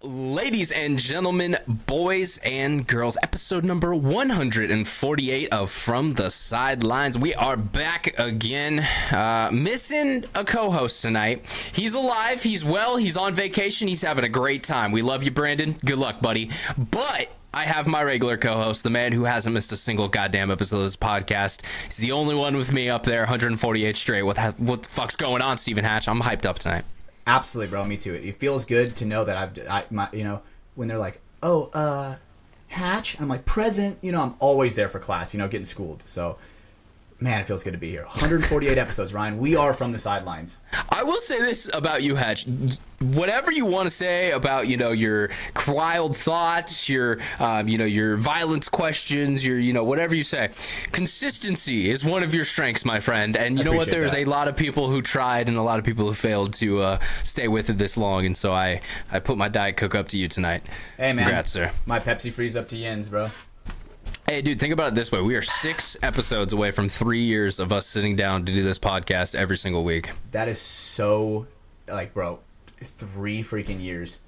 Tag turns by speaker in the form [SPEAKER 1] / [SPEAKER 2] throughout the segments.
[SPEAKER 1] Ladies and gentlemen, boys and girls, episode number 148 of From the Sidelines. We are back again. Missing a co-host tonight. He's alive, he's well, he's on vacation, he's having a great time. We love you, Brandon. Good luck, buddy. But I have my regular co-host, the man who hasn't missed a single goddamn episode of this podcast. He's the only one with me up there, 148 straight. What the fuck's going on, Stephen Hatch? I'm hyped up tonight.
[SPEAKER 2] Absolutely, bro. Me too. It feels good to know that when they're like, Hatch, I'm like, present. I'm always there for class, getting schooled. So, man, it feels good to be here. 148 episodes, Ryan. We are From the Sidelines.
[SPEAKER 1] I will say this about you, Hatch. Whatever you want to say about, your wild thoughts, your violence questions, your, whatever you say, consistency is one of your strengths, my friend. And you know what? There's a lot of people who tried and a lot of people who failed to stay with it this long. And so I put my Diet Coke up to you tonight.
[SPEAKER 2] Hey, man.
[SPEAKER 1] Congrats, sir.
[SPEAKER 2] My Pepsi Free's up to Yins, bro.
[SPEAKER 1] Hey, dude, think about it this way. We are 6 episodes away from 3 years of us sitting down to do this podcast every single week.
[SPEAKER 2] That is so, bro, 3 freaking years.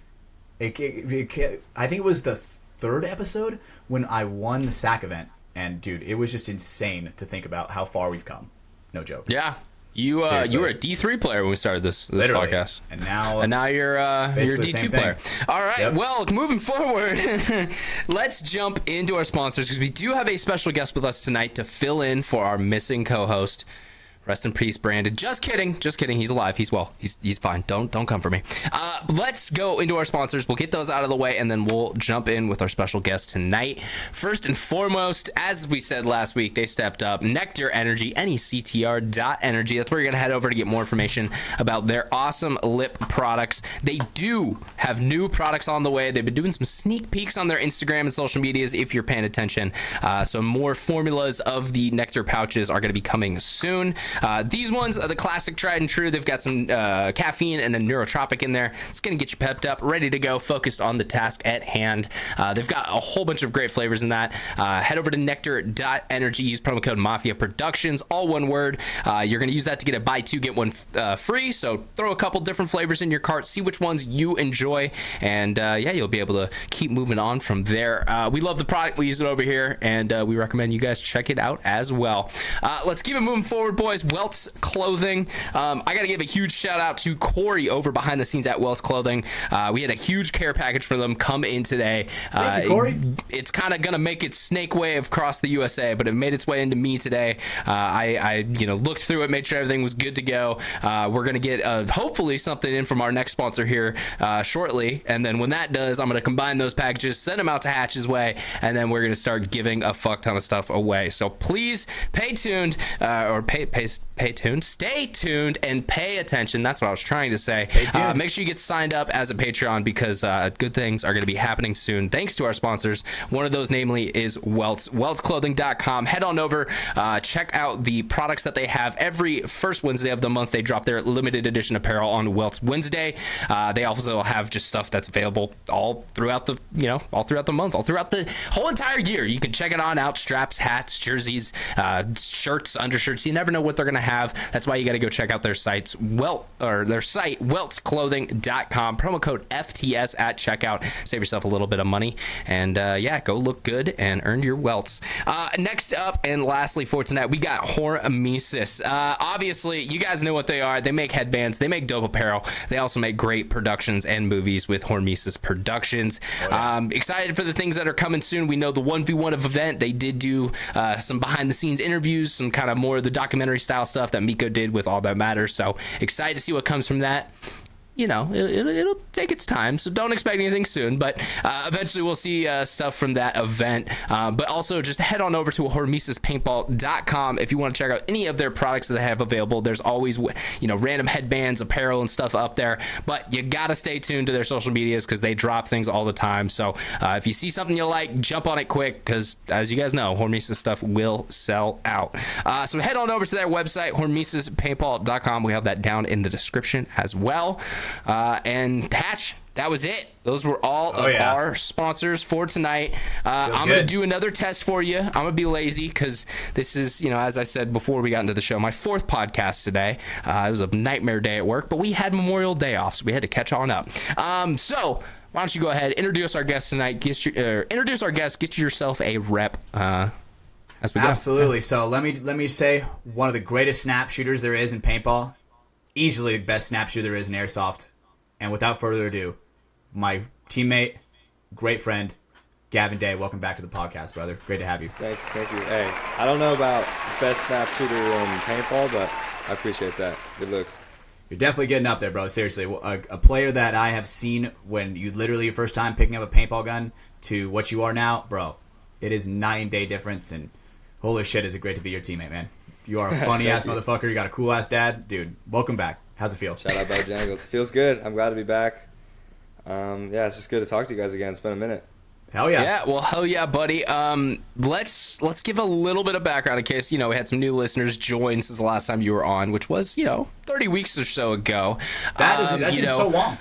[SPEAKER 2] I think it was the 3rd episode when I won the SAC event. And, dude, it was just insane to think about how far we've come. No joke.
[SPEAKER 1] Yeah. You were a D3 player when we started this podcast.
[SPEAKER 2] And now
[SPEAKER 1] you're a D2 player. All right.
[SPEAKER 2] Yep.
[SPEAKER 1] Well, moving forward, let's jump into our sponsors because we do have a special guest with us tonight to fill in for our missing co-host. Rest in peace, Brandon. Just kidding. He's alive. He's well. He's fine. Don't come for me. Let's go into our sponsors. We'll get those out of the way, and then we'll jump in with our special guest tonight. First and foremost, as we said last week, they stepped up. NECTR Energy, NECTR.energy. That's where you're going to head over to get more information about their awesome lip products. They do have new products on the way. They've been doing some sneak peeks on their Instagram and social medias if you're paying attention. So more formulas of the NECTR pouches are going to be coming soon. These ones are the classic tried and true. They've got some caffeine and a neurotropic in there. It's going to get you pepped up, ready to go, focused on the task at hand. They've got a whole bunch of great flavors in that. Head over to NECTR.energy. Use promo code MafiaProductions, all one word. You're going to use that to get a buy 2, get 1 free. So throw a couple different flavors in your cart. See which ones you enjoy. And you'll be able to keep moving on from there. We love the product. We use it over here. And we recommend you guys check it out as well. Let's keep it moving forward, boys. Welts Clothing. I got to give a huge shout out to Corey over behind the scenes at Welts Clothing. We had a huge care package for them come in today.
[SPEAKER 2] Thank you, Corey.
[SPEAKER 1] It's kind of going to make its snake way across the USA, but it made its way into me today. I looked through it, made sure everything was good to go. We're going to get hopefully something in from our next sponsor here shortly. And then when that does, I'm going to combine those packages, send them out to Hatch's way, and then we're going to start giving a fuck ton of stuff away. So please stay tuned, stay tuned, and pay attention. That's what I was trying to say. Make sure you get signed up as a Patreon because good things are going to be happening soon thanks to our sponsors. One of those namely is Welts, weltsclothing.com. Head on over, check out the products that they have. Every first Wednesday of the month they drop their limited edition apparel on Welts Wednesday. They also have just stuff that's available all throughout the month, all throughout the whole entire year. You can check it on out: straps, hats, jerseys, shirts, undershirts. You never know what they're going to have. That's why you got to go check out their site, weltsclothing.com. Promo code FTS at checkout. Save yourself a little bit of money and go look good and earn your welts. Next up and lastly for tonight, we got Hormesis. Obviously, you guys know what they are. They make headbands. They make dope apparel. They also make great productions and movies with Hormesis Productions. Excited for the things that are coming soon. We know the 1v1 event. They did do some behind the scenes interviews, some kind of more of the documentary style stuff that Miko did with All That Matters. So excited to see what comes from that. It'll take its time, so don't expect anything soon, but eventually we'll see stuff from that event. But also just head on over to hormesispaintball.com if you want to check out any of their products that they have available. There's always random headbands, apparel, and stuff up there, but you gotta stay tuned to their social medias because they drop things all the time. So if you see something you like, jump on it quick because, as you guys know, Hormesis stuff will sell out. So head on over to their website, hormesispaintball.com. We have that down in the description as well. And Hatch, that was it. Those were all of our sponsors for tonight. I'm going to do another test for you. I'm going to be lazy because this is, as I said before we got into the show, my 4th podcast today. It was a nightmare day at work, but we had Memorial Day off, so we had to catch on up. So why don't you go ahead, introduce our guest tonight, introduce our guest, get yourself a rep as we go.
[SPEAKER 2] Absolutely. So let me say, one of the greatest snap shooters there is in paintball, easily the best snap shooter there is in airsoft. And without further ado, my teammate, great friend, Gavin Day. Welcome back to the podcast, brother. Great to have you.
[SPEAKER 3] Thank you. Hey, I don't know about best snap shooter in paintball, but I appreciate that. Good looks.
[SPEAKER 2] You're definitely getting up there, bro. Seriously, a player that I have seen when you literally your first time picking up a paintball gun to what you are now, bro. It is night and day difference, and holy shit, is it great to be your teammate, man. You are a funny-ass motherfucker. You got a cool-ass dad. Dude, welcome back. How's it feel?
[SPEAKER 3] Shout out Bojangles. Feels good. I'm glad to be back. Yeah, it's just good to talk to you guys again. It's been a minute.
[SPEAKER 2] Hell yeah.
[SPEAKER 1] Yeah, well, hell yeah, buddy. Let's give a little bit of background in case, we had some new listeners join since the last time you were on, which was, 30 weeks or so ago.
[SPEAKER 2] That's so long.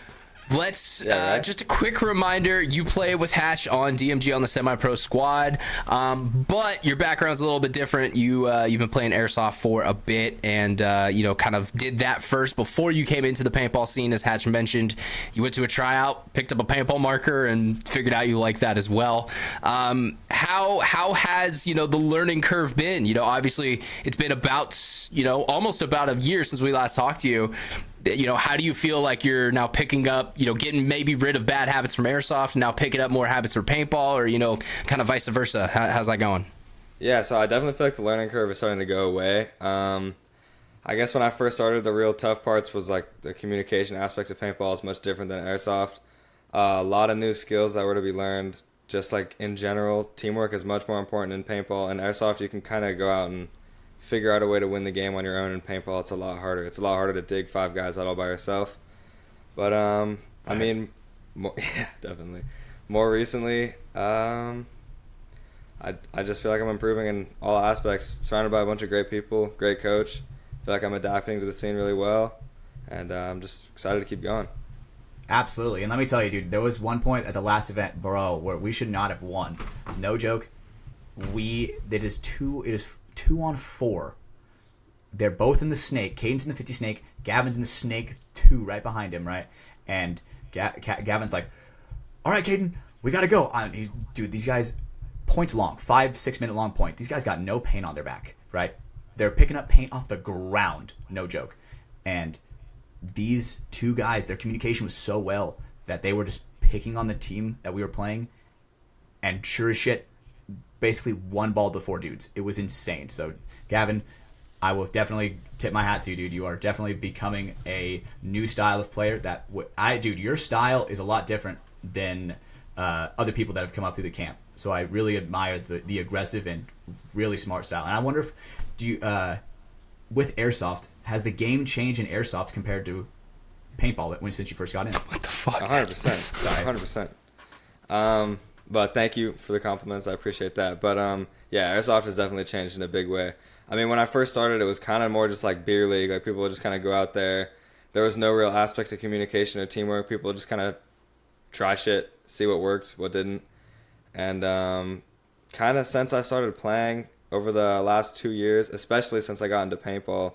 [SPEAKER 1] Let's just a quick reminder, you play with Hatch on DMG on the semi-pro squad, but your background's a little bit different. You've been playing airsoft for a bit and kind of did that first before you came into the paintball scene. As Hatch mentioned, you went to a tryout, picked up a paintball marker, and figured out you like that as well. How has the learning curve been? Obviously it's been about almost about a year since we last talked to you. How do you feel like you're now picking up, getting maybe rid of bad habits from airsoft and now picking up more habits for paintball, or, kind of vice versa? How's that going?
[SPEAKER 3] Yeah, so I definitely feel like the learning curve is starting to go away. I guess when I first started, the real tough parts was like the communication aspect of paintball is much different than airsoft. A lot of new skills that were to be learned, just like in general. Teamwork is much more important in paintball. And airsoft, you can kind of go out and figure out a way to win the game on your own. In paintball, it's a lot harder. It's a lot harder to dig 5 guys out all by yourself. But I mean, yeah, definitely. More recently, I just feel like I'm improving in all aspects. Surrounded by a bunch of great people, great coach. I feel like I'm adapting to the scene really well, and I'm just excited to keep going.
[SPEAKER 2] Absolutely. And let me tell you, dude, there was one point at the last event, bro, where we should not have won. No joke. It is 2-on-4. They're both in the snake. Caden's in the 50 snake. Gavin's in the snake 2 right behind him, right? And Gavin's like, all right, Caden, we got to go. Dude, these guys, points long, 5-6 minute long point. These guys got no paint on their back, right? They're picking up paint off the ground. No joke. And these 2 guys, their communication was so well that they were just picking on the team that we were playing. And sure as shit, basically one-balled the 4 dudes. It was insane. So, Gavin, I will definitely tip my hat to you, dude. You are definitely becoming a new style of player. Dude, your style is a lot different than other people that have come up through the camp. So I really admire the aggressive and really smart style. And I wonder if, with airsoft, has the game changed in airsoft compared to paintball since you first got in?
[SPEAKER 1] What the fuck?
[SPEAKER 3] 100%. Sorry. 100%. But thank you for the compliments. I appreciate that. But yeah, airsoft has definitely changed in a big way. I mean, when I first started, it was kind of more just like beer league. Like people would just kind of go out there. There was no real aspect of communication or teamwork. People would just kind of try shit, see what worked, what didn't. And kind of since I started playing over the last 2 years, especially since I got into paintball,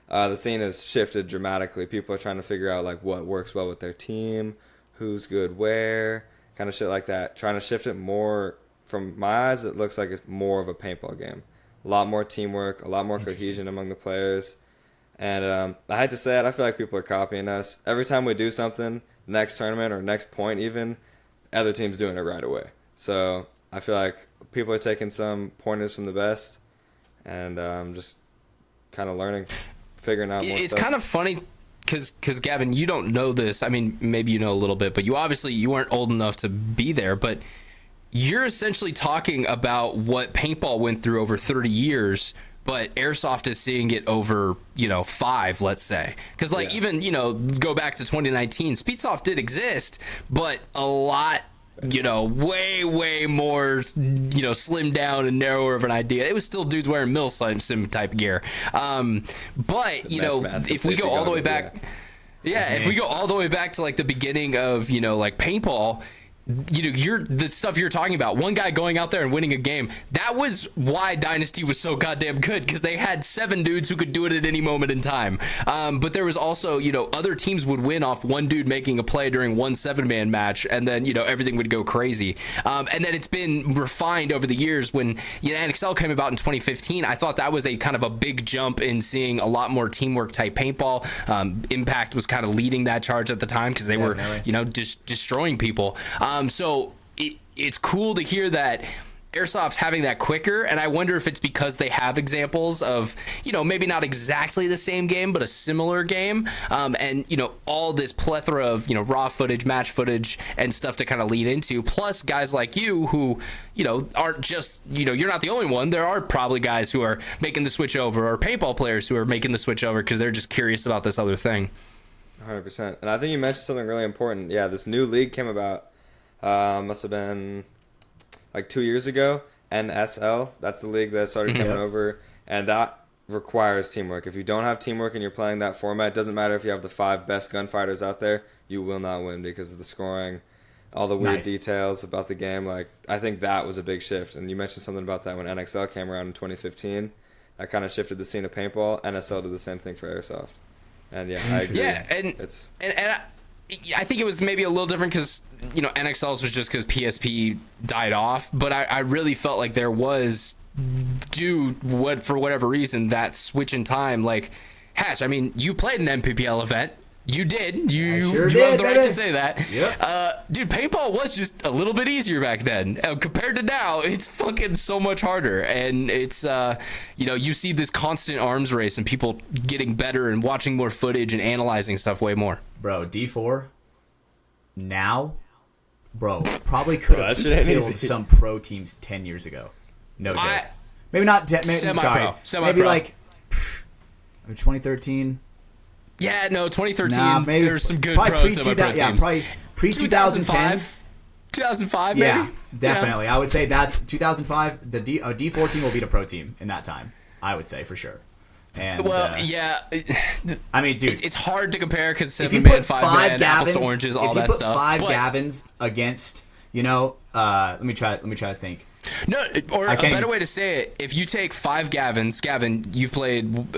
[SPEAKER 3] the scene has shifted dramatically. People are trying to figure out like what works well with their team, who's good where, kind of shit like that. Trying to shift it more. From my eyes, it looks like it's more of a paintball game. A lot more teamwork, a lot more cohesion among the players. And I hate to say it, I feel like people are copying us. Every time we do something, next tournament or next point even, other team's doing it right away. So I feel like people are taking some pointers from the best and just kind of learning, figuring out more stuff.
[SPEAKER 1] It's kind of funny because Gavin, you don't know this. I mean, maybe you know a little bit, but you weren't old enough to be there. But you're essentially talking about what paintball went through over 30 years, but airsoft is seeing it over, 5, let's say. Because, even, go back to 2019, Speedsoft did exist, but a lot, way, way more, slimmed down and narrower of an idea. It was still dudes wearing mill sim type gear. But, if we go all the way back... Yeah, if we go all the way back to, the beginning of, paintball... you're the stuff you're talking about. One guy going out there and winning a game. That was why Dynasty was so goddamn good, because they had 7 dudes who could do it at any moment in time. But there was also, other teams would win off one dude making a play during one 7-man match, and then everything would go crazy. And then it's been refined over the years. When NXL came about in 2015, I thought that was a kind of a big jump in seeing a lot more teamwork type paintball. Impact was kind of leading that charge at the time because they were just destroying people. So it's cool to hear that Airsoft's having that quicker, and I wonder if it's because they have examples of, maybe not exactly the same game, but a similar game, and, all this plethora of, raw footage, match footage, and stuff to kind of lead into, plus guys like you who, aren't just, you're not the only one. There are probably guys who are making the switch over, or paintball players who are making the switch over because they're just curious about this other thing.
[SPEAKER 3] 100%. And I think you mentioned something really important. Yeah, this new league came about. Must have been like 2 years ago. NSL, that's the league that started coming over, and that requires teamwork. If you don't have teamwork and you're playing that format, it doesn't matter if you have the 5 best gunfighters out there, you will not win because of the scoring, all the weird details about the game. Like, I think that was a big shift. And you mentioned something about that when NXL came around in 2015. That kind of shifted the scene of paintball. NSL did the same thing for Airsoft. And yeah, I agree.
[SPEAKER 1] Yeah, and I think it was maybe a little different because NXL's was just because PSP died off, but I really felt like there was, for whatever reason, that switch in time. Like, Hatch, I mean, you played an MPPL event. You did. You have the right to say that. Yep. Dude, paintball was just a little bit easier back then. Compared to now, it's fucking so much harder. And it's, you see this constant arms race and people getting better and watching more footage and analyzing stuff way more.
[SPEAKER 2] Bro, D4 now, probably could have killed some pro teams 10 years ago. No joke. Maybe not 10,
[SPEAKER 1] semi-pro.
[SPEAKER 2] Maybe like 2013.
[SPEAKER 1] Yeah, no, 2013, there's some good pro teams.
[SPEAKER 2] Yeah, probably pre-2010.
[SPEAKER 1] 2005, maybe?
[SPEAKER 2] Yeah, definitely. I would say that's 2005. The D4 team will beat a pro team in that time, I would say, for sure. And, I mean, dude,
[SPEAKER 1] it's hard to compare because
[SPEAKER 2] if you put
[SPEAKER 1] 5 Gavins, apples to oranges, all that stuff.
[SPEAKER 2] If you put 5 Gavins against, let me try to think.
[SPEAKER 1] No, or a better way to say it, if you take 5 Gavins, Gavin, you've played,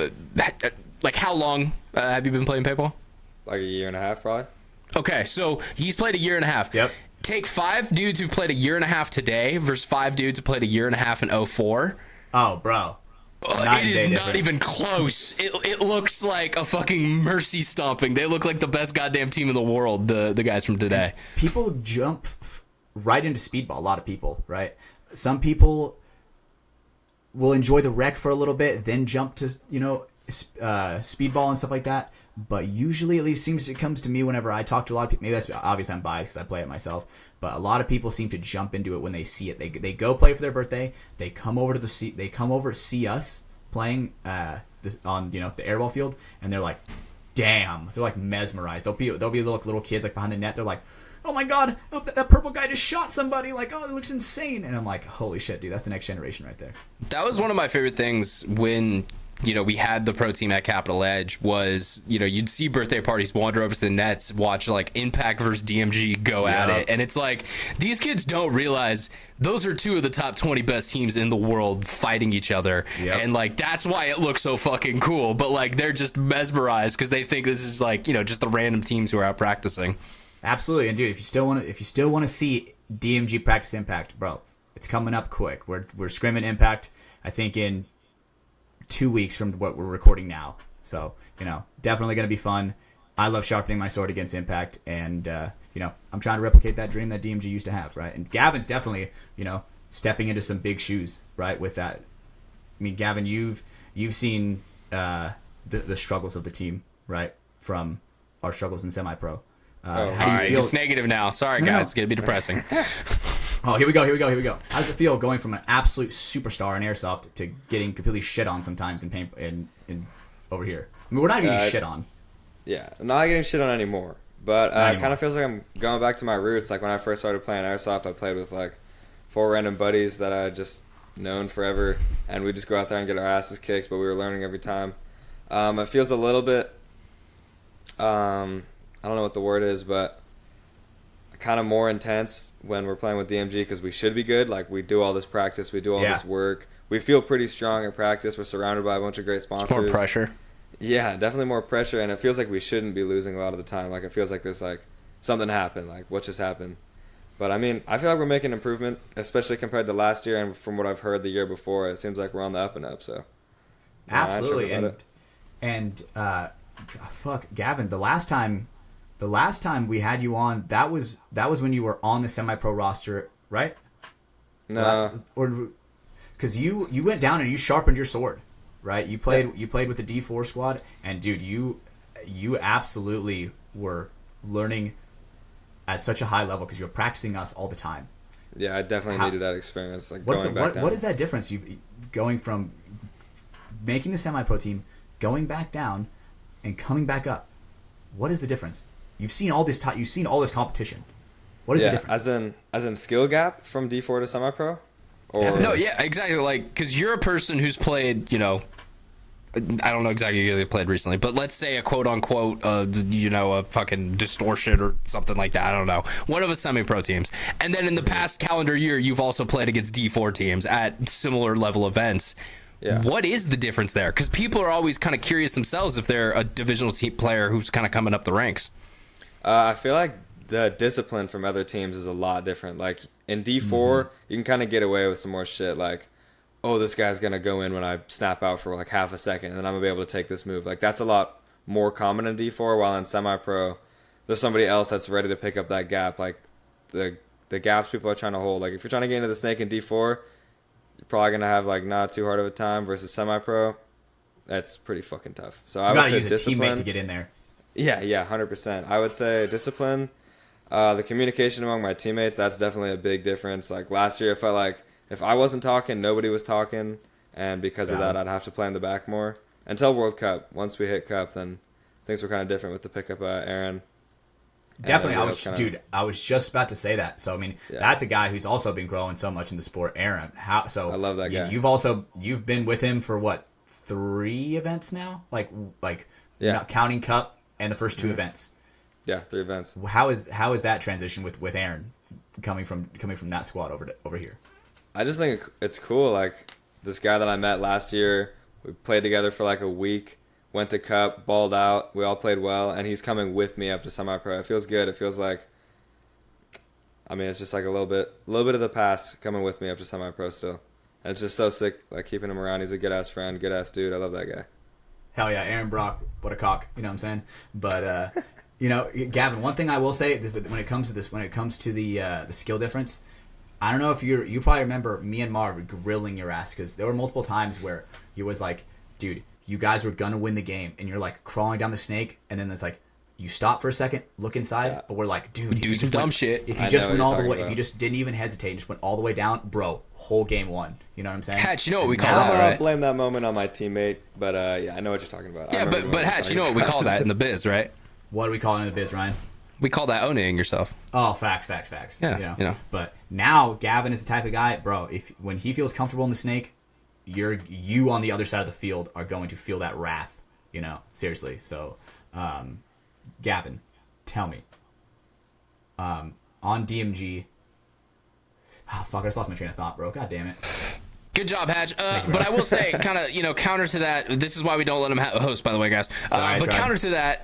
[SPEAKER 1] like, how long have you been playing paintball?
[SPEAKER 3] Like a year and a half, probably. Okay,
[SPEAKER 1] so he's played a year and a half.
[SPEAKER 2] Yep.
[SPEAKER 1] Take 5 dudes who've played a year and a half today versus 5 dudes who played a year and a half in 04.
[SPEAKER 2] Oh, bro.
[SPEAKER 1] It is not even close. It looks like a fucking mercy stomping. They look like the best goddamn team in the world, the guys from today.
[SPEAKER 2] People jump right into speedball, a lot of people, right? Some people will enjoy the rec for a little bit, then jump to, speedball and stuff like that. But usually, at least it comes to me whenever I talk to a lot of people. Maybe that's obviously I'm biased because I play it myself. But a lot of people seem to jump into it when they see it. They go play for their birthday. They come over to see us playing on the airball field, and they're like, damn. They're like mesmerized. They'll be little kids like behind the net. They're like, oh my god, that purple guy just shot somebody. Like, oh, it looks insane. And I'm like, holy shit, dude, that's the next generation right there.
[SPEAKER 1] That was one of my favorite things when we had the pro team at Capital Edge was, you'd see birthday parties wander over to the nets, watch like Impact versus DMG go at it. And it's like, these kids don't realize those are 2 of the top 20 best teams in the world fighting each other. Yep. And like, that's why it looks so fucking cool. But like, they're just mesmerized because they think this is like, just the random teams who are out practicing.
[SPEAKER 2] Absolutely. And dude, if you still want to see DMG practice Impact, bro, it's coming up quick. We're scrimming Impact, I think, in 2 weeks from what we're recording now. So, definitely going to be fun. I love sharpening my sword against Impact, and, I'm trying to replicate that dream that DMG used to have, right? And Gavin's definitely, stepping into some big shoes, right, with that. I mean, Gavin, you've seen the struggles of the team, right, from our struggles in semi-pro.
[SPEAKER 1] How do you feel? It's negative now. Sorry, guys. It's going to be depressing.
[SPEAKER 2] Oh, here we go. How does it feel going from an absolute superstar in airsoft to getting completely shit on sometimes in paint in over here? I mean, we're not getting shit on.
[SPEAKER 3] Yeah, I'm not getting shit on anymore. But it kind of feels like I'm going back to my roots. Like when I first started playing airsoft, I played with like 4 random buddies that I had just known forever, and we'd just go out there and get our asses kicked. But we were learning every time. It feels a little bit. I don't know what the word is, but kind of more intense when we're playing with DMG because we should be good. Like, we do all this practice, we do all this work. We feel pretty strong in practice. We're surrounded by a bunch of great sponsors.
[SPEAKER 1] More pressure.
[SPEAKER 3] Yeah, definitely more pressure, and it feels like we shouldn't be losing a lot of the time. Like, it feels like this, like, something happened. Like, what just happened? But, I mean, I feel like we're making improvement, especially compared to last year, and from what I've heard the year before, it seems like we're on the up and up, so.
[SPEAKER 2] Absolutely. Fuck, Gavin, the last time we had you on, that was when you were on the semi-pro roster, right?
[SPEAKER 3] No.
[SPEAKER 2] Or because you went down and you sharpened your sword, right? You played with the D4 squad, and dude, you absolutely were learning at such a high level because you were practicing us all the time.
[SPEAKER 3] Yeah, I definitely needed that experience. Like, going back down.
[SPEAKER 2] What is that difference? You going from making the semi-pro team, going back down, and coming back up. What is the difference? You've seen all this you've seen all this competition. What is the difference?
[SPEAKER 3] As in skill gap from D4 to semi-pro? Or...
[SPEAKER 1] No, yeah, exactly. Like, because you're a person who's played, you know, I don't know exactly who you played recently, but let's say a quote-unquote, a fucking distortion or something like that. I don't know. One of the semi-pro teams. And then in the past calendar year, you've also played against D4 teams at similar level events. Yeah. What is the difference there? Because people are always kind of curious themselves if they're a divisional team player who's kind of coming up the ranks.
[SPEAKER 3] I feel like the discipline from other teams is a lot different. Like, in D4, you can kind of get away with some more shit, like, oh, this guy's going to go in when I snap out for like half a second, and then I'm going to be able to take this move. Like, that's a lot more common in D4, while in semi-pro, there's somebody else that's ready to pick up that gap. Like, the gaps people are trying to hold. Like, if you're trying to get into the snake in D4, you're probably going to have, like, not too hard of a time versus semi-pro. That's pretty fucking tough. So I would say
[SPEAKER 2] use a teammate to get in there.
[SPEAKER 3] Yeah, 100%. I would say discipline. The communication among my teammates, that's definitely a big difference. Like, last year, I felt like if I wasn't talking, nobody was talking, and because of that, I'd have to play in the back more. Until World Cup. Once we hit Cup, then things were kind of different with the pickup Aaron.
[SPEAKER 2] Definitely, I was just about to say that. So I mean, that's a guy who's also been growing so much in the sport, Aaron. I
[SPEAKER 3] love that guy.
[SPEAKER 2] You've been with him for what, 3 events now? Like not counting Cup and the first 2 events.
[SPEAKER 3] Yeah, 3 events.
[SPEAKER 2] How is that transition with Aaron coming from that squad over here?
[SPEAKER 3] I just think it's cool. Like, this guy that I met last year, we played together for like a week, went to Cup, balled out, we all played well, and he's coming with me up to semi-pro. It feels good. It feels like, I mean, it's just like a little bit of the past coming with me up to semi-pro still. And it's just so sick, like, keeping him around. He's a good-ass friend, good-ass dude. I love that guy.
[SPEAKER 2] Hell yeah, Aaron Brock, what a cock, you know what I'm saying? But, you know, Gavin, one thing I will say when it comes to the skill difference, I don't know if you probably remember me and Marv grilling your ass, because there were multiple times where you was like, dude, you guys were gonna win the game, and you're like crawling down the snake, and then it's like you stop for a second, look inside, but we're like, dude,
[SPEAKER 1] do some dumb shit.
[SPEAKER 2] If you just went all the way, if you just didn't even hesitate, and just went all the way down, bro, whole game won. You know what I'm saying?
[SPEAKER 1] Hatch, you know what we call that,
[SPEAKER 3] I'm gonna
[SPEAKER 1] right?
[SPEAKER 3] blame that moment on my teammate, but yeah, I know what you're talking about.
[SPEAKER 1] Yeah, but Hatch, you know what we call that in the biz, right?
[SPEAKER 2] What do we call it in the biz, Ryan?
[SPEAKER 1] We call that owning yourself.
[SPEAKER 2] Oh, facts.
[SPEAKER 1] Yeah, you know.
[SPEAKER 2] But now Gavin is the type of guy, bro. When he feels comfortable in the snake, you on the other side of the field are going to feel that wrath. You know, seriously. So, Gavin, tell me. On DMG. Oh, fuck! I just lost my train of thought, bro. God damn it.
[SPEAKER 1] Good job, Hatch. But I will say, kind of, you know, counter to that. This is why we don't let him host, by the way, guys. But counter to that,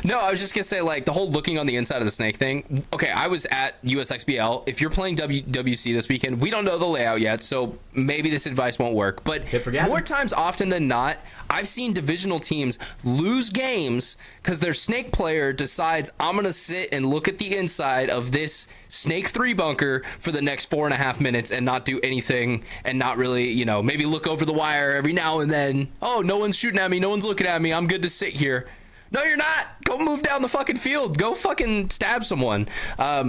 [SPEAKER 1] no, I was just gonna say, like, the whole looking on the inside of the snake thing. Okay, I was at USXBL. If you're playing WC this weekend, we don't know the layout yet, so maybe this advice won't work. But more times often than not, I've seen divisional teams lose games because their snake player decides, I'm going to sit and look at the inside of this snake 3 bunker for the next 4.5 minutes and not do anything, and not really, you know, maybe look over the wire every now and then. Oh, no one's shooting at me. No one's looking at me. I'm good to sit here. No, you're not. Go move down the fucking field. Go fucking stab someone.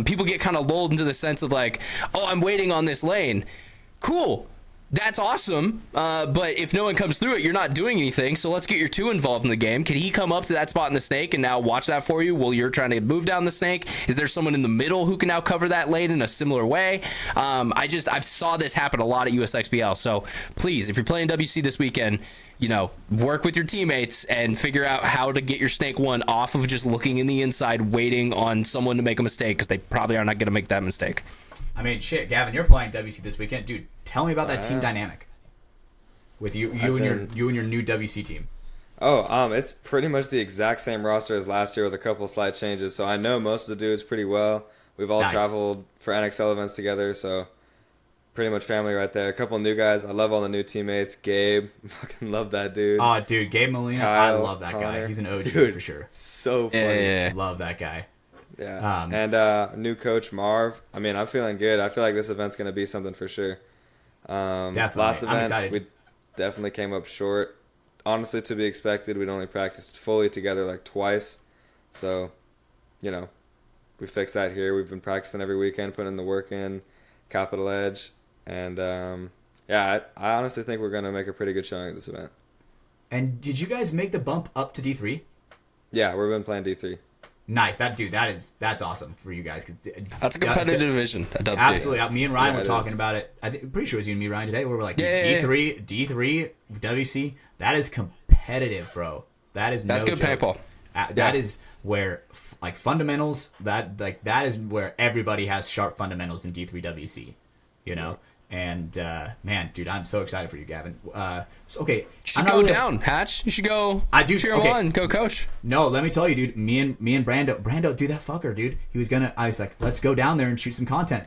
[SPEAKER 1] People get kind of lulled into the sense of like, oh, I'm waiting on this lane. Cool. That's awesome, but if no one comes through it, you're not doing anything, so let's get your 2 involved in the game. Can he come up to that spot in the snake and now watch that for you while you're trying to move down the snake? Is there someone in the middle who can now cover that lane in a similar way? I've saw this happen a lot at USXBL, so please, if you're playing WC this weekend, work with your teammates and figure out how to get your snake one off of just looking in the inside, waiting on someone to make a mistake, because they probably are not going to make that mistake.
[SPEAKER 2] I mean, shit, Gavin, you're playing WC this weekend, dude. Tell me about that team dynamic with you and your new WC team.
[SPEAKER 3] Oh, it's pretty much the exact same roster as last year with a couple slight changes. So I know most of the dudes pretty well. We've all traveled for NXL events together, so pretty much family right there. A couple new guys. I love all the new teammates. Gabe, fucking love that dude.
[SPEAKER 2] Oh, dude, Gabe Molina,
[SPEAKER 3] Kyle,
[SPEAKER 2] I love that guy. He's an OG for sure.
[SPEAKER 3] So funny.
[SPEAKER 1] Yeah.
[SPEAKER 2] Love that guy.
[SPEAKER 3] Yeah. And new coach Marv. I mean, I'm feeling good. I feel like this event's gonna be something for sure.
[SPEAKER 2] Definitely.
[SPEAKER 3] Last event,
[SPEAKER 2] I'm excited.
[SPEAKER 3] we definitely came up short. Honestly, to be expected. We'd only practiced fully together like twice, so we fixed that here. We've been practicing every weekend, putting the work in, capital edge, and I honestly think we're gonna make a pretty good showing at this event.
[SPEAKER 2] And did you guys make the bump up to D3?
[SPEAKER 3] Yeah, we've been playing D3.
[SPEAKER 2] Nice, that's awesome for you guys.
[SPEAKER 1] That's a competitive division.
[SPEAKER 2] Absolutely, me and Ryan were talking about it. I'm pretty sure it was you and me, Ryan, today. Where we're like, D3, WC. That is competitive, bro. That's good
[SPEAKER 1] paintball.
[SPEAKER 2] That is where fundamentals. That is where everybody has sharp fundamentals in D3 WC. And man, dude, I'm so excited for you, Gavin. Okay,
[SPEAKER 1] you should go down, Hatch. You should go. Cheer him on. Go, coach.
[SPEAKER 2] No, let me tell you, dude. Me and Brando, dude, that fucker, dude. I was like, let's go down there and shoot some content.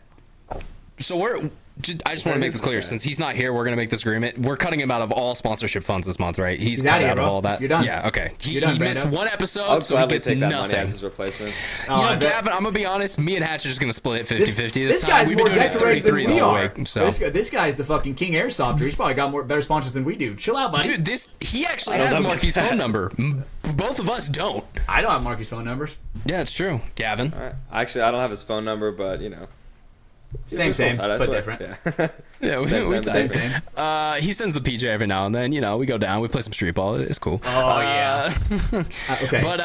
[SPEAKER 1] So I just want to make this clear. Since he's not here, we're going to make this agreement. We're cutting him out of all sponsorship funds this month, right? He's cut out of all that.
[SPEAKER 2] You're done.
[SPEAKER 1] Yeah, okay. He
[SPEAKER 2] done,
[SPEAKER 1] missed one episode,
[SPEAKER 3] I'll
[SPEAKER 1] so he gets
[SPEAKER 3] take that
[SPEAKER 1] nothing.
[SPEAKER 3] money as his replacement.
[SPEAKER 1] Gavin, I'm going to be honest. Me and Hatch are just going to split it 50-50
[SPEAKER 2] this guy's more decorated than we are.
[SPEAKER 1] So.
[SPEAKER 2] This guy's the fucking king airsofter. He's probably got better sponsors than we do. Chill out, buddy.
[SPEAKER 1] Dude, he actually has Marky's phone number. Both of us don't.
[SPEAKER 2] I don't have Marky's phone numbers.
[SPEAKER 1] Yeah, it's true. Gavin.
[SPEAKER 3] All right. Actually, I don't have his phone number, but
[SPEAKER 2] Same, but different.
[SPEAKER 3] Yeah,
[SPEAKER 2] Same.
[SPEAKER 1] He sends the PJ every now and then. We go down. We play some street ball. It's cool.
[SPEAKER 2] Oh yeah. Okay.
[SPEAKER 1] But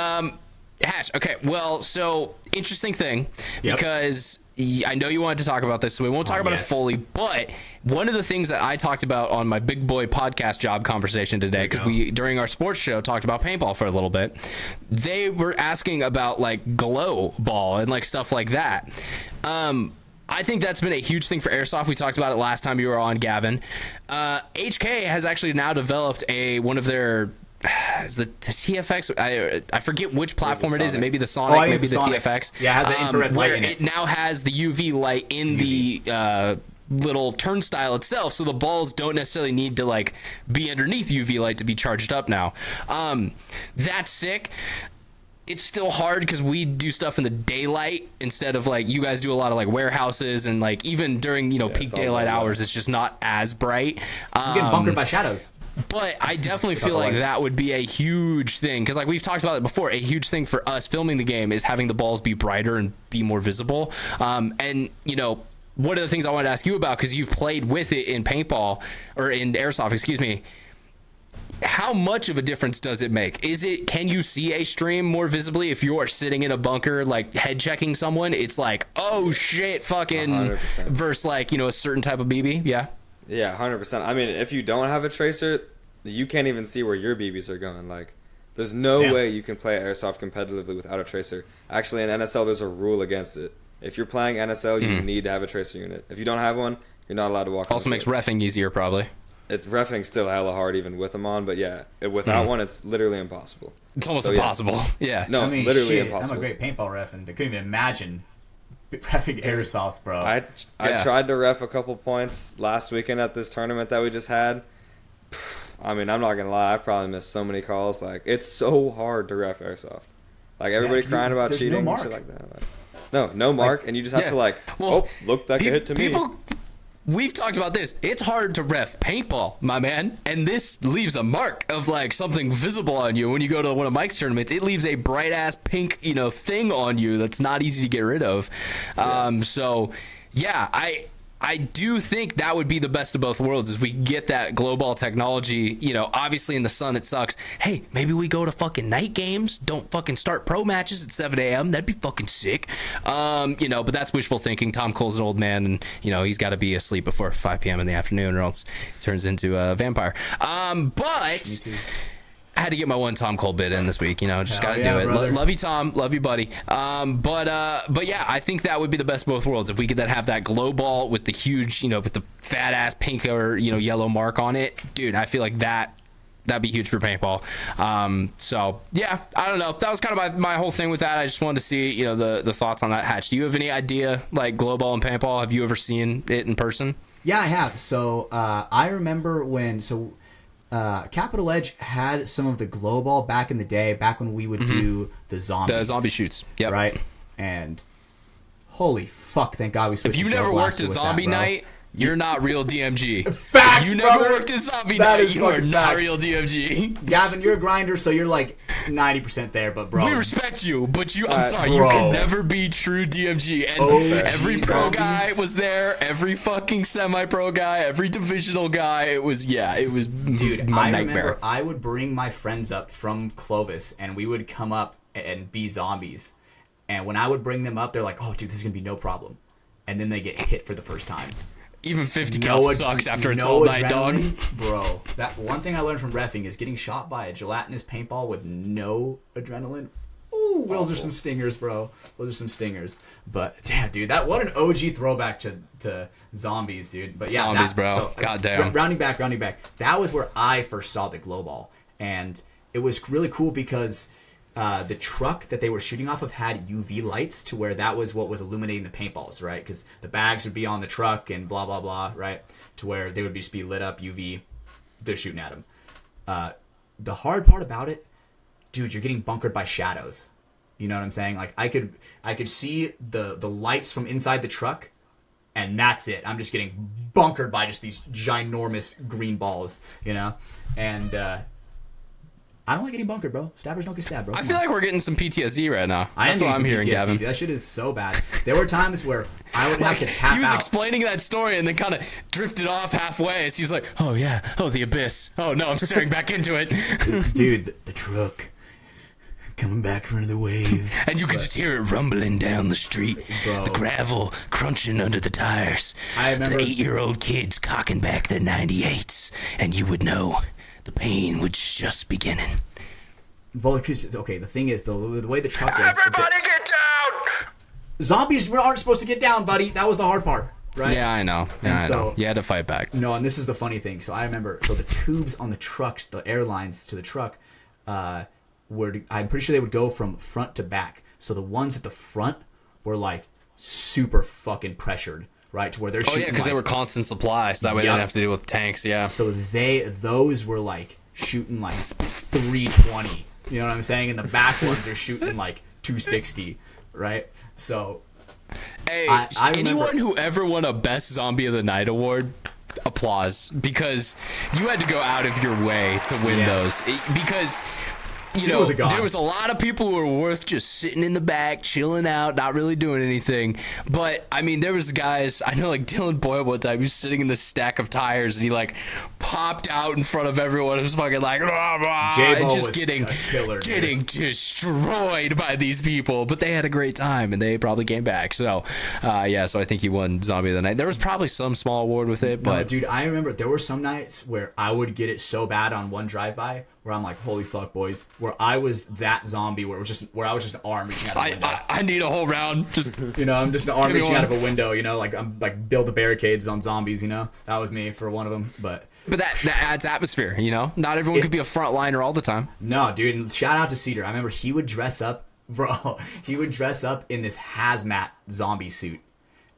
[SPEAKER 1] Hatch. Okay. Well, so interesting thing because I know you wanted to talk about this, so we won't talk about it fully. But one of the things that I talked about on my Big Boy podcast job conversation today, because we during our sports show talked about paintball for a little bit, they were asking about glow ball and stuff like that. I think that's been a huge thing for airsoft. We talked about it last time you were on, Gavin. HK has actually now developed one of their is the TFX. I forget which platform it is. It may be the Sonic, maybe the TFX.
[SPEAKER 2] Yeah, it has an infrared light in it.
[SPEAKER 1] It now has the UV light in the little turnstile itself, so the balls don't necessarily need to be underneath UV light to be charged up now. That's sick. It's still hard because we do stuff in the daylight instead of you guys do a lot of warehouses and even during peak daylight hours. It's just not as bright.
[SPEAKER 2] You get bunkered by shadows.
[SPEAKER 1] But I definitely feel like that would be a huge thing because we've talked about it before. A huge thing for us filming the game is having the balls be brighter and be more visible. And one of the things I wanted to ask you about, because you've played with it in paintball or in airsoft, excuse me. How much of a difference does it make? Can you see a stream more visibly if you are sitting in a bunker head checking someone? It's oh shit, fucking
[SPEAKER 3] 100%.
[SPEAKER 1] Versus a certain type of BB. Yeah
[SPEAKER 3] 100%. I mean, if you don't have a tracer, you can't even see where your BBs are going. There's no way you can play airsoft competitively without a tracer. Actually, in NSL there's a rule against it. If you're playing NSL, you need to have a tracer unit. If you don't have one, you're not allowed to walk.
[SPEAKER 1] Also makes reffing easier, probably.
[SPEAKER 3] It's reffing still hella hard even with them on, but without one, it's literally impossible.
[SPEAKER 1] It's almost impossible. Yeah.
[SPEAKER 3] No, literally impossible.
[SPEAKER 2] I'm a great paintball ref, and I couldn't even imagine reffing airsoft, bro.
[SPEAKER 3] I tried to ref a couple points last weekend at this tournament that we just had. I mean, I'm not gonna lie, I probably missed so many calls. It's so hard to ref airsoft. Everybody's crying about cheating and shit like that. No mark, and you just have to looked like a hit to me.
[SPEAKER 1] We've talked about this. It's hard to ref paintball, my man. And this leaves a mark of something visible on you. When you go to one of Mike's tournaments, it leaves a bright ass pink, thing on you that's not easy to get rid of. So yeah, I do think that would be the best of both worlds is we get that glow ball technology. You know, obviously in the sun it sucks. Hey, maybe we go to fucking night games. Don't fucking start pro matches at 7 a.m. That'd be fucking sick. You know, but that's wishful thinking. Tom Cole's an old man, and you know he's got to be asleep before 5 p.m. in the afternoon, or else he turns into a vampire. But
[SPEAKER 2] Me too.
[SPEAKER 1] I had to get my one Tom Cole bit in this week, you know, just
[SPEAKER 2] Hell
[SPEAKER 1] got to
[SPEAKER 2] yeah,
[SPEAKER 1] do it.
[SPEAKER 2] brother.
[SPEAKER 1] Love you, Tom. Love you, buddy. But yeah, I think that would be the best of both worlds. If we could have that glow ball with the huge, you know, with the fat ass pink or, you know, yellow mark on it, dude, I feel like that'd be huge for paintball. So yeah, I don't know. That was kind of my whole thing with that. I just wanted to see, you know, the thoughts on that. Hatch, do you have any idea, like glow ball and paintball? Have you ever seen it in person?
[SPEAKER 2] Yeah, I have. So I remember when Capital Edge had some of the glow ball back in the day, back when we would do the zombies.
[SPEAKER 1] The zombie shoots. Yep.
[SPEAKER 2] Right? And holy fuck, thank God we switched
[SPEAKER 1] If you
[SPEAKER 2] to Joe
[SPEAKER 1] never worked
[SPEAKER 2] Blaster
[SPEAKER 1] a
[SPEAKER 2] with
[SPEAKER 1] zombie
[SPEAKER 2] that, bro.
[SPEAKER 1] night, you're not real DMG.
[SPEAKER 2] Facts,
[SPEAKER 1] If you never
[SPEAKER 2] brother.
[SPEAKER 1] worked a zombie
[SPEAKER 2] That
[SPEAKER 1] night,
[SPEAKER 2] is
[SPEAKER 1] you are
[SPEAKER 2] fucking
[SPEAKER 1] not
[SPEAKER 2] facts.
[SPEAKER 1] real DMG.
[SPEAKER 2] Gavin, you're a grinder, so you're like 90% there, but bro.
[SPEAKER 1] We respect you, but I'm sorry, you
[SPEAKER 2] bro.
[SPEAKER 1] can never be true DMG. And
[SPEAKER 2] Oh,
[SPEAKER 1] every
[SPEAKER 2] geez,
[SPEAKER 1] pro
[SPEAKER 2] zombies.
[SPEAKER 1] guy was there, every fucking semi-pro guy, every divisional guy. It was
[SPEAKER 2] Dude,
[SPEAKER 1] my
[SPEAKER 2] I
[SPEAKER 1] nightmare.
[SPEAKER 2] remember I would bring my friends up from Clovis, and we would come up and be zombies. And when I would bring them up, they're like, "Oh, dude, this is gonna be no problem." And then they get hit for the first time.
[SPEAKER 1] Even 50 cal sucks after it's all night, dog.
[SPEAKER 2] Bro, that one thing I learned from reffing is getting shot by a gelatinous paintball with no adrenaline. Ooh, those are some stingers, bro. Those are some stingers. But damn, dude, what an OG throwback to zombies, dude. But yeah,
[SPEAKER 1] Zombies, bro. Goddamn.
[SPEAKER 2] Rounding back. That was where I first saw the glow ball, and it was really cool because the truck that they were shooting off of had UV lights to where that was what was illuminating the paintballs, right? Because the bags would be on the truck and blah blah blah, right? To where they would just be lit up UV. They're shooting at them. The hard part about it, dude, you're getting bunkered by shadows. You know what I'm saying? Like I could see the lights from inside the truck, and that's it. I'm just getting bunkered by just these ginormous green balls, you know? And I don't like getting bunkered, bro. Stabbers don't get stabbed, bro.
[SPEAKER 1] I feel like we're getting some PTSD right now. That's what I'm hearing,
[SPEAKER 2] PTSD,
[SPEAKER 1] Gavin.
[SPEAKER 2] dude. That shit is so bad. There were times where I would have to tap
[SPEAKER 1] He was
[SPEAKER 2] out.
[SPEAKER 1] explaining that story and then kind of drifted off halfway as he's like, oh yeah, oh the abyss. Oh no, I'm staring back into it.
[SPEAKER 2] Dude, the truck coming back from the wave.
[SPEAKER 1] And you could just hear it rumbling down the street.
[SPEAKER 2] Bro.
[SPEAKER 1] The gravel crunching under the tires.
[SPEAKER 2] I remember-
[SPEAKER 1] the 8-year-old kids cocking back their 98s. And you would know the pain was just beginning.
[SPEAKER 2] Well, okay, the thing is, the way the truck is...
[SPEAKER 1] Everybody get down!
[SPEAKER 2] Zombies aren't supposed to get down, buddy. That was the hard part, right?
[SPEAKER 1] Yeah, I know.
[SPEAKER 2] And
[SPEAKER 1] I
[SPEAKER 2] so-
[SPEAKER 1] know. You had to fight back.
[SPEAKER 2] No, and this is the funny thing. So I remember, the tubes on the trucks, the airlines to the truck, I'm pretty sure they would go from front to back. So the ones at the front were like super fucking pressured, right? To where they're
[SPEAKER 1] Oh
[SPEAKER 2] shooting.
[SPEAKER 1] yeah, because they
[SPEAKER 2] like-
[SPEAKER 1] were constant supply, so that way they
[SPEAKER 2] Yup.
[SPEAKER 1] didn't have to deal with tanks. Yeah.
[SPEAKER 2] So those were like shooting like 320. You know what I'm saying? And the back ones are shooting like 260, right? So
[SPEAKER 1] Hey,
[SPEAKER 2] I remember-
[SPEAKER 1] anyone who ever won a Best Zombie of the Night award, applause, because you had to go out of your way to win
[SPEAKER 2] Yes.
[SPEAKER 1] those. Because you
[SPEAKER 2] She
[SPEAKER 1] know
[SPEAKER 2] was a god.
[SPEAKER 1] there was a lot of people who were worth just sitting in the back, chilling out, not really doing anything. But I mean, there was guys I know, like Dylan Boyle one time. He was sitting in this stack of tires, and he like popped out in front of everyone. It was fucking like, rah, rah,
[SPEAKER 2] J-Bo
[SPEAKER 1] and just
[SPEAKER 2] was
[SPEAKER 1] getting
[SPEAKER 2] a killer, dude.
[SPEAKER 1] getting destroyed by these people. But they had a great time, and they probably came back. So yeah, so I think he won Zombie of the Night. There was probably some small award with it,
[SPEAKER 2] No,
[SPEAKER 1] but
[SPEAKER 2] dude, I remember there were some nights where I would get it so bad on one drive-by where I'm like, holy fuck, boys, where I was that zombie where I was just an arm reaching out of a window.
[SPEAKER 1] I need a whole round. Just
[SPEAKER 2] You know, I'm just an arm
[SPEAKER 1] Give me
[SPEAKER 2] reaching out of
[SPEAKER 1] one.
[SPEAKER 2] a window, you know, like I'm like build the barricades on zombies, you know? That was me for one of them, but
[SPEAKER 1] that adds atmosphere, you know? Not everyone could be a frontliner all the time.
[SPEAKER 2] no, dude, and shout out to Cedar. I remember he would dress up, bro, he would dress up in this hazmat zombie suit.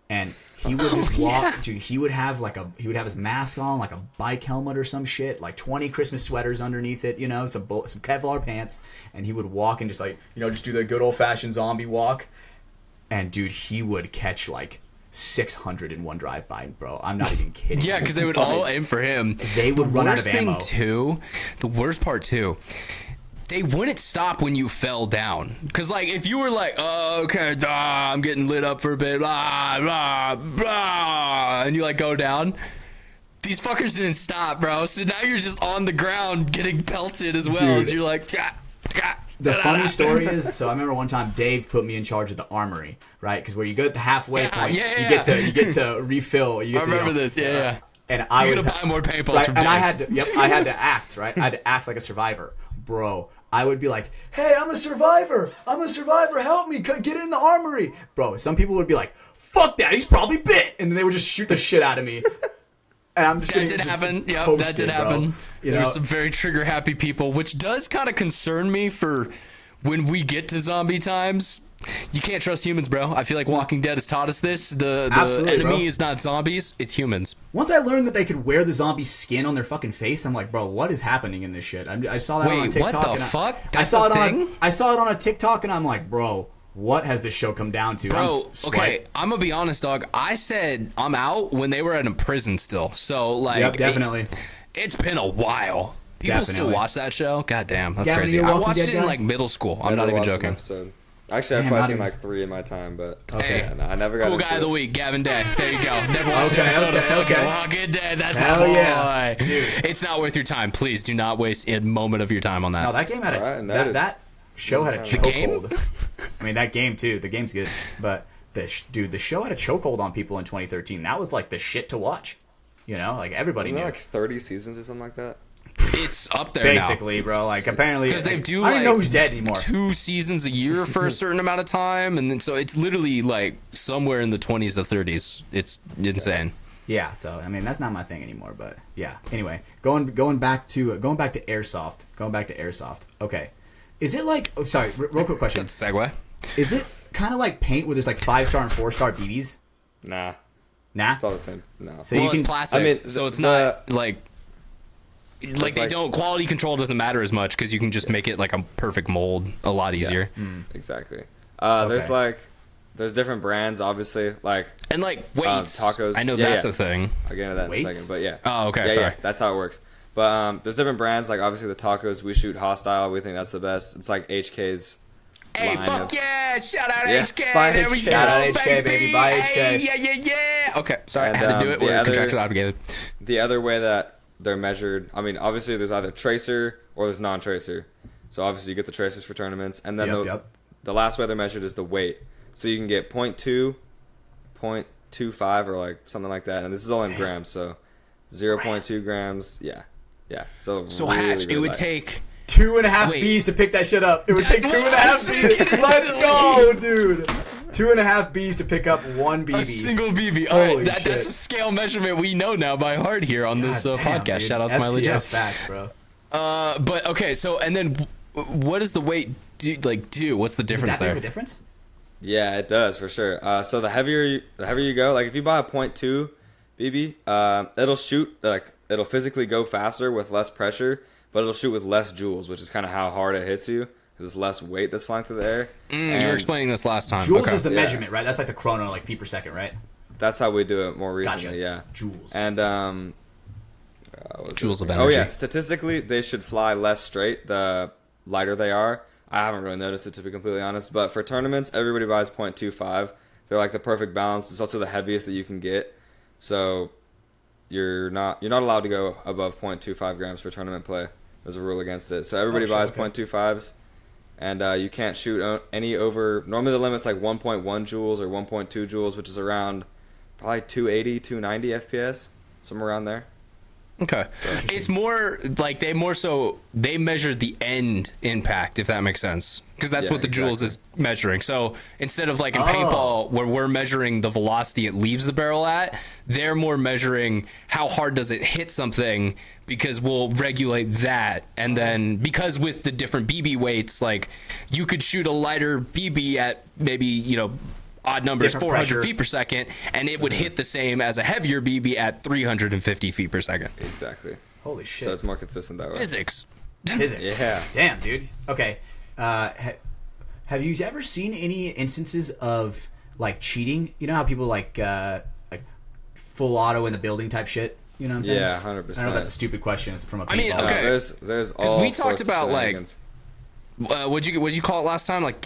[SPEAKER 2] And he would just walk, dude. He would have his mask on, like a bike helmet or some shit, like 20 Christmas sweaters underneath it, you know, some Kevlar pants, and he would walk and just like, you know, just do the good old fashioned zombie walk. And dude, he would catch like 600 in one drive by, bro. I'm not even kidding.
[SPEAKER 1] Yeah, because they would all aim for him.
[SPEAKER 2] They would run out of
[SPEAKER 1] Worst thing
[SPEAKER 2] ammo.
[SPEAKER 1] too, the worst part too, they wouldn't stop when you fell down. Because, like, if you were like, oh, okay, I'm getting lit up for a bit, blah, blah, blah, and you, like, go down, these fuckers didn't stop, bro. So now you're just on the ground getting pelted as well.
[SPEAKER 2] Dude.
[SPEAKER 1] As you're like,
[SPEAKER 2] The funny story is, so I remember one time Dave put me in charge of the armory, right? Because where you go at the halfway point, you get to refill. You get
[SPEAKER 1] I remember this, yeah.
[SPEAKER 2] And I
[SPEAKER 1] You're
[SPEAKER 2] was
[SPEAKER 1] gonna buy more paintballs
[SPEAKER 2] right,
[SPEAKER 1] from
[SPEAKER 2] and
[SPEAKER 1] Dave.
[SPEAKER 2] I had to act, right? I had to act like a survivor, bro. I would be like, "Hey, I'm a survivor. Help me, get in the armory, bro." Some people would be like, "Fuck that, he's probably bit," and then they would just shoot the shit out of me. And I'm just
[SPEAKER 1] that did happen. Yep, that did happen. There's some very trigger happy people, which does kind of concern me for when we get to zombie times. You can't trust humans, bro. I feel like Walking Dead has taught us this. The enemy
[SPEAKER 2] bro.
[SPEAKER 1] is not zombies, it's humans.
[SPEAKER 2] Once I learned that they could wear the zombie skin on their fucking face, I'm like, bro, what is happening in this shit? I saw that on TikTok.
[SPEAKER 1] What the fuck?
[SPEAKER 2] I saw it on a TikTok, and I'm like, bro, what has this show come down to?
[SPEAKER 1] Bro, okay, I'm gonna be honest, dog. I said I'm out when they were in a prison still. So, like,
[SPEAKER 2] yep, definitely.
[SPEAKER 1] It's been a while. People still watch that show? God damn, that's
[SPEAKER 2] Gavin,
[SPEAKER 1] crazy.
[SPEAKER 2] you a
[SPEAKER 1] I
[SPEAKER 2] Walking
[SPEAKER 1] watched
[SPEAKER 2] Dead
[SPEAKER 1] it in,
[SPEAKER 2] guy?
[SPEAKER 1] like, middle school. I'm not even joking.
[SPEAKER 3] Episode. Actually, I've
[SPEAKER 2] Damn,
[SPEAKER 3] probably
[SPEAKER 2] not
[SPEAKER 3] seen
[SPEAKER 2] even-
[SPEAKER 3] like 3 in my time, but
[SPEAKER 1] Hey,
[SPEAKER 3] yeah, no, I never got
[SPEAKER 1] cool
[SPEAKER 3] into
[SPEAKER 1] guy of the
[SPEAKER 3] it.
[SPEAKER 1] week, Gavin Day. There you go. Never watched
[SPEAKER 2] Okay,
[SPEAKER 1] an episode of
[SPEAKER 2] okay,
[SPEAKER 1] fucking
[SPEAKER 2] okay.
[SPEAKER 1] Walking Dead. That's
[SPEAKER 2] Hell
[SPEAKER 1] my boy.
[SPEAKER 2] yeah, dude.
[SPEAKER 1] It's not worth your time. Please do not waste a moment of your time on that.
[SPEAKER 2] No, that game had
[SPEAKER 3] Alright,
[SPEAKER 2] that show had a
[SPEAKER 3] The
[SPEAKER 1] game?
[SPEAKER 2] chokehold. I mean, that game too. The game's good, but the show had a chokehold on people in 2013. That was like the shit to watch. You know, like everybody
[SPEAKER 3] Wasn't
[SPEAKER 2] knew.
[SPEAKER 3] there like 30 seasons or something like that?
[SPEAKER 1] It's up there now.
[SPEAKER 2] Basically, bro. Like apparently,
[SPEAKER 1] Because they do
[SPEAKER 2] I don't
[SPEAKER 1] like
[SPEAKER 2] know who's dead anymore.
[SPEAKER 1] 2 seasons a year for a certain amount of time, and then so it's literally like somewhere in the 20s to 30s. It's insane.
[SPEAKER 2] Yeah, so I mean that's not my thing anymore. But yeah. Anyway, going back to airsoft. Going back to airsoft. Okay, is it like? Oh, sorry. Real quick question.
[SPEAKER 1] That's a segue.
[SPEAKER 2] Is it kind of like paint where there's like 5-star and 4-star BBs?
[SPEAKER 3] Nah,
[SPEAKER 2] Nah.
[SPEAKER 3] it's all the same. No.
[SPEAKER 2] So
[SPEAKER 1] Well,
[SPEAKER 2] you can.
[SPEAKER 1] it's plastic,
[SPEAKER 3] I mean,
[SPEAKER 1] so it's
[SPEAKER 3] the-
[SPEAKER 1] not like they
[SPEAKER 3] like-
[SPEAKER 1] don't. Quality control doesn't matter as much because you can just make it like a perfect mold a lot easier.
[SPEAKER 3] Exactly.
[SPEAKER 2] Okay.
[SPEAKER 3] There's different brands, obviously. Like
[SPEAKER 1] And like weights,
[SPEAKER 3] tacos.
[SPEAKER 1] I know
[SPEAKER 3] Yeah,
[SPEAKER 1] that's
[SPEAKER 3] yeah.
[SPEAKER 1] a thing.
[SPEAKER 3] I'll get into that in a
[SPEAKER 2] Weights?
[SPEAKER 3] second, but yeah.
[SPEAKER 1] Oh, okay,
[SPEAKER 3] Yeah,
[SPEAKER 1] sorry.
[SPEAKER 3] yeah, that's how it works. But there's different brands. Like obviously the tacos, we shoot Hostile. We think that's the best. It's like HK's.
[SPEAKER 1] Hey,
[SPEAKER 3] line
[SPEAKER 1] fuck
[SPEAKER 3] of-
[SPEAKER 1] yeah! Shout out
[SPEAKER 3] Yeah,
[SPEAKER 1] HK.
[SPEAKER 3] buy
[SPEAKER 1] There we
[SPEAKER 3] HK.
[SPEAKER 1] go,
[SPEAKER 2] Shout out HK, baby. Buy
[SPEAKER 1] Hey,
[SPEAKER 2] HK.
[SPEAKER 1] yeah. Okay, sorry,
[SPEAKER 3] And,
[SPEAKER 1] I had to do it.
[SPEAKER 3] the
[SPEAKER 1] We're
[SPEAKER 3] other-
[SPEAKER 1] contractually obligated.
[SPEAKER 3] The other way that they're measured, I mean, obviously there's either tracer or there's non-tracer. So obviously you get the tracers for tournaments, and then
[SPEAKER 2] Yep.
[SPEAKER 3] the last way they're measured is the weight. So you can get 0.2, 0.25, or like something like that, and this is all in grams. So 0.2 grams, yeah. So really,
[SPEAKER 1] Hatch,
[SPEAKER 3] really
[SPEAKER 1] it would
[SPEAKER 3] light.
[SPEAKER 1] take
[SPEAKER 2] 2.5
[SPEAKER 1] Wait.
[SPEAKER 2] Bs to pick that shit up. It would take 2.5 Bs. Let's go, dude. 2.5 Bs to pick up one BB.
[SPEAKER 1] a single BB. All
[SPEAKER 2] Holy
[SPEAKER 1] right,
[SPEAKER 2] shit.
[SPEAKER 1] that's a scale measurement we know now by heart here on this
[SPEAKER 2] God damn,
[SPEAKER 1] podcast.
[SPEAKER 2] dude.
[SPEAKER 1] Shout out to Smiley Joe.
[SPEAKER 2] FTS facts, bro.
[SPEAKER 1] But okay, so and then what does the weight do? What's the
[SPEAKER 2] Is it
[SPEAKER 1] difference
[SPEAKER 2] that big
[SPEAKER 1] there?
[SPEAKER 2] of a difference?
[SPEAKER 3] Yeah, it does for sure. So the heavier you go, like if you buy a 0.2 BB, it'll shoot it'll physically go faster with less pressure, but it'll shoot with less joules, which is kind of how hard it hits you because it's less weight that's flying through the air.
[SPEAKER 1] You were explaining this last time.
[SPEAKER 2] Joules
[SPEAKER 1] Okay.
[SPEAKER 2] is the
[SPEAKER 3] Yeah.
[SPEAKER 2] measurement, right? That's like the chrono, like feet per second, right?
[SPEAKER 3] That's how we do it more recently.
[SPEAKER 2] Gotcha.
[SPEAKER 3] Yeah,
[SPEAKER 2] Joules.
[SPEAKER 3] and what was
[SPEAKER 1] Joules
[SPEAKER 3] it?
[SPEAKER 1] of
[SPEAKER 3] Oh yeah,
[SPEAKER 1] energy.
[SPEAKER 3] statistically they should fly less straight the lighter they are. I haven't really noticed it, to be completely honest, but for tournaments everybody buys 0.25. They're like the perfect balance. It's also the heaviest that you can get, so you're not allowed to go above 0.25 grams for tournament play. There's a rule against it, so everybody buys
[SPEAKER 2] okay.
[SPEAKER 3] 0.25s, and you can't shoot any over. Normally the limit's like 1.1 joules or 1.2 joules, which is around probably 280 290 fps, somewhere around there.
[SPEAKER 1] Okay. It's more like they measure the end impact, if that makes sense. Because that's
[SPEAKER 3] Yeah,
[SPEAKER 1] what the joules
[SPEAKER 3] exactly.
[SPEAKER 1] is measuring. So instead of like in paintball, where we're measuring the velocity it leaves the barrel at, they're more measuring how hard does it hit something, because we'll regulate that. And then because with the different BB weights, like you could shoot a lighter BB at maybe, odd numbers,
[SPEAKER 2] Different
[SPEAKER 1] 400
[SPEAKER 2] pressure.
[SPEAKER 1] feet per second, and it would hit the same as a heavier BB at 350 feet per second.
[SPEAKER 3] Exactly.
[SPEAKER 2] Holy shit.
[SPEAKER 3] So it's more consistent that way.
[SPEAKER 1] Physics.
[SPEAKER 2] Physics.
[SPEAKER 3] Yeah.
[SPEAKER 2] Damn, dude. Okay. Have you ever seen any instances of like cheating? You know how people like full auto in the building type shit? You know what I'm saying?
[SPEAKER 3] Yeah,
[SPEAKER 2] I
[SPEAKER 3] 100%.
[SPEAKER 2] know that's a stupid question. It's from a paintball.
[SPEAKER 1] I mean, okay.
[SPEAKER 3] There's all
[SPEAKER 1] we talked
[SPEAKER 3] sorts of
[SPEAKER 1] about, like,
[SPEAKER 3] shenanigans.
[SPEAKER 1] what'd you call it last time? Like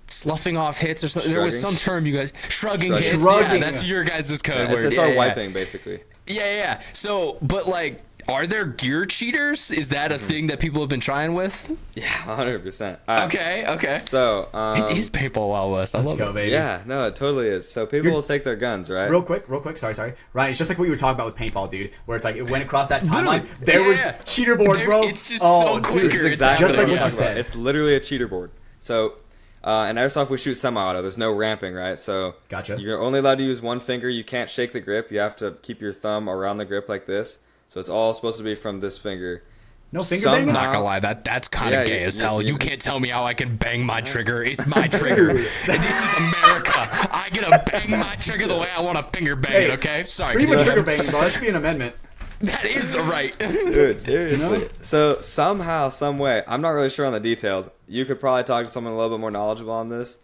[SPEAKER 1] sloughing off hits or something. There was some
[SPEAKER 3] Shrugging.
[SPEAKER 1] term you guys shrugging hits.
[SPEAKER 2] Shrugging.
[SPEAKER 1] Yeah, that's your guys' code
[SPEAKER 3] Yeah,
[SPEAKER 1] word.
[SPEAKER 3] it's our wiping basically.
[SPEAKER 1] Yeah. So, but like, are there gear cheaters? Is that a thing that people have been trying with?
[SPEAKER 3] Yeah, 100%.
[SPEAKER 1] Okay.
[SPEAKER 3] So,
[SPEAKER 1] It is paintball Wild West. I
[SPEAKER 2] Let's
[SPEAKER 1] love
[SPEAKER 2] go,
[SPEAKER 1] it.
[SPEAKER 2] baby.
[SPEAKER 3] yeah, no, it totally is. So people will take their guns, right?
[SPEAKER 2] Real quick. Sorry. Ryan, it's just like what you were talking about with paintball, dude. Where it's like it went across that timeline.
[SPEAKER 1] Literally.
[SPEAKER 2] There was
[SPEAKER 1] Yeah.
[SPEAKER 2] cheater boards, bro.
[SPEAKER 1] It's just so
[SPEAKER 2] dude,
[SPEAKER 1] quicker.
[SPEAKER 3] This is
[SPEAKER 1] It's
[SPEAKER 3] exactly
[SPEAKER 2] just like
[SPEAKER 3] what
[SPEAKER 2] what
[SPEAKER 3] I'm
[SPEAKER 2] you
[SPEAKER 3] talking about.
[SPEAKER 2] said.
[SPEAKER 3] It's literally a cheater board. So, in airsoft, we shoot semi-auto. There's no ramping, right? So
[SPEAKER 2] Gotcha.
[SPEAKER 3] You're only allowed to use one finger. You can't shake the grip. You have to keep your thumb around the grip like this. So it's all supposed to be from this finger.
[SPEAKER 2] No finger
[SPEAKER 3] Somehow-
[SPEAKER 2] banging?
[SPEAKER 1] I'm not gonna lie, that's kind of
[SPEAKER 3] Yeah,
[SPEAKER 1] gay as
[SPEAKER 3] you-
[SPEAKER 1] hell.
[SPEAKER 3] you-
[SPEAKER 1] You can't tell me how I can bang my trigger. It's my trigger. And this is America. I get to bang my trigger the way I want to finger bang it, okay? Sorry.
[SPEAKER 2] Freedom of trigger banging, bro. That should be an amendment.
[SPEAKER 1] That is right.
[SPEAKER 3] Dude, seriously.
[SPEAKER 2] You know?
[SPEAKER 3] So somehow, some way, I'm not really sure on the details. You could probably talk to someone a little bit more knowledgeable on this,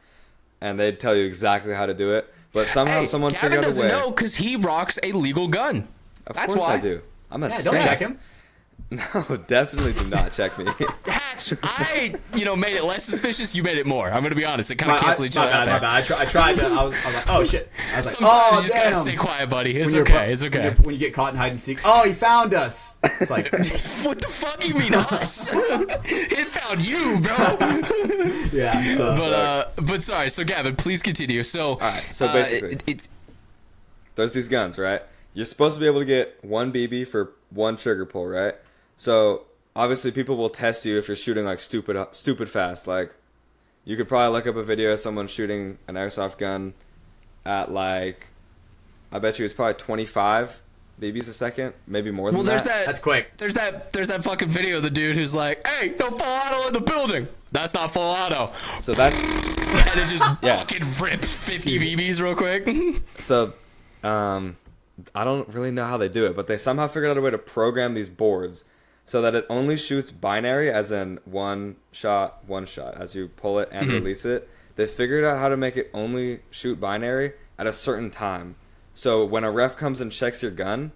[SPEAKER 3] and they'd tell you exactly how to do it. But somehow
[SPEAKER 1] Hey,
[SPEAKER 3] someone
[SPEAKER 1] Gavin
[SPEAKER 3] figured out a
[SPEAKER 1] doesn't
[SPEAKER 3] way.
[SPEAKER 1] know because he rocks a legal gun.
[SPEAKER 3] Of
[SPEAKER 1] That's
[SPEAKER 3] course
[SPEAKER 1] why.
[SPEAKER 3] I do. I'm a
[SPEAKER 2] Yeah, don't
[SPEAKER 3] saint.
[SPEAKER 2] check him.
[SPEAKER 3] No, definitely do not check me.
[SPEAKER 1] Hatch, I made it less suspicious. You made it more. I'm gonna be honest. It kind of
[SPEAKER 2] My
[SPEAKER 1] cancels each other out
[SPEAKER 2] bad.
[SPEAKER 1] there.
[SPEAKER 2] I tried to. I was like, oh shit. I was like,
[SPEAKER 1] Sometimes
[SPEAKER 2] oh
[SPEAKER 1] you just
[SPEAKER 2] damn.
[SPEAKER 1] gotta stay quiet, buddy. It's
[SPEAKER 2] When you're
[SPEAKER 1] okay.
[SPEAKER 2] bu-
[SPEAKER 1] It's okay.
[SPEAKER 2] When you get caught in hide and seek. Oh, he found us. It's like,
[SPEAKER 1] What the fuck you mean us? It found you, bro.
[SPEAKER 2] yeah. So,
[SPEAKER 1] But sorry. So Gavin, please continue. So all
[SPEAKER 3] right, so basically-
[SPEAKER 1] it's
[SPEAKER 3] There's these guns, right? You're supposed to be able to get one BB for one trigger pull, right? So obviously people will test you if you're shooting like stupid fast. Like you could probably look up a video of someone shooting an airsoft gun at like, I bet you it's probably 25 BBs a second, maybe more than
[SPEAKER 1] there's
[SPEAKER 3] that.
[SPEAKER 1] that.
[SPEAKER 2] that's quick.
[SPEAKER 1] There's that fucking video of the dude who's like, "Hey, no full auto in the building." That's not full auto.
[SPEAKER 3] So that's
[SPEAKER 1] And it just
[SPEAKER 3] Yeah.
[SPEAKER 1] fucking rips 50 BBs real quick.
[SPEAKER 3] so. I don't really know how they do it, but they somehow figured out a way to program these boards so that it only shoots binary, as in one shot, as you pull it and release it. They figured out how to make it only shoot binary at a certain time. So when a ref comes and checks your gun,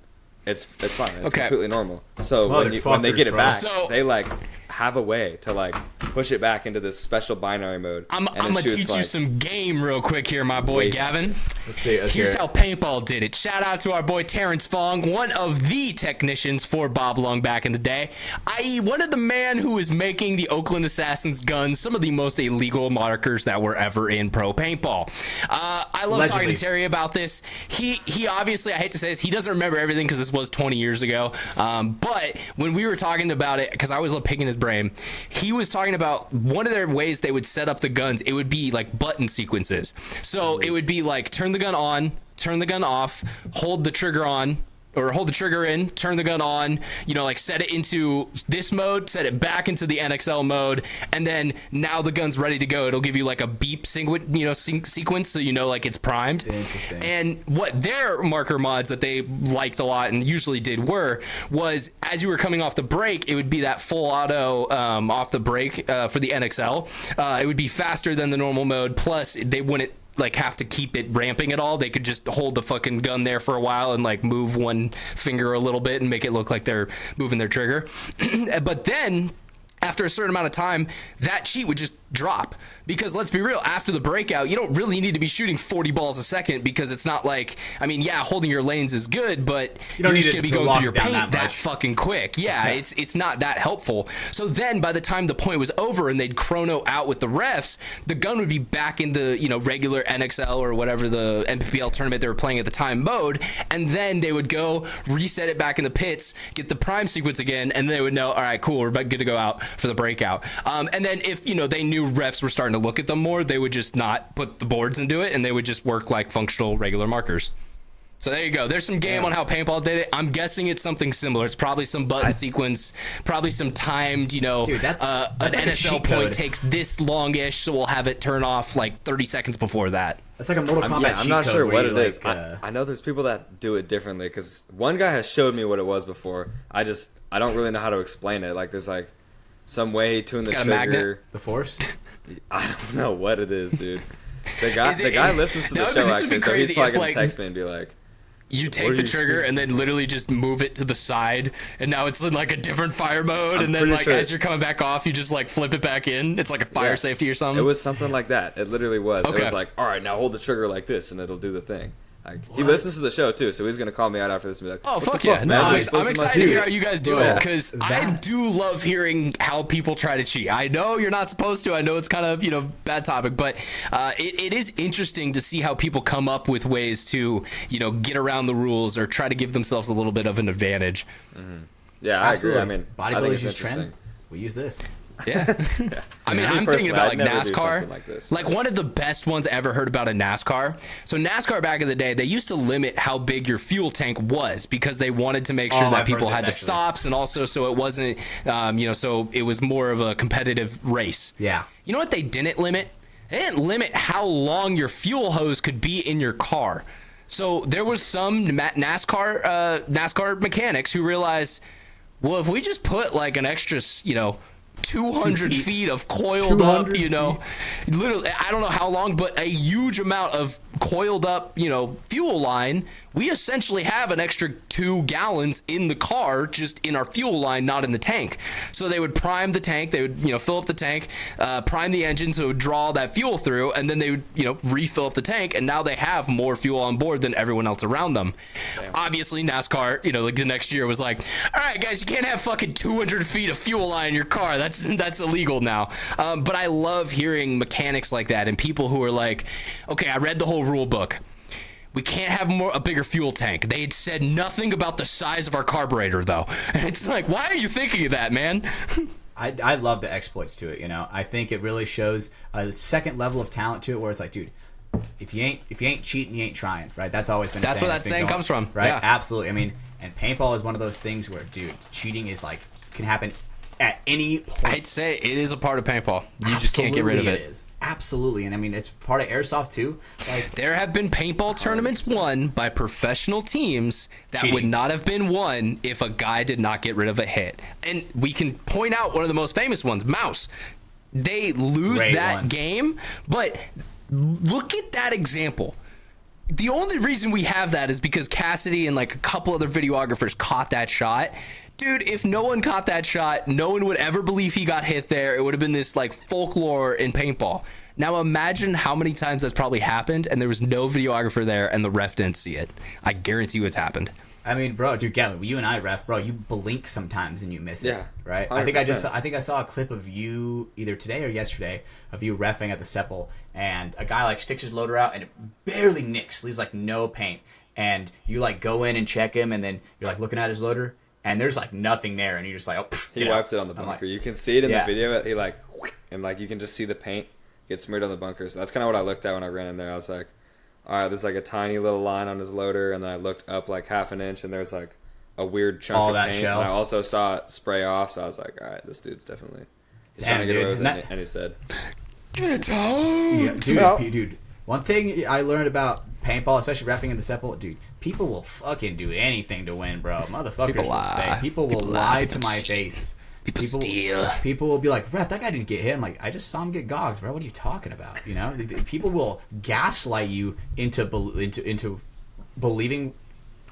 [SPEAKER 3] it's fine. It's
[SPEAKER 1] Okay.
[SPEAKER 3] completely normal. So when they get it
[SPEAKER 2] Motherfuckers,
[SPEAKER 3] back,
[SPEAKER 1] bro. So-
[SPEAKER 3] they like have a way to like push it back into this special binary mode.
[SPEAKER 1] I'm
[SPEAKER 3] and it
[SPEAKER 1] gonna
[SPEAKER 3] shoots,
[SPEAKER 1] teach you
[SPEAKER 3] like,
[SPEAKER 1] some game real quick here, my boy
[SPEAKER 3] Wait.
[SPEAKER 1] Gavin.
[SPEAKER 2] Let's see. Let's hear
[SPEAKER 1] Here's
[SPEAKER 2] it.
[SPEAKER 1] how paintball did it. Shout out to our boy Terrence Fong, one of the technicians for Bob Lung back in the day, i.e. one of the man who was making the Oakland Assassins guns, some of the most illegal markers that were ever in pro paintball. I love talking
[SPEAKER 2] Allegedly.
[SPEAKER 1] to Terry about this. He obviously, I hate to say this, he doesn't remember everything because this was 20 years ago. But when we were talking about it, because I always love picking his brain, he was talking about one of their ways they would set up the guns. It would be like button sequences. So it would be like turn the gun on, turn the gun off, hold the trigger on, or hold the trigger in, turn the gun on, like set it into this mode, set it back into the NXL mode, and then now the gun's ready to go. It'll give you like a beep sequence, so like it's primed.
[SPEAKER 2] Interesting.
[SPEAKER 1] And what their marker mods that they liked a lot and usually did was as you were coming off the break, it would be that full auto off the break for the NXL. It would be faster than the normal mode, plus they wouldn't like have to keep it ramping at all. They could just hold the fucking gun there for a while and like move one finger a little bit and make it look like they're moving their trigger. But then after a certain amount of time, that cheat would just drop. Because let's be real, after the breakout, you don't really need to be shooting 40 balls a second, because it's not like, holding your lanes is good, but
[SPEAKER 2] You don't
[SPEAKER 1] you're
[SPEAKER 2] need
[SPEAKER 1] just
[SPEAKER 2] it
[SPEAKER 1] going to be
[SPEAKER 2] to
[SPEAKER 1] going
[SPEAKER 2] lock
[SPEAKER 1] through your
[SPEAKER 2] it down
[SPEAKER 1] paint
[SPEAKER 2] that
[SPEAKER 1] that
[SPEAKER 2] much.
[SPEAKER 1] fucking quick. Yeah, it's not that helpful. So then by the time the point was over and they'd chrono out with the refs, the gun would be back in the, regular NXL or whatever the NPPL tournament they were playing at the time mode, and then they would go reset it back in the pits, get the prime sequence again, and they would know, all right, cool, we're about good to go out for the breakout. And then if, they knew refs were starting to look at them more, they would just not put the boards into it, and they would just work like functional regular markers. So there you go. There's some game on how paintball did it. I'm guessing it's something similar. It's probably some button sequence, probably some timed,
[SPEAKER 2] Dude, that's
[SPEAKER 1] an
[SPEAKER 2] like a
[SPEAKER 1] NSL
[SPEAKER 2] cheat
[SPEAKER 1] point
[SPEAKER 2] code.
[SPEAKER 1] takes this longish, so we'll have it turn off like 30 seconds before that.
[SPEAKER 2] That's like a Mortal Kombat
[SPEAKER 3] I'm
[SPEAKER 2] cheat
[SPEAKER 3] not
[SPEAKER 2] code
[SPEAKER 3] sure
[SPEAKER 2] where
[SPEAKER 3] what
[SPEAKER 2] you,
[SPEAKER 3] it is.
[SPEAKER 2] like,
[SPEAKER 3] I know there's people that do it differently, because one guy has showed me what it was before. I don't really know how to explain it. Like there's like some way he tuned the
[SPEAKER 1] got a magnet?
[SPEAKER 3] trigger.
[SPEAKER 2] the Force.
[SPEAKER 3] I don't know what it is, dude. The guy
[SPEAKER 1] Is it-
[SPEAKER 3] listens to the
[SPEAKER 1] that would-
[SPEAKER 3] show
[SPEAKER 1] this would be
[SPEAKER 3] actually, so he's
[SPEAKER 1] crazy
[SPEAKER 3] probably
[SPEAKER 1] if,
[SPEAKER 3] gonna
[SPEAKER 1] like-
[SPEAKER 3] text me and be like,
[SPEAKER 1] You
[SPEAKER 3] Or
[SPEAKER 1] take the
[SPEAKER 3] you
[SPEAKER 1] trigger
[SPEAKER 3] speed-
[SPEAKER 1] and then literally just move it to the side, and now it's in like a different fire mode.
[SPEAKER 3] I'm
[SPEAKER 1] And then
[SPEAKER 3] pretty
[SPEAKER 1] like
[SPEAKER 3] sure-
[SPEAKER 1] as you're coming back off, you just like flip it back in. It's like a fire
[SPEAKER 3] Yeah.
[SPEAKER 1] safety or something.
[SPEAKER 3] It was something like that. It literally was.
[SPEAKER 1] Okay.
[SPEAKER 3] It was like, all right, now hold the trigger like this, and it'll do the thing. Like, he listens to the show too, so he's gonna call me out after this and be like,
[SPEAKER 1] Oh,
[SPEAKER 3] "What
[SPEAKER 1] fuck
[SPEAKER 3] the
[SPEAKER 1] yeah.
[SPEAKER 3] fuck,
[SPEAKER 1] No,
[SPEAKER 3] man?
[SPEAKER 1] I'm,
[SPEAKER 3] You're
[SPEAKER 1] I'm
[SPEAKER 3] supposed
[SPEAKER 1] excited
[SPEAKER 3] to
[SPEAKER 1] to hear
[SPEAKER 3] my
[SPEAKER 1] how you guys do
[SPEAKER 2] Bro,
[SPEAKER 1] it, because I
[SPEAKER 2] that-
[SPEAKER 1] do love hearing how people try to cheat. I know you're not supposed to. I know it's kind of, bad topic, but it is interesting to see how people come up with ways to, get around the rules or try to give themselves a little bit of an advantage.
[SPEAKER 3] Yeah, I
[SPEAKER 2] Absolutely.
[SPEAKER 3] agree. I mean, I think
[SPEAKER 2] bodybuilders
[SPEAKER 3] it's
[SPEAKER 2] use
[SPEAKER 3] interesting.
[SPEAKER 2] trend. We use this.
[SPEAKER 1] Yeah. I mean,
[SPEAKER 3] Me
[SPEAKER 1] I'm thinking
[SPEAKER 3] personally,
[SPEAKER 1] about
[SPEAKER 3] I'd
[SPEAKER 1] like
[SPEAKER 3] never do
[SPEAKER 1] NASCAR.
[SPEAKER 3] something like this.
[SPEAKER 1] Like one of the best ones I ever heard about in NASCAR. So NASCAR back in the day, they used to limit how big your fuel tank was because they wanted to make sure
[SPEAKER 2] Oh,
[SPEAKER 1] that
[SPEAKER 2] I've
[SPEAKER 1] people
[SPEAKER 2] heard
[SPEAKER 1] had
[SPEAKER 2] this,
[SPEAKER 1] the
[SPEAKER 2] actually.
[SPEAKER 1] stops, and also so it wasn't, so it was more of a competitive race.
[SPEAKER 2] Yeah.
[SPEAKER 1] You know what they didn't limit? They didn't limit how long your fuel hose could be in your car. So there was some NASCAR mechanics who realized, well, if we just put like an extra, 200
[SPEAKER 2] feet.
[SPEAKER 1] feet of coiled up,
[SPEAKER 2] 200
[SPEAKER 1] literally, I don't know how long, but a huge amount of coiled up, fuel line. We essentially have an extra 2 gallons in the car, just in our fuel line, not in the tank. So they would prime the tank, they would, fill up the tank, prime the engine so it would draw that fuel through, and then they would, refill up the tank, and now they have more fuel on board than everyone else around them. Damn. Obviously, NASCAR, like the next year was like, all right, guys, you can't have fucking 200 feet of fuel line in your car. That's illegal now. But I love hearing mechanics like that and people who are like, okay, I read the whole rule book. We can't have a bigger fuel tank. They had said nothing about the size of our carburetor, though. And it's like, why are you thinking of that, man?
[SPEAKER 2] I love the exploits to it. I think it really shows a second level of talent to it, where it's like, dude, if you ain't cheating, you ain't trying, right? That's always been.
[SPEAKER 1] That's where that
[SPEAKER 2] that's been
[SPEAKER 1] saying
[SPEAKER 2] going,
[SPEAKER 1] comes from,
[SPEAKER 2] right?
[SPEAKER 1] yeah.
[SPEAKER 2] Absolutely. I mean, and paintball is one of those things where, dude, cheating is like can happen at any point.
[SPEAKER 1] I'd say it is a part of paintball. You just can't get rid of it.
[SPEAKER 2] It is. Absolutely. And I mean, it's part of airsoft too. Like,
[SPEAKER 1] there have been paintball tournaments won by professional teams that
[SPEAKER 2] Cheating.
[SPEAKER 1] would not have been won if a guy did not get rid of a hit. And we can point out one of the most famous ones, Mouse. They lose
[SPEAKER 2] Great
[SPEAKER 1] that
[SPEAKER 2] one.
[SPEAKER 1] game, but look at that example. The only reason we have that is because Cassidy and like a couple other videographers caught that shot. Dude, if no one caught that shot, no one would ever believe he got hit there. It would have been this like folklore in paintball. Now imagine how many times that's probably happened and there was no videographer there and the ref didn't see it. I guarantee you it's happened.
[SPEAKER 2] I mean, bro, dude, Gavin, you and I, ref, bro, you blink sometimes and you miss it,
[SPEAKER 3] Yeah,
[SPEAKER 2] right?
[SPEAKER 3] 100%.
[SPEAKER 2] I think I saw a clip of you either today or yesterday of you reffing at the Sepple, and a guy like sticks his loader out and it barely nicks, leaves like no paint, and you like go in and check him, and then you're like looking at his loader, and there's like nothing there, and you're just like, oh, pff,
[SPEAKER 3] He
[SPEAKER 2] get out.
[SPEAKER 3] wiped it on the
[SPEAKER 2] I'm
[SPEAKER 3] bunker.
[SPEAKER 2] like,
[SPEAKER 3] You can see it in
[SPEAKER 2] Yeah.
[SPEAKER 3] the video. He like, and like you can just see the paint get smeared on the bunkers. That's kind of what I looked at when I ran in there. I was like, all right, there's like a tiny little line on his loader, and then I looked up like half an inch, and there's like a weird chunk
[SPEAKER 2] All
[SPEAKER 3] of
[SPEAKER 2] that
[SPEAKER 3] paint.
[SPEAKER 2] shell.
[SPEAKER 3] And I also saw it spray off, so I was like, all right, this dude's definitely he's
[SPEAKER 2] Damn,
[SPEAKER 3] trying to get away
[SPEAKER 2] dude.
[SPEAKER 3] with
[SPEAKER 2] And
[SPEAKER 3] it. And he said,
[SPEAKER 1] Get out!
[SPEAKER 2] Yeah, dude,
[SPEAKER 3] Well-
[SPEAKER 2] dude. One thing I learned about paintball, especially reffing in the Sepple, dude, people will fucking do anything to win, bro. Motherfuckers
[SPEAKER 1] People
[SPEAKER 2] will
[SPEAKER 1] lie.
[SPEAKER 2] say. People will
[SPEAKER 1] People
[SPEAKER 2] lie
[SPEAKER 1] lie.
[SPEAKER 2] to my face.
[SPEAKER 1] People steal.
[SPEAKER 2] People will be like, ref, that guy didn't get hit. I'm like, I just saw him get gogged, bro. What are you talking about? People will gaslight you into believing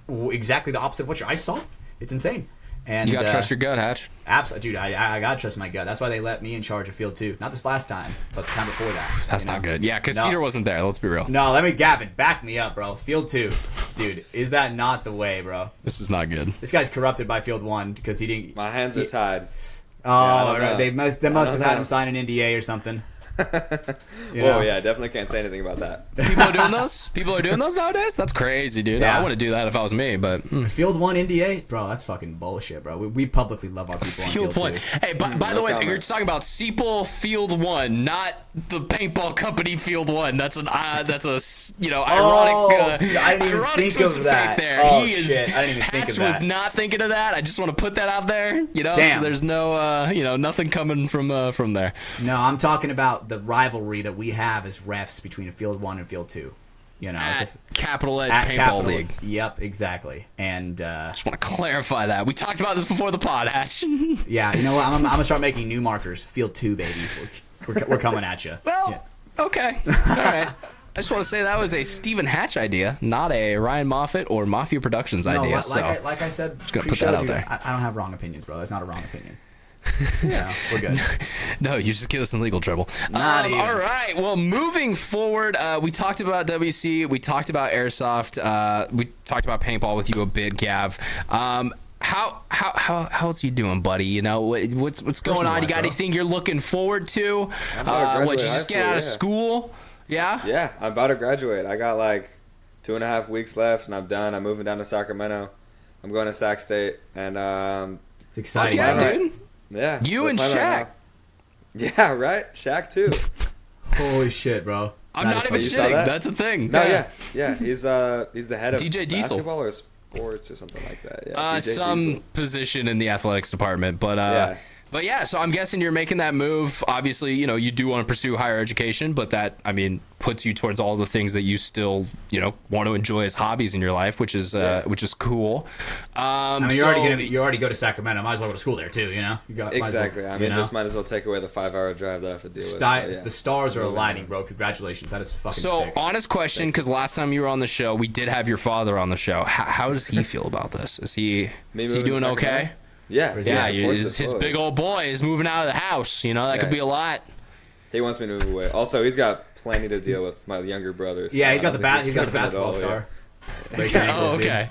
[SPEAKER 2] exactly the opposite of what I saw. It's insane. And
[SPEAKER 1] You gotta trust your gut, Hatch.
[SPEAKER 2] absolutely, dude. I gotta trust my gut. That's why they let me in charge of Field 2. Not this last time, but the time before that.
[SPEAKER 1] That's
[SPEAKER 2] you know?
[SPEAKER 1] not good. Yeah, because
[SPEAKER 2] No.
[SPEAKER 1] Cedar wasn't there. Let's be real.
[SPEAKER 2] No, Gavin, back me up, bro. Field 2, dude, is that not the way, bro?
[SPEAKER 1] This is not good.
[SPEAKER 2] This guy's corrupted by Field 1 because he didn't.
[SPEAKER 3] my hands are tied.
[SPEAKER 2] Oh,
[SPEAKER 3] I don't
[SPEAKER 2] right.
[SPEAKER 3] know.
[SPEAKER 2] They must
[SPEAKER 3] I
[SPEAKER 2] have
[SPEAKER 3] don't
[SPEAKER 2] had
[SPEAKER 3] know.
[SPEAKER 2] him sign an NDA or something. You
[SPEAKER 3] Whoa,
[SPEAKER 2] know?
[SPEAKER 3] yeah, definitely can't say anything about that.
[SPEAKER 1] People are doing those? People are doing those nowadays? That's crazy, dude.
[SPEAKER 2] Yeah.
[SPEAKER 1] I wouldn't do that if I was me, but...
[SPEAKER 2] Field 1 NDA, bro. That's fucking bullshit, bro. We publicly love our people on
[SPEAKER 1] Field
[SPEAKER 2] Field
[SPEAKER 1] 1.
[SPEAKER 2] 2.
[SPEAKER 1] Hey, by the
[SPEAKER 3] no
[SPEAKER 1] way,
[SPEAKER 3] comment.
[SPEAKER 1] you're talking about Seaple Field 1, not the paintball company Field 1. That's an ironic.
[SPEAKER 2] Oh, dude, I didn't even
[SPEAKER 1] ironic
[SPEAKER 2] think
[SPEAKER 1] twist
[SPEAKER 2] of
[SPEAKER 1] fate
[SPEAKER 2] that.
[SPEAKER 1] there.
[SPEAKER 2] Oh,
[SPEAKER 1] He is,
[SPEAKER 2] shit, I didn't even think
[SPEAKER 1] Hatch
[SPEAKER 2] of that.
[SPEAKER 1] was not thinking of that. I just want to put that out there. So
[SPEAKER 2] Damn.
[SPEAKER 1] there's no, nothing coming from there.
[SPEAKER 2] No, I'm talking about the rivalry that we have as refs between Field 1 and Field 2. It's
[SPEAKER 1] At Capital Edge
[SPEAKER 2] at
[SPEAKER 1] Paintball
[SPEAKER 2] Capital.
[SPEAKER 1] League.
[SPEAKER 2] Yep, exactly. And
[SPEAKER 1] Just want to clarify that. We talked about this before the pod, Hatch.
[SPEAKER 2] yeah, you know what? I'm gonna start making new markers. Field 2, baby. We're coming at you.
[SPEAKER 1] Well, okay. All right. I just want to say that was a Stephen Hatch idea, not a Ryan Moffat or Mafia Productions idea.
[SPEAKER 2] Like I said,
[SPEAKER 1] just gonna put that out there.
[SPEAKER 2] I don't have wrong opinions, bro. That's not a wrong opinion. Yeah, we're good.
[SPEAKER 1] No, you just get us in legal trouble.
[SPEAKER 2] Not even.
[SPEAKER 1] All right. Well, moving forward, we talked about WC. We talked about airsoft. We talked about paintball with you a bit, Gav. How's you doing, buddy? You know, what's going on? You got anything you're looking forward to? What, you just get out of school? Yeah?
[SPEAKER 3] Yeah, I'm about to graduate. I got like 2.5 weeks left, and I'm done. I'm moving down to Sacramento. I'm going to Sac State, and
[SPEAKER 2] it's exciting.
[SPEAKER 1] Yeah, dude.
[SPEAKER 3] Yeah.
[SPEAKER 1] You and Shaq.
[SPEAKER 3] Right, yeah, right. Shaq too.
[SPEAKER 2] Holy shit, bro.
[SPEAKER 1] I'm not even shitting. That's a thing.
[SPEAKER 3] No, yeah. He's the head of
[SPEAKER 1] DJ Diesel.
[SPEAKER 3] Basketball or sports or something like that. Yeah. DJ
[SPEAKER 1] Some
[SPEAKER 3] Diesel.
[SPEAKER 1] position in the athletics department, but yeah, so I'm guessing you're making that move. Obviously, you know, you do want to pursue higher education, but that, I mean, puts you towards all the things that you still, you know, want to enjoy as hobbies in your life, which is cool.
[SPEAKER 2] I mean, you already go to Sacramento. Might as well go to school there too. You know,
[SPEAKER 3] Exactly. I mean, just might as well take away the 5-hour drive that I have to deal with.
[SPEAKER 2] The stars are aligning, bro. Congratulations. That is fucking sick.
[SPEAKER 1] So, honest question, because last time you were on the show, we did have your father on the show. How does he feel about this? Is he doing okay?
[SPEAKER 3] Yeah,
[SPEAKER 1] his big old boy is moving out of the house. You know, that could be a lot.
[SPEAKER 3] He wants me to move away. Also, he's got plenty to deal with my younger brothers.
[SPEAKER 2] Yeah, he's got the basketball star.
[SPEAKER 1] Oh, okay.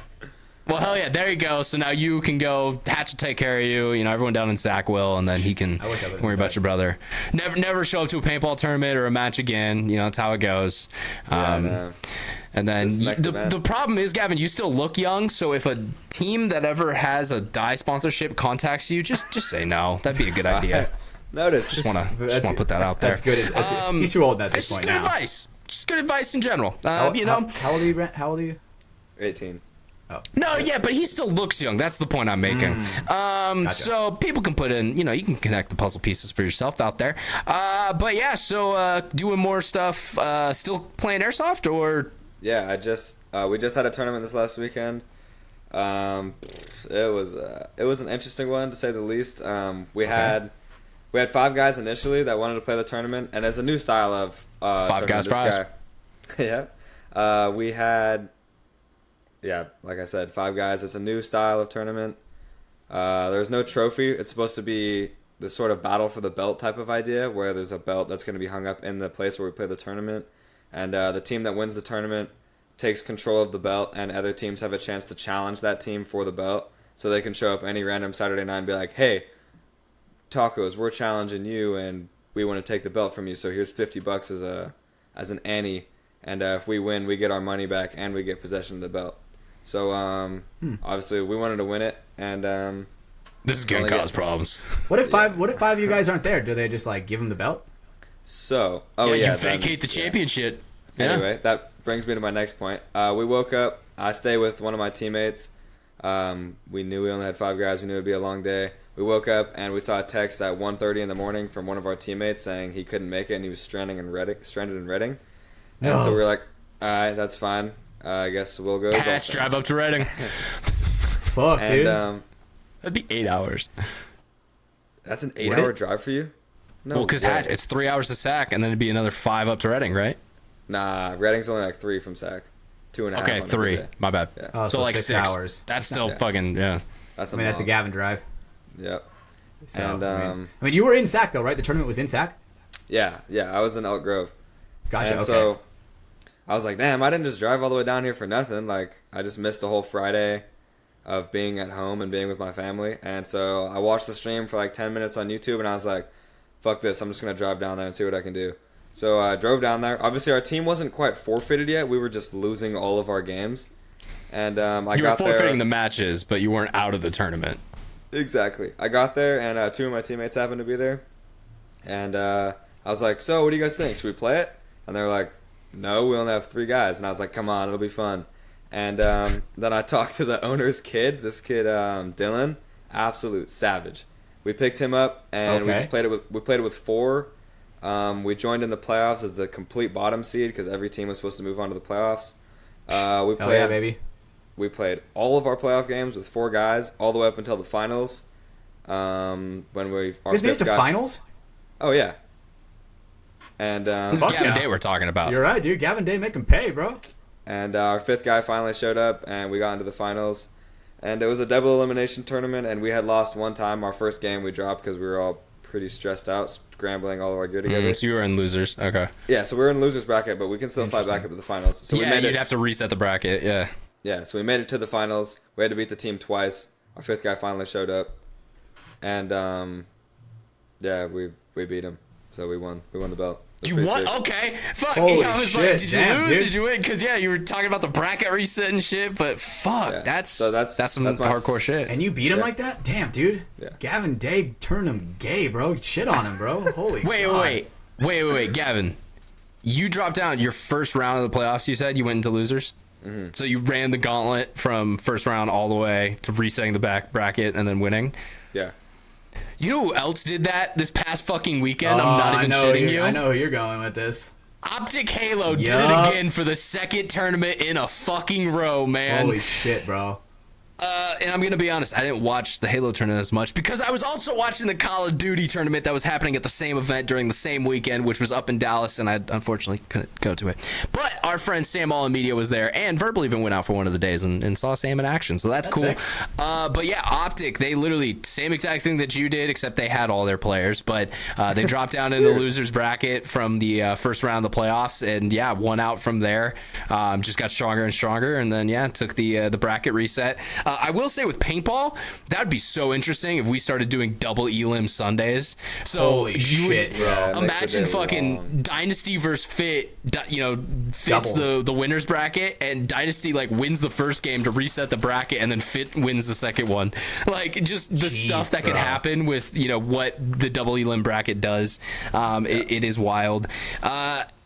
[SPEAKER 1] Well, hell yeah, there you go. So now you can go. Hatch will take care of you. You know, everyone down in Sac will, and then he can worry about your brother. Never show up to a paintball tournament or a match again. You know, that's how it goes. And then the problem is, Gavin, you still look young. So if a team that ever has a dye sponsorship contacts you, just say no. That'd be a good idea.
[SPEAKER 3] Notice.
[SPEAKER 1] Just want to put that out there.
[SPEAKER 2] That's good. He's too old at this point now.
[SPEAKER 1] Advice. Just good advice in general.
[SPEAKER 2] How old are you?
[SPEAKER 3] 18.
[SPEAKER 2] Oh.
[SPEAKER 1] No, yeah, but he still looks young. That's the point I'm making.
[SPEAKER 2] Gotcha.
[SPEAKER 1] So people can put in, you know, you can connect the puzzle pieces for yourself out there. But yeah, so doing more stuff. Still playing airsoft or?
[SPEAKER 3] Yeah, we just had a tournament this last weekend. It was an interesting one to say the least. We had 5 guys initially that wanted to play the tournament, and it's a new style of
[SPEAKER 1] 5 guys prize.
[SPEAKER 3] Yeah, we had like I said, 5 guys. It's a new style of tournament. There's no trophy. It's supposed to be this sort of battle for the belt type of idea, where there's a belt that's going to be hung up in the place where we play the tournament. And the team that wins the tournament takes control of the belt, and other teams have a chance to challenge that team for the belt. So they can show up any random Saturday night and be like, hey, Tacos, we're challenging you, and we want to take the belt from you. So here's $50 as an ante. And if we win, we get our money back, and we get possession of the belt. So obviously we wanted to win it, and
[SPEAKER 1] this is going to cause problems.
[SPEAKER 2] What if 5 of you guys aren't there? Do they just like give them the belt?
[SPEAKER 3] So,
[SPEAKER 1] you vacate the championship. Yeah.
[SPEAKER 3] Anyway, that brings me to my next point. We woke up. I stay with one of my teammates. We knew we only had 5 guys. We knew it would be a long day. We woke up and we saw a text at 1:30 in the morning from one of our teammates saying he couldn't make it and he was stranded in Reading. And so we were like, all right, that's fine. I guess we'll go.
[SPEAKER 1] Hatch, drive up to Reading.
[SPEAKER 2] Fuck, dude.
[SPEAKER 1] That'd be 8 hours.
[SPEAKER 3] That's an 8-hour drive for you? No,
[SPEAKER 1] well, because it's 3 hours to Sac, and then it'd be another 5 up to Reading, right?
[SPEAKER 3] Nah, Reading's only like 3 from Sac. 2.5.
[SPEAKER 1] Okay, 3. My bad.
[SPEAKER 2] Yeah. Oh, so like 6 hours.
[SPEAKER 1] That's still fucking, yeah.
[SPEAKER 3] That's
[SPEAKER 2] the Gavin drive.
[SPEAKER 3] Yep.
[SPEAKER 2] So,
[SPEAKER 3] and
[SPEAKER 2] I mean, you were in Sac though, right? The tournament was in Sac?
[SPEAKER 3] Yeah. I was in Elk Grove.
[SPEAKER 2] Gotcha.
[SPEAKER 3] And so I was like, damn, I didn't just drive all the way down here for nothing. Like, I just missed the whole Friday of being at home and being with my family. And so I watched the stream for like 10 minutes on YouTube, and I was like, fuck this, I'm just going to drive down there and see what I can do. So I drove down there. Obviously, our team wasn't quite forfeited yet. We were just losing all of our games. And I got there.
[SPEAKER 1] You were forfeiting the matches, but you weren't out of the tournament.
[SPEAKER 3] Exactly. I got there, and 2 of my teammates happened to be there. And I was like, so what do you guys think? Should we play it? And they were like, no, we only have 3 guys. And I was like, come on, it'll be fun. And then I talked to the owner's kid, Dylan, absolute savage. We picked him up, and we just played it with 4. We joined in the playoffs as the complete bottom seed because every team was supposed to move on to the playoffs.
[SPEAKER 2] Baby.
[SPEAKER 3] We played all of our playoff games with 4 guys all the way up until the finals. When we
[SPEAKER 2] made it to finals?
[SPEAKER 3] Oh yeah. And
[SPEAKER 1] This is
[SPEAKER 2] Fuck
[SPEAKER 1] Gavin
[SPEAKER 2] yeah.
[SPEAKER 1] Day we're talking about.
[SPEAKER 2] You're right, dude. Gavin Day make him pay, bro.
[SPEAKER 3] and our fifth guy finally showed up, and we got into the finals. And it was a double elimination tournament, and we had lost one time. Our first game we dropped because we were all pretty stressed out, scrambling all of our gear together.
[SPEAKER 1] So you were in losers. Okay.
[SPEAKER 3] Yeah, so we're in losers bracket, but we can still fight back up to the finals. So we
[SPEAKER 1] Yeah,
[SPEAKER 3] made
[SPEAKER 1] you'd
[SPEAKER 3] it.
[SPEAKER 1] have to reset the bracket. Yeah.
[SPEAKER 3] Yeah, so we made it to the finals. We had to beat the team twice. Our fifth guy finally showed up, and yeah, we beat him. So we won the belt. It was
[SPEAKER 1] You
[SPEAKER 3] pretty
[SPEAKER 1] won?
[SPEAKER 3] sick.
[SPEAKER 1] Okay. Fuck.
[SPEAKER 2] Holy
[SPEAKER 1] I was
[SPEAKER 2] shit,
[SPEAKER 1] like, did you
[SPEAKER 2] damn,
[SPEAKER 1] lose?
[SPEAKER 2] dude.
[SPEAKER 1] Did you win? Because yeah, you were talking about the bracket reset and shit. But fuck,
[SPEAKER 3] Yeah.
[SPEAKER 1] that's
[SPEAKER 3] So
[SPEAKER 1] some
[SPEAKER 3] that's my
[SPEAKER 1] hardcore shit.
[SPEAKER 2] And you beat him
[SPEAKER 3] Yeah.
[SPEAKER 2] like that? Damn, dude.
[SPEAKER 3] Yeah.
[SPEAKER 2] Gavin Day turned him gay, bro. Shit on him, bro. Holy God.
[SPEAKER 1] Wait, Gavin. You dropped down your first round of the playoffs. You said you went into losers.
[SPEAKER 3] Mm-hmm.
[SPEAKER 1] So you ran the gauntlet from first round all the way to resetting the back bracket and then winning.
[SPEAKER 3] Yeah.
[SPEAKER 1] You know who else did that this past fucking weekend?
[SPEAKER 2] Oh,
[SPEAKER 1] I'm not even shitting you.
[SPEAKER 2] I know who you're going with this.
[SPEAKER 1] Optic Halo did it
[SPEAKER 2] Yup.
[SPEAKER 1] again for the second tournament in a fucking row, man.
[SPEAKER 2] Holy shit, bro.
[SPEAKER 1] And I'm gonna be honest, I didn't watch the Halo tournament as much because I was also watching the Call of Duty tournament that was happening at the same event during the same weekend, which was up in Dallas, and I unfortunately couldn't go to it. But our friend Sam All in Media was there, and Verbal even went out for one of the days and saw Sam in action, so that's cool.
[SPEAKER 2] sick.
[SPEAKER 1] But yeah, Optic, they literally same exact thing that you did, except they had all their players, but they dropped down in the losers bracket from the first round of the playoffs, and yeah, won out from there. Just got stronger and stronger, and then yeah, took the bracket reset. I will say with paintball, that would be so interesting if we started doing double elim Sundays. So
[SPEAKER 2] Holy
[SPEAKER 1] you
[SPEAKER 2] shit,
[SPEAKER 1] would
[SPEAKER 2] bro.
[SPEAKER 3] Yeah, it makes
[SPEAKER 1] imagine
[SPEAKER 3] the day
[SPEAKER 1] fucking
[SPEAKER 3] long.
[SPEAKER 1] Dynasty versus Fit, fits
[SPEAKER 2] Doubles.
[SPEAKER 1] the winners bracket, and Dynasty like wins the first game to reset the bracket, and then Fit wins the second one. Like just the
[SPEAKER 2] Jeez,
[SPEAKER 1] stuff that could
[SPEAKER 2] bro.
[SPEAKER 1] happen with what the double elim bracket does. It is wild.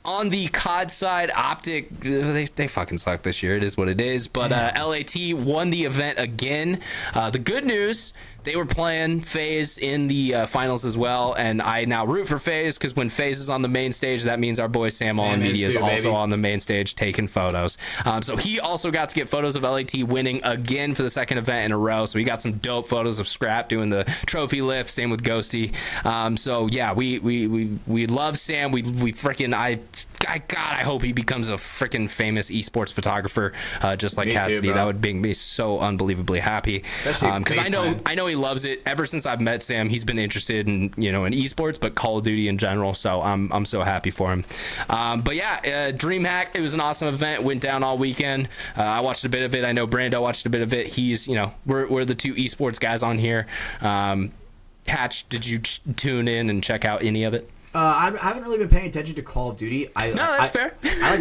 [SPEAKER 1] On the COD side, Optic, they fucking suck this year. It is what it is. But LAT won the event again. The good news, they were playing FaZe in the finals as well. And I now root for FaZe because when FaZe is on the main stage, that means our boy Sam All in
[SPEAKER 2] Sam is
[SPEAKER 1] Media is
[SPEAKER 2] too,
[SPEAKER 1] also
[SPEAKER 2] baby.
[SPEAKER 1] on the main stage taking photos. So he also got to get photos of LAT winning again for the second event in a row. So he got some dope photos of Scrap doing the trophy lift. Same with Ghosty. So yeah, we love Sam. We freaking God, I hope he becomes a freaking famous esports photographer, just like
[SPEAKER 2] Me too,
[SPEAKER 1] Cassidy.
[SPEAKER 2] bro.
[SPEAKER 1] That would make me so unbelievably happy.
[SPEAKER 2] Especially
[SPEAKER 1] Because
[SPEAKER 2] FaZe playing.
[SPEAKER 1] I know he loves it. Ever since I've met Sam, he's been interested in in esports, but Call of Duty in general. So I'm so happy for him. But yeah, DreamHack. It was an awesome event. Went down all weekend. I watched a bit of it. I know Brando watched a bit of it. He's we're the two esports guys on here. Hatch, did you tune in and check out any of it?
[SPEAKER 2] I haven't really been paying attention to Call of Duty.
[SPEAKER 1] That's fair.
[SPEAKER 2] I like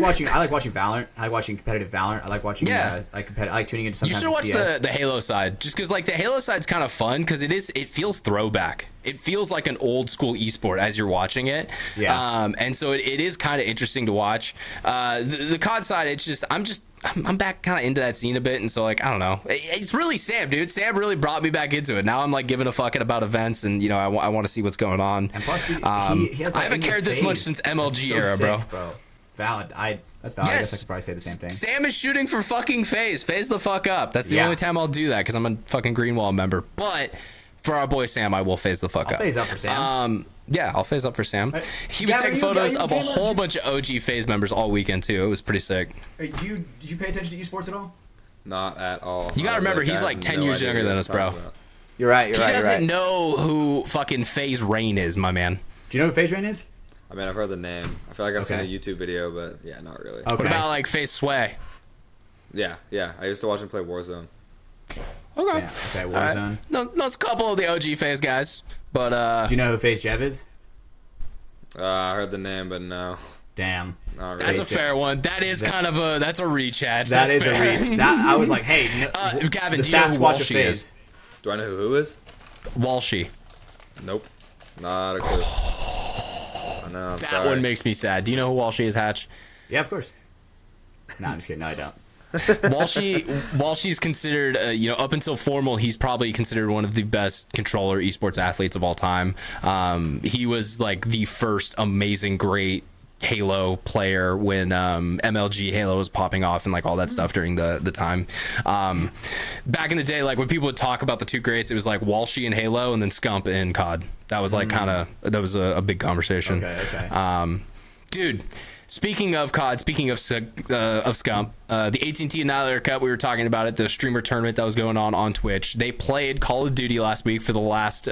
[SPEAKER 2] watching Valorant. I like watching competitive Valorant. I like watching.
[SPEAKER 1] Yeah.
[SPEAKER 2] I like tuning into
[SPEAKER 1] You
[SPEAKER 2] sometimes
[SPEAKER 1] should watch
[SPEAKER 2] to CS.
[SPEAKER 1] the Halo side, just because like the Halo side's kind of fun because it feels throwback. It feels like an old school esport as you're watching it.
[SPEAKER 2] Yeah.
[SPEAKER 1] And so it is kind of interesting to watch. The COD side, it's just I'm back kind of into that scene a bit, and so like I don't know. It's really Sam, dude. Sam really brought me back into it. Now I'm like giving a fuck about events, and I want to see what's going on.
[SPEAKER 2] And plus, he has that
[SPEAKER 1] I haven't
[SPEAKER 2] in your
[SPEAKER 1] cared this much
[SPEAKER 2] face.
[SPEAKER 1] since
[SPEAKER 2] That's
[SPEAKER 1] MLG
[SPEAKER 2] so
[SPEAKER 1] era,
[SPEAKER 2] sick,
[SPEAKER 1] bro.
[SPEAKER 2] Valid. That's valid. I
[SPEAKER 1] Yes.
[SPEAKER 2] guess I could probably say the same thing.
[SPEAKER 1] Sam is shooting for fucking FaZe. FaZe the fuck up. That's the
[SPEAKER 2] Yeah.
[SPEAKER 1] only time I'll do that because I'm a fucking Greenwall member. But for our boy Sam, I will FaZe the fuck
[SPEAKER 2] I'll
[SPEAKER 1] up.
[SPEAKER 2] phase up for Sam.
[SPEAKER 1] Yeah, I'll phase up for Sam. He was
[SPEAKER 2] Gavin,
[SPEAKER 1] taking
[SPEAKER 2] you got-
[SPEAKER 1] photos
[SPEAKER 2] you
[SPEAKER 1] of a
[SPEAKER 2] came on-
[SPEAKER 1] whole bunch of OG FaZe members all weekend too. It was pretty sick.
[SPEAKER 2] Did you pay attention to esports at all?
[SPEAKER 3] Not at all.
[SPEAKER 1] You gotta remember, he's
[SPEAKER 3] I
[SPEAKER 1] like
[SPEAKER 3] have
[SPEAKER 1] 10
[SPEAKER 3] no
[SPEAKER 1] years
[SPEAKER 3] idea
[SPEAKER 1] younger
[SPEAKER 3] what
[SPEAKER 1] than
[SPEAKER 3] he's
[SPEAKER 1] us, bro.
[SPEAKER 3] talking about.
[SPEAKER 2] You're right.
[SPEAKER 1] He doesn't know who fucking FaZe Rain is, my man.
[SPEAKER 2] Do you know who FaZe Rain is?
[SPEAKER 3] I mean, I've heard the name. I feel like I've seen a
[SPEAKER 2] Okay.
[SPEAKER 3] YouTube video, but yeah, not really.
[SPEAKER 2] Okay.
[SPEAKER 1] What about like FaZe Sway?
[SPEAKER 3] Yeah. I used to watch him play Warzone.
[SPEAKER 1] Okay.
[SPEAKER 2] Yeah, okay,
[SPEAKER 1] All right.
[SPEAKER 2] Warzone.
[SPEAKER 1] No, it's a couple of the OG FaZe guys, but
[SPEAKER 2] Do you know who FaZe Jev is?
[SPEAKER 3] I heard the name, but no,
[SPEAKER 2] Damn.
[SPEAKER 3] not really.
[SPEAKER 1] that's a
[SPEAKER 2] FaZe Jev.
[SPEAKER 1] fair one. That is kind of that's a reach, Hatch.
[SPEAKER 2] That
[SPEAKER 1] That's
[SPEAKER 2] is
[SPEAKER 1] fair.
[SPEAKER 2] a reach. I was like, hey,
[SPEAKER 1] Gavin,
[SPEAKER 2] the
[SPEAKER 1] do you know who
[SPEAKER 2] Sasquatch of
[SPEAKER 1] Walshy
[SPEAKER 2] FaZe.
[SPEAKER 1] is?
[SPEAKER 3] Do I know who is?
[SPEAKER 1] Walshy.
[SPEAKER 3] Nope. Not a clue. I know. I'm
[SPEAKER 1] That
[SPEAKER 3] sorry.
[SPEAKER 1] one makes me sad. Do you know who Walshy is, Hatch?
[SPEAKER 2] Yeah, of course. No, I'm just kidding. No, I don't.
[SPEAKER 1] Walshy's considered, up until formal, he's probably considered one of the best controller esports athletes of all time. He was like the first amazing, great Halo player when MLG Halo was popping off and like all that stuff during the time. Back in the day, like when people would talk about the two greats, it was like Walshy in Halo and then Scump in COD. That was like that was a big conversation.
[SPEAKER 2] Okay.
[SPEAKER 1] Dude, speaking of COD, speaking of Scump, the AT&T Annihilator Cup, we were talking about it, the streamer tournament that was going on Twitch. They played Call of Duty last week for the last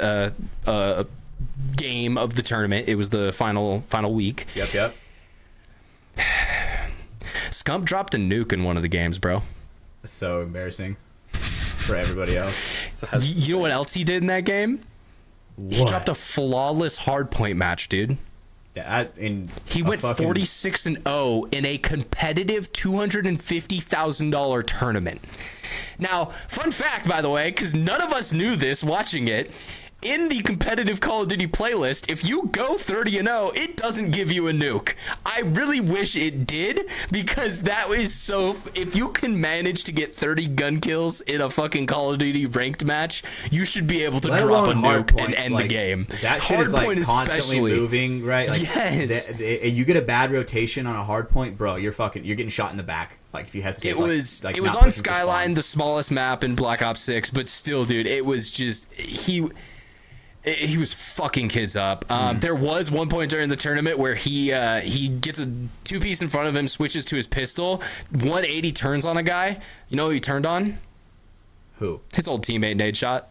[SPEAKER 1] game of the tournament. It was the final week.
[SPEAKER 2] Yep.
[SPEAKER 1] Scump dropped a nuke in one of the games, bro.
[SPEAKER 2] That's so embarrassing for everybody else.
[SPEAKER 1] You know what else he did in that game?
[SPEAKER 2] What?
[SPEAKER 1] He dropped a flawless hardpoint match, dude.
[SPEAKER 2] Yeah,
[SPEAKER 1] He went 46-0 in a competitive $250,000 tournament. Now, fun fact, by the way, because none of us knew this watching it, in the competitive Call of Duty playlist, if you go 30-0, it doesn't give you a nuke. I really wish it did, because that is so... If you can manage to get 30 gun kills in a fucking Call of Duty ranked match, you should be able to drop a nuke and end the game.
[SPEAKER 2] That shit is like constantly moving, right? Like,
[SPEAKER 1] yes.
[SPEAKER 2] You get a bad rotation on a hard point, bro, you're getting shot in the back. Like, if you hesitate.
[SPEAKER 1] It was on Skyline, the smallest map in Black Ops 6, but still, dude, it was just... He was fucking kids up. There was one point during the tournament where he gets a two-piece in front of him, switches to his pistol, 180 turns on a guy. You know who he turned on?
[SPEAKER 2] Who?
[SPEAKER 1] His old teammate, Nade Shot.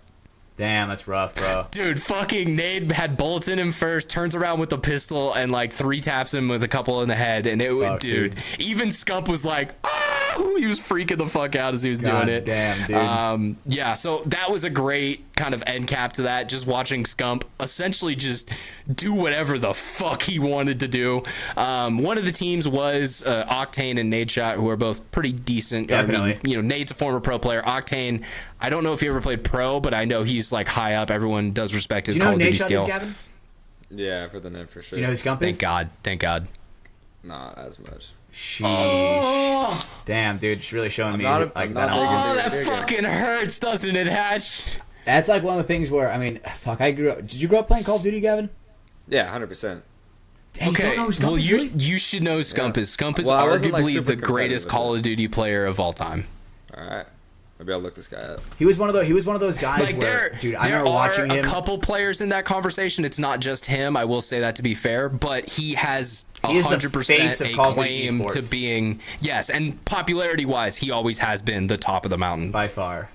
[SPEAKER 2] Damn, that's rough, bro.
[SPEAKER 1] Dude, fucking Nade had bullets in him first, turns around with the pistol, and like 3-taps him with a couple in the head. And it was, dude, even Scump was like, oh, he was freaking the fuck out as he was doing it.
[SPEAKER 2] Damn, dude.
[SPEAKER 1] Yeah, so that was a great kind of end cap to that. Just watching Scump essentially just do whatever the fuck he wanted to do. One of the teams was Octane and Nade Shot, who are both pretty decent.
[SPEAKER 2] Definitely.
[SPEAKER 1] I mean, Nade's a former pro player. Octane, I don't know if he ever played pro, but I know he's like high up. Everyone does respect his Call of Duty skill.
[SPEAKER 2] Do you know who Nade Shot is, Gavin?
[SPEAKER 3] Yeah, for the net for sure.
[SPEAKER 2] Do you know who Scump is?
[SPEAKER 1] Thank God.
[SPEAKER 3] Not as much.
[SPEAKER 2] Sheesh.
[SPEAKER 1] Oh.
[SPEAKER 2] Damn, dude, it's really showing me
[SPEAKER 3] that
[SPEAKER 1] fucking hurts, doesn't it, Hatch?
[SPEAKER 2] That's like one of the things where, I mean, fuck, I grew up. Did you grow up playing Call of Duty, Gavin?
[SPEAKER 3] Yeah, 100%.
[SPEAKER 2] Dang,
[SPEAKER 1] Okay,
[SPEAKER 2] you don't know who Scump is, really?
[SPEAKER 1] you should know Scump is. Scump is
[SPEAKER 3] Well, I wasn't, like,
[SPEAKER 1] arguably
[SPEAKER 3] super
[SPEAKER 1] the greatest
[SPEAKER 3] competitive
[SPEAKER 1] Call
[SPEAKER 3] with
[SPEAKER 1] of Duty player of all time.
[SPEAKER 3] All right. Maybe I'll look this guy up.
[SPEAKER 2] He was one of those guys
[SPEAKER 1] Like
[SPEAKER 2] where, dude, I remember
[SPEAKER 1] there
[SPEAKER 2] watching
[SPEAKER 1] are
[SPEAKER 2] him.
[SPEAKER 1] a couple players in that conversation. It's not just him. I will say that to be fair, but he has
[SPEAKER 2] He is the face
[SPEAKER 1] 100%
[SPEAKER 2] of
[SPEAKER 1] a
[SPEAKER 2] Call of Duty
[SPEAKER 1] claim
[SPEAKER 2] esports.
[SPEAKER 1] to being and popularity wise, he always has been the top of the mountain.
[SPEAKER 2] By far.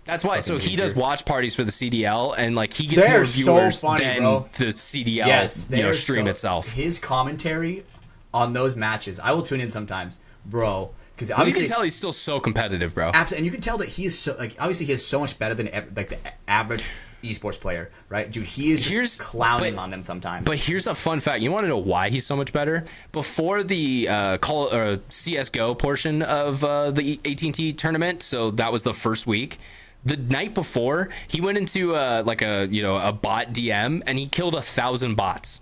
[SPEAKER 1] That's why. So he
[SPEAKER 2] teacher.
[SPEAKER 1] does watch parties for the CDL, and like he gets
[SPEAKER 2] They're
[SPEAKER 1] more viewers
[SPEAKER 2] so funny,
[SPEAKER 1] than
[SPEAKER 2] bro.
[SPEAKER 1] the CDL stream itself.
[SPEAKER 2] His commentary on those matches, I will tune in sometimes, bro. Because
[SPEAKER 1] You
[SPEAKER 2] obviously,
[SPEAKER 1] can tell he's still so competitive, bro.
[SPEAKER 2] absolutely, and you can tell that he is so like obviously he is so much better than like the average esports player, right? Dude, he is just clowning on them sometimes.
[SPEAKER 1] But here's a fun fact. You want to know why he's so much better? Before the CS:GO portion of the AT&T tournament, so that was the first week. The night before, he went into a bot DM and he killed 1,000 bots.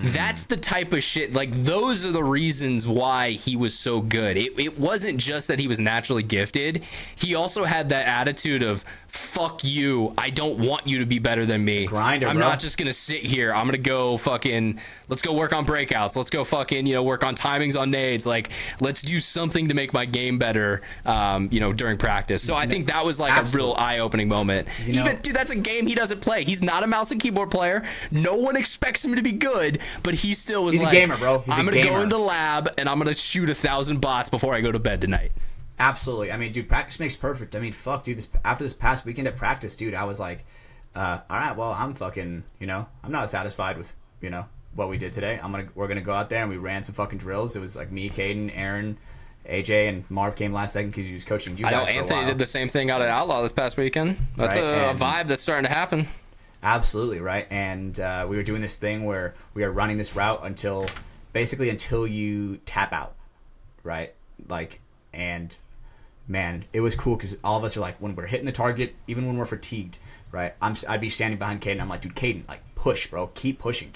[SPEAKER 1] That's the type of shit, like those are the reasons why he was so good. It wasn't just that he was naturally gifted. He also had that attitude of fuck you, I don't want you to be better than me.
[SPEAKER 2] Grinder,
[SPEAKER 1] I'm
[SPEAKER 2] bro.
[SPEAKER 1] not just gonna sit here. I'm gonna go fucking, let's go work on breakouts, let's go fucking work on timings on nades, like let's do something to make my game better during practice. So I think that was like
[SPEAKER 2] Absolutely.
[SPEAKER 1] a real eye-opening moment. Even dude, that's a game he doesn't play. He's not a mouse and keyboard player. No one expects him to be good, but he still was
[SPEAKER 2] He's
[SPEAKER 1] like,
[SPEAKER 2] a gamer, bro. He's
[SPEAKER 1] I'm
[SPEAKER 2] a
[SPEAKER 1] gonna
[SPEAKER 2] gamer.
[SPEAKER 1] go into lab and I'm gonna shoot 1,000 bots before I go to bed tonight.
[SPEAKER 2] Absolutely. I mean, dude, practice makes perfect. I mean, fuck, dude. After this past weekend at practice, dude, I was like, all right, well, I'm fucking, I'm not satisfied with, what we did today. We're gonna go out there and we ran some fucking drills. It was like me, Caden, Aaron, AJ, and Marv came last second because he was coaching you guys.
[SPEAKER 1] I know
[SPEAKER 2] for a
[SPEAKER 1] Anthony
[SPEAKER 2] while.
[SPEAKER 1] did the same thing out at Outlaw this past weekend. That's
[SPEAKER 2] Right,
[SPEAKER 1] a
[SPEAKER 2] and-
[SPEAKER 1] vibe that's starting to happen.
[SPEAKER 2] Absolutely, right. And we were doing this thing where we are running this route until you tap out, right? Like, and man, it was cool because all of us are like, when we're hitting the target, even when we're fatigued, right? I'd be standing behind Caden. I'm like, dude, Caden, like, push, bro, keep pushing,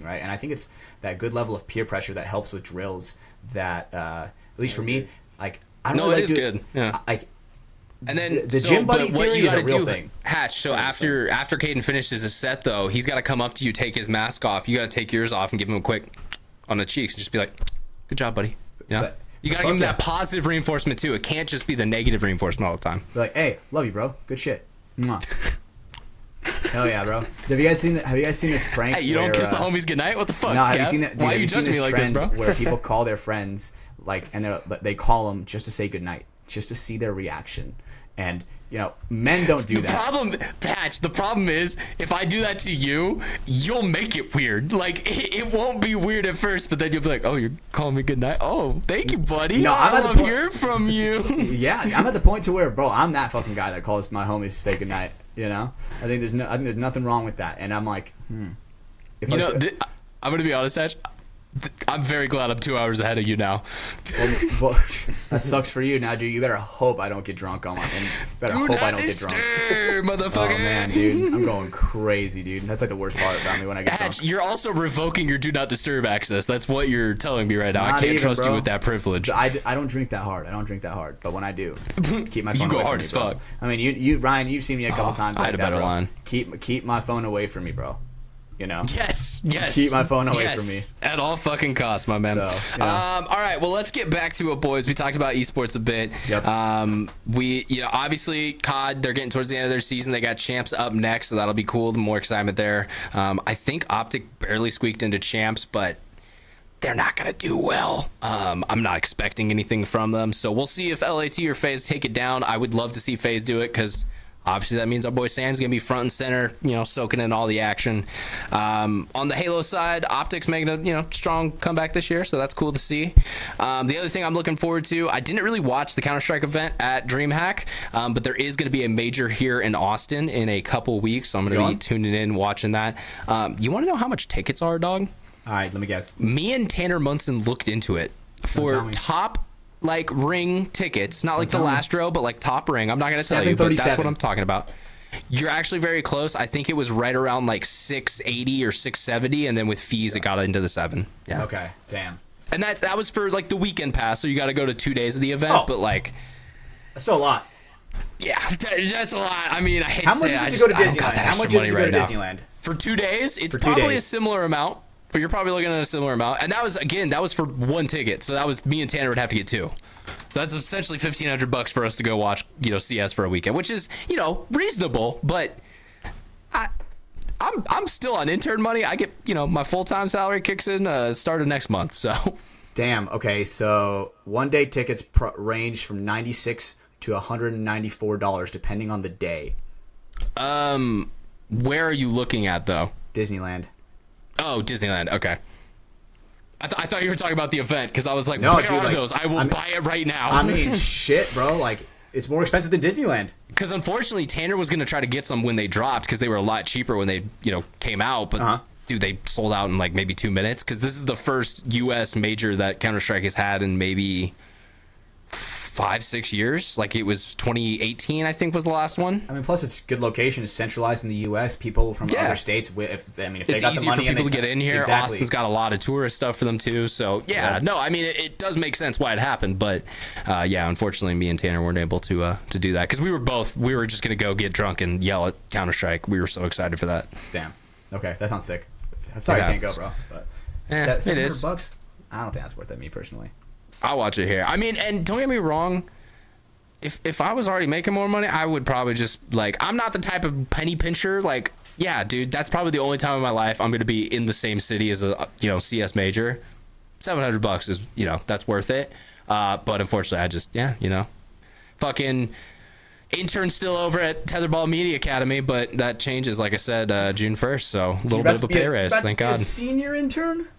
[SPEAKER 2] right? And I think it's that good level of peer pressure that helps with drills. That at least for me, like, I don't
[SPEAKER 1] No,
[SPEAKER 2] really
[SPEAKER 1] it
[SPEAKER 2] like
[SPEAKER 1] is
[SPEAKER 2] do
[SPEAKER 1] good. Yeah.
[SPEAKER 2] Like,
[SPEAKER 1] And then
[SPEAKER 2] the gym buddy
[SPEAKER 1] but what
[SPEAKER 2] theory
[SPEAKER 1] you
[SPEAKER 2] is a
[SPEAKER 1] gotta
[SPEAKER 2] real
[SPEAKER 1] do,
[SPEAKER 2] thing.
[SPEAKER 1] Hatch. So after Caden finishes his set, though, he's got to come up to you, take his mask off. You got to take yours off and give him a quick on the cheeks and just be like, "Good job, buddy."
[SPEAKER 2] But-
[SPEAKER 1] you got to
[SPEAKER 2] fuck
[SPEAKER 1] give him
[SPEAKER 2] yeah.
[SPEAKER 1] that positive reinforcement too. It can't just be the negative reinforcement all the time.
[SPEAKER 2] Be like, hey, love you, bro. Good shit. Mwah. Hell yeah, bro. Have you guys seen this prank?
[SPEAKER 1] Hey, you don't kiss the homies goodnight? What the fuck?
[SPEAKER 2] No, have you
[SPEAKER 1] Kev?
[SPEAKER 2] seen that? Dude,
[SPEAKER 1] Why
[SPEAKER 2] have
[SPEAKER 1] are you
[SPEAKER 2] seen
[SPEAKER 1] judging me
[SPEAKER 2] this
[SPEAKER 1] like this,
[SPEAKER 2] trend
[SPEAKER 1] bro?
[SPEAKER 2] where people call their friends like, and they call them just to say goodnight, just to see their reaction, and men don't do that.
[SPEAKER 1] The problem is, if I do that to you, you'll make it weird. Like, it won't be weird at first, but then you'll be like, oh, you're calling me goodnight? Oh, thank you, buddy.
[SPEAKER 2] No,
[SPEAKER 1] I love hearing from you.
[SPEAKER 2] Yeah, I'm at the point to where, bro, I'm that fucking guy that calls my homies to say goodnight. I think there's nothing wrong with that, and I'm like, If
[SPEAKER 1] I'm gonna be honest, Hatch. I'm very glad I'm 2 hours ahead of you now.
[SPEAKER 2] Well, that sucks for you now, dude. You better hope I don't get drunk on my. And better hope I don't get drunk.
[SPEAKER 1] Motherfucker.
[SPEAKER 2] Oh man, dude, I'm going crazy, dude. That's like the worst part about me when I get
[SPEAKER 1] Hatch,
[SPEAKER 2] drunk.
[SPEAKER 1] you're also revoking your do not disturb access. That's what you're telling me right now. I can't trust you with that privilege.
[SPEAKER 2] I don't drink that hard. But when I do, keep my phone
[SPEAKER 1] you go
[SPEAKER 2] away
[SPEAKER 1] hard
[SPEAKER 2] from me,
[SPEAKER 1] as
[SPEAKER 2] bro.
[SPEAKER 1] fuck.
[SPEAKER 2] I mean, you Ryan, you've seen me a couple times.
[SPEAKER 1] I had
[SPEAKER 2] like
[SPEAKER 1] a better
[SPEAKER 2] that, bro.
[SPEAKER 1] line.
[SPEAKER 2] Keep my phone away from me, bro.
[SPEAKER 1] Yes.
[SPEAKER 2] Keep my phone away from me.
[SPEAKER 1] At all fucking costs, my man.
[SPEAKER 2] So,
[SPEAKER 1] all right, well, let's get back to it, boys. We talked about esports a bit.
[SPEAKER 2] Yep.
[SPEAKER 1] We, obviously, COD, they're getting towards the end of their season. They got champs up next, so that'll be cool. The more excitement there. I think Optic barely squeaked into champs, but they're not going to do well. I'm not expecting anything from them, so we'll see if LAT or FaZe take it down. I would love to see FaZe do it, because obviously that means our boy Sam's gonna be front and center, soaking in all the action. On the Halo side, Optic's making a strong comeback this year, so that's cool to see. The other thing I'm looking forward to, I didn't really watch the Counter-Strike event at DreamHack, but there is gonna be a major here in Austin in a couple weeks, so I'm gonna be tuning in, watching that. You want to know how much tickets are, dog?
[SPEAKER 2] All right, let me guess.
[SPEAKER 1] Me and Tanner Monson looked into it for top ring tickets, not like the last row, but like top ring. I'm not gonna tell you, but that's what I'm talking about. You're actually very close. I think it was right around like 680 or 670, and then with fees it got into the 7. Yeah.
[SPEAKER 2] Okay. Damn.
[SPEAKER 1] And that was for like the weekend pass, so you got to go to 2 days of the event. But like,
[SPEAKER 2] that's still a lot.
[SPEAKER 1] Yeah, that's a lot. I mean, I hate
[SPEAKER 2] how
[SPEAKER 1] to
[SPEAKER 2] much
[SPEAKER 1] say
[SPEAKER 2] is
[SPEAKER 1] it,
[SPEAKER 2] it to go to Disneyland? How much is it to go to Disneyland
[SPEAKER 1] for 2 days? It's probably a similar amount. But you're probably looking at a similar amount. And that was for one ticket. So that was me and Tanner would have to get 2. So that's essentially $1,500 for us to go watch, CS for a weekend, which is, reasonable. But I'm still on intern money. I get, my full-time salary kicks in start of next month. So
[SPEAKER 2] damn. Okay, so 1 day tickets range from $96 to $194 depending on the day.
[SPEAKER 1] Where are you looking at though?
[SPEAKER 2] Disneyland.
[SPEAKER 1] Oh, Disneyland. Okay. I thought you were talking about the event, because I was like,
[SPEAKER 2] no,
[SPEAKER 1] where are those? I will buy it right now.
[SPEAKER 2] I mean, shit, bro. Like, it's more expensive than Disneyland.
[SPEAKER 1] Because unfortunately, Tanner was going to try to get some when they dropped, because they were a lot cheaper when they, came out. But, dude, they sold out in like maybe 2 minutes, because this is the first U.S. major that Counter-Strike has had in maybe 5-6 years. Like, it was 2018, I think, was the last one.
[SPEAKER 2] I mean, plus it's good location. It's centralized in the U.S. People from other states, if they got the money,
[SPEAKER 1] for people to get in here.
[SPEAKER 2] Exactly.
[SPEAKER 1] Austin's got a lot of tourist stuff for them too. So no, I mean it does make sense why it happened, but unfortunately, me and Tanner weren't able to do that, because we were just gonna go get drunk and yell at Counter-Strike. We were so excited for that.
[SPEAKER 2] Damn. Okay, that sounds sick. I'm sorry I can't go, bro. But
[SPEAKER 1] it is.
[SPEAKER 2] $700? I don't think that's worth it, me personally.
[SPEAKER 1] I'll watch it here. I mean, and don't get me wrong, if I was already making more money, I would probably just, like, I'm not the type of penny pincher. Like, yeah, dude, that's probably the only time in my life I'm going to be in the same city as a, CS major. $700 is, that's worth it. But unfortunately, I just, fucking intern's still over at Tetherball Media Academy, but that changes, like I said, June 1st. So a little bit of a pay raise, thank God.
[SPEAKER 2] A senior intern?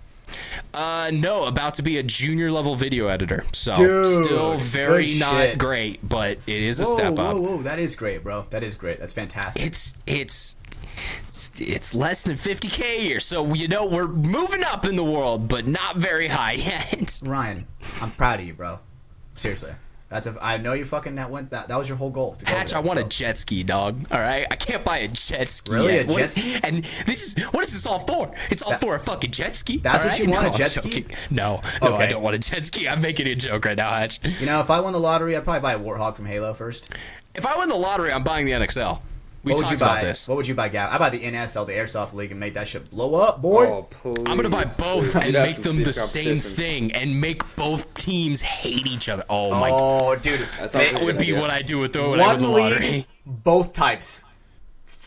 [SPEAKER 1] No, about to be a junior level video editor. So
[SPEAKER 2] dude,
[SPEAKER 1] still very not great, but it is a step up.
[SPEAKER 2] Whoa, that is great, bro. That is great. That's fantastic.
[SPEAKER 1] It's less than 50K a year, so we're moving up in the world, but not very high yet.
[SPEAKER 2] Ryan, I'm proud of you, bro. Seriously. I know you fucking that was your whole goal. To go
[SPEAKER 1] Hatch, I want a jet ski, dog. All right, I can't buy a jet ski.
[SPEAKER 2] Really,
[SPEAKER 1] yet.
[SPEAKER 2] a jet ski?
[SPEAKER 1] And what is this all for? It's all for a fucking jet ski.
[SPEAKER 2] That's what you want, a jet ski?
[SPEAKER 1] No, I don't want a jet ski. I'm making a joke right now, Hatch.
[SPEAKER 2] If I won the lottery, I'd probably buy a Warthog from Halo first.
[SPEAKER 1] If I win the lottery, I'm buying the NXL.
[SPEAKER 2] What would you buy? What would you buy, Gav? I buy the NSL, the Airsoft League, and make that shit blow up, boy.
[SPEAKER 3] Oh, please,
[SPEAKER 1] I'm gonna buy both and make them the same thing, and make both teams hate each other. Oh my!
[SPEAKER 2] Oh, dude,
[SPEAKER 1] that would be what I do with the
[SPEAKER 2] one
[SPEAKER 1] lottery.
[SPEAKER 2] league, both types.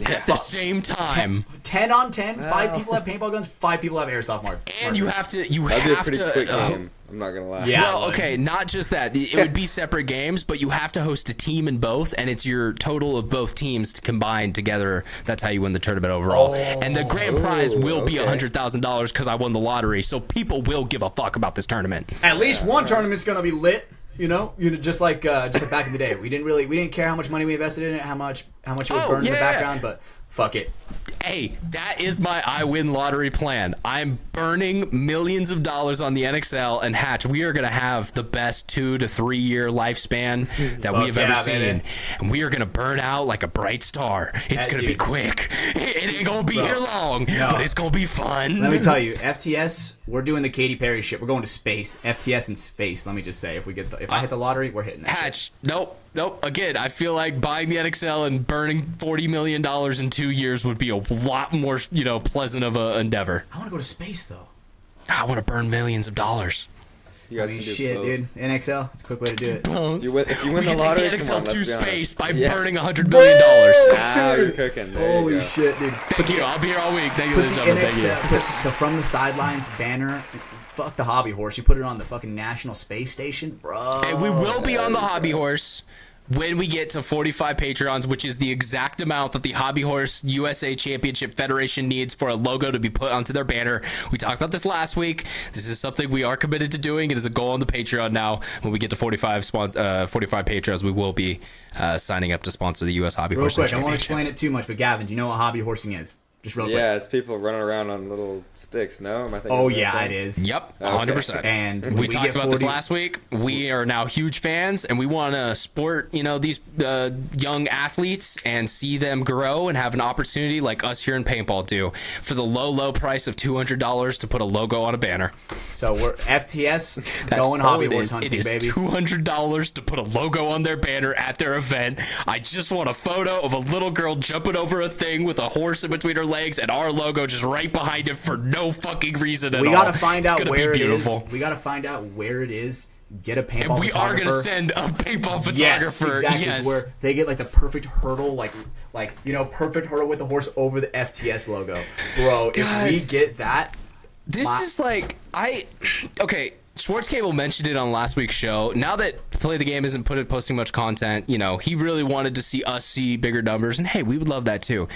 [SPEAKER 1] at the same time.
[SPEAKER 2] 10 on 10. 5 people have paintball guns. 5 people have airsoft markers.
[SPEAKER 1] And you have to.
[SPEAKER 3] That'd be a pretty quick game. I'm not gonna lie.
[SPEAKER 2] Yeah.
[SPEAKER 1] Well, okay, not just that. It would be separate games, but you have to host a team in both, and it's your total of both teams combined together. That's how you win the tournament overall. And the grand prize will be $100,000 because I won the lottery. So people will give a fuck about this tournament.
[SPEAKER 2] At least one tournament's gonna be lit. Just like back in the day, we didn't care how much money we invested in it, how much it would burn in the background, but fuck it.
[SPEAKER 1] Hey, that is my I win lottery plan. I'm burning millions of dollars on the NXL and Hatch. We are going to have the best 2 to 3 year lifespan that we have ever seen. Man. And we are going to burn out like a bright star. It's going to be quick. It ain't going to be here long, but it's going to be fun.
[SPEAKER 2] Let me tell you, FTS, we're doing the Katy Perry shit. We're going to space. FTS in space, let me just say. If I hit the lottery, we're hitting that
[SPEAKER 1] Hatch,
[SPEAKER 2] shit.
[SPEAKER 1] Nope. Again, I feel like buying the NXL and burning $40 million in 2 years would be a lot more, pleasant of an endeavor.
[SPEAKER 2] I want to go to space, though.
[SPEAKER 1] I want to burn millions of dollars.
[SPEAKER 3] You guys can do
[SPEAKER 2] shit,
[SPEAKER 3] both.
[SPEAKER 2] dude. NXL, it's a quick way to do it.
[SPEAKER 3] If you win the
[SPEAKER 1] can
[SPEAKER 3] lottery,
[SPEAKER 1] take the
[SPEAKER 3] come on,
[SPEAKER 1] NXL to
[SPEAKER 3] let's be
[SPEAKER 1] space
[SPEAKER 3] honest.
[SPEAKER 1] by burning $100 million.
[SPEAKER 3] Now you're cooking. There you go.
[SPEAKER 2] Shit, dude.
[SPEAKER 1] Thank you. I'll be here all week. Thank you,
[SPEAKER 2] Put
[SPEAKER 1] ladies
[SPEAKER 2] the
[SPEAKER 1] and gentlemen. Thank you.
[SPEAKER 2] NXL, put the From the Sidelines banner. Fuck the hobby horse. You put it on the fucking National Space Station, bro.
[SPEAKER 1] Hey, we will be on the Hobby Horse when we get to 45 Patreons, which is the exact amount that the Hobby Horse USA Championship Federation needs for a logo to be put onto their banner. We talked about this last week. This is something we are committed to doing. It is a goal on the Patreon now. When we get to 45 Patreons, we will be signing up to sponsor the US Hobby Horse
[SPEAKER 2] Real quick, I won't
[SPEAKER 1] Championship.
[SPEAKER 2] explain it too much, but Gavin, do you know what hobby horsing is? Just real quick.
[SPEAKER 3] Yeah, it's people running around on little sticks, no? Am I thinking
[SPEAKER 2] Oh,
[SPEAKER 3] of the
[SPEAKER 2] yeah,
[SPEAKER 3] thing?
[SPEAKER 2] it is.
[SPEAKER 1] Yep, 100%.
[SPEAKER 2] And
[SPEAKER 1] we talked about this last week. We are now huge fans, and we want to support, these young athletes and see them grow and have an opportunity like us here in paintball do for the low price of $200 to put a logo on a banner.
[SPEAKER 2] So we're FTS
[SPEAKER 1] That's
[SPEAKER 2] going
[SPEAKER 1] all
[SPEAKER 2] hobby
[SPEAKER 1] it
[SPEAKER 2] horse
[SPEAKER 1] is.
[SPEAKER 2] hunting,
[SPEAKER 1] It is
[SPEAKER 2] baby.
[SPEAKER 1] $200 to put a logo on their banner at their event. I just want a photo of a little girl jumping over a thing with a horse in between her legs and our logo just right behind it for no fucking reason at all.
[SPEAKER 2] We gotta find out
[SPEAKER 1] It's gonna
[SPEAKER 2] where
[SPEAKER 1] be
[SPEAKER 2] it is.
[SPEAKER 1] beautiful.
[SPEAKER 2] We gotta find out where it is. Get a paintball
[SPEAKER 1] And we are
[SPEAKER 2] photographer.
[SPEAKER 1] gonna send a paintball photographer.
[SPEAKER 2] Yes, exactly.
[SPEAKER 1] Yes.
[SPEAKER 2] Where they get like the perfect hurdle, perfect hurdle with the horse over the FTS logo, bro.
[SPEAKER 1] God.
[SPEAKER 2] If we get that,
[SPEAKER 1] This is like okay. Schwartz Cable mentioned it on last week's show. Now that Play the Game isn't posting much content, he really wanted to see us see bigger numbers, and hey, we would love that too.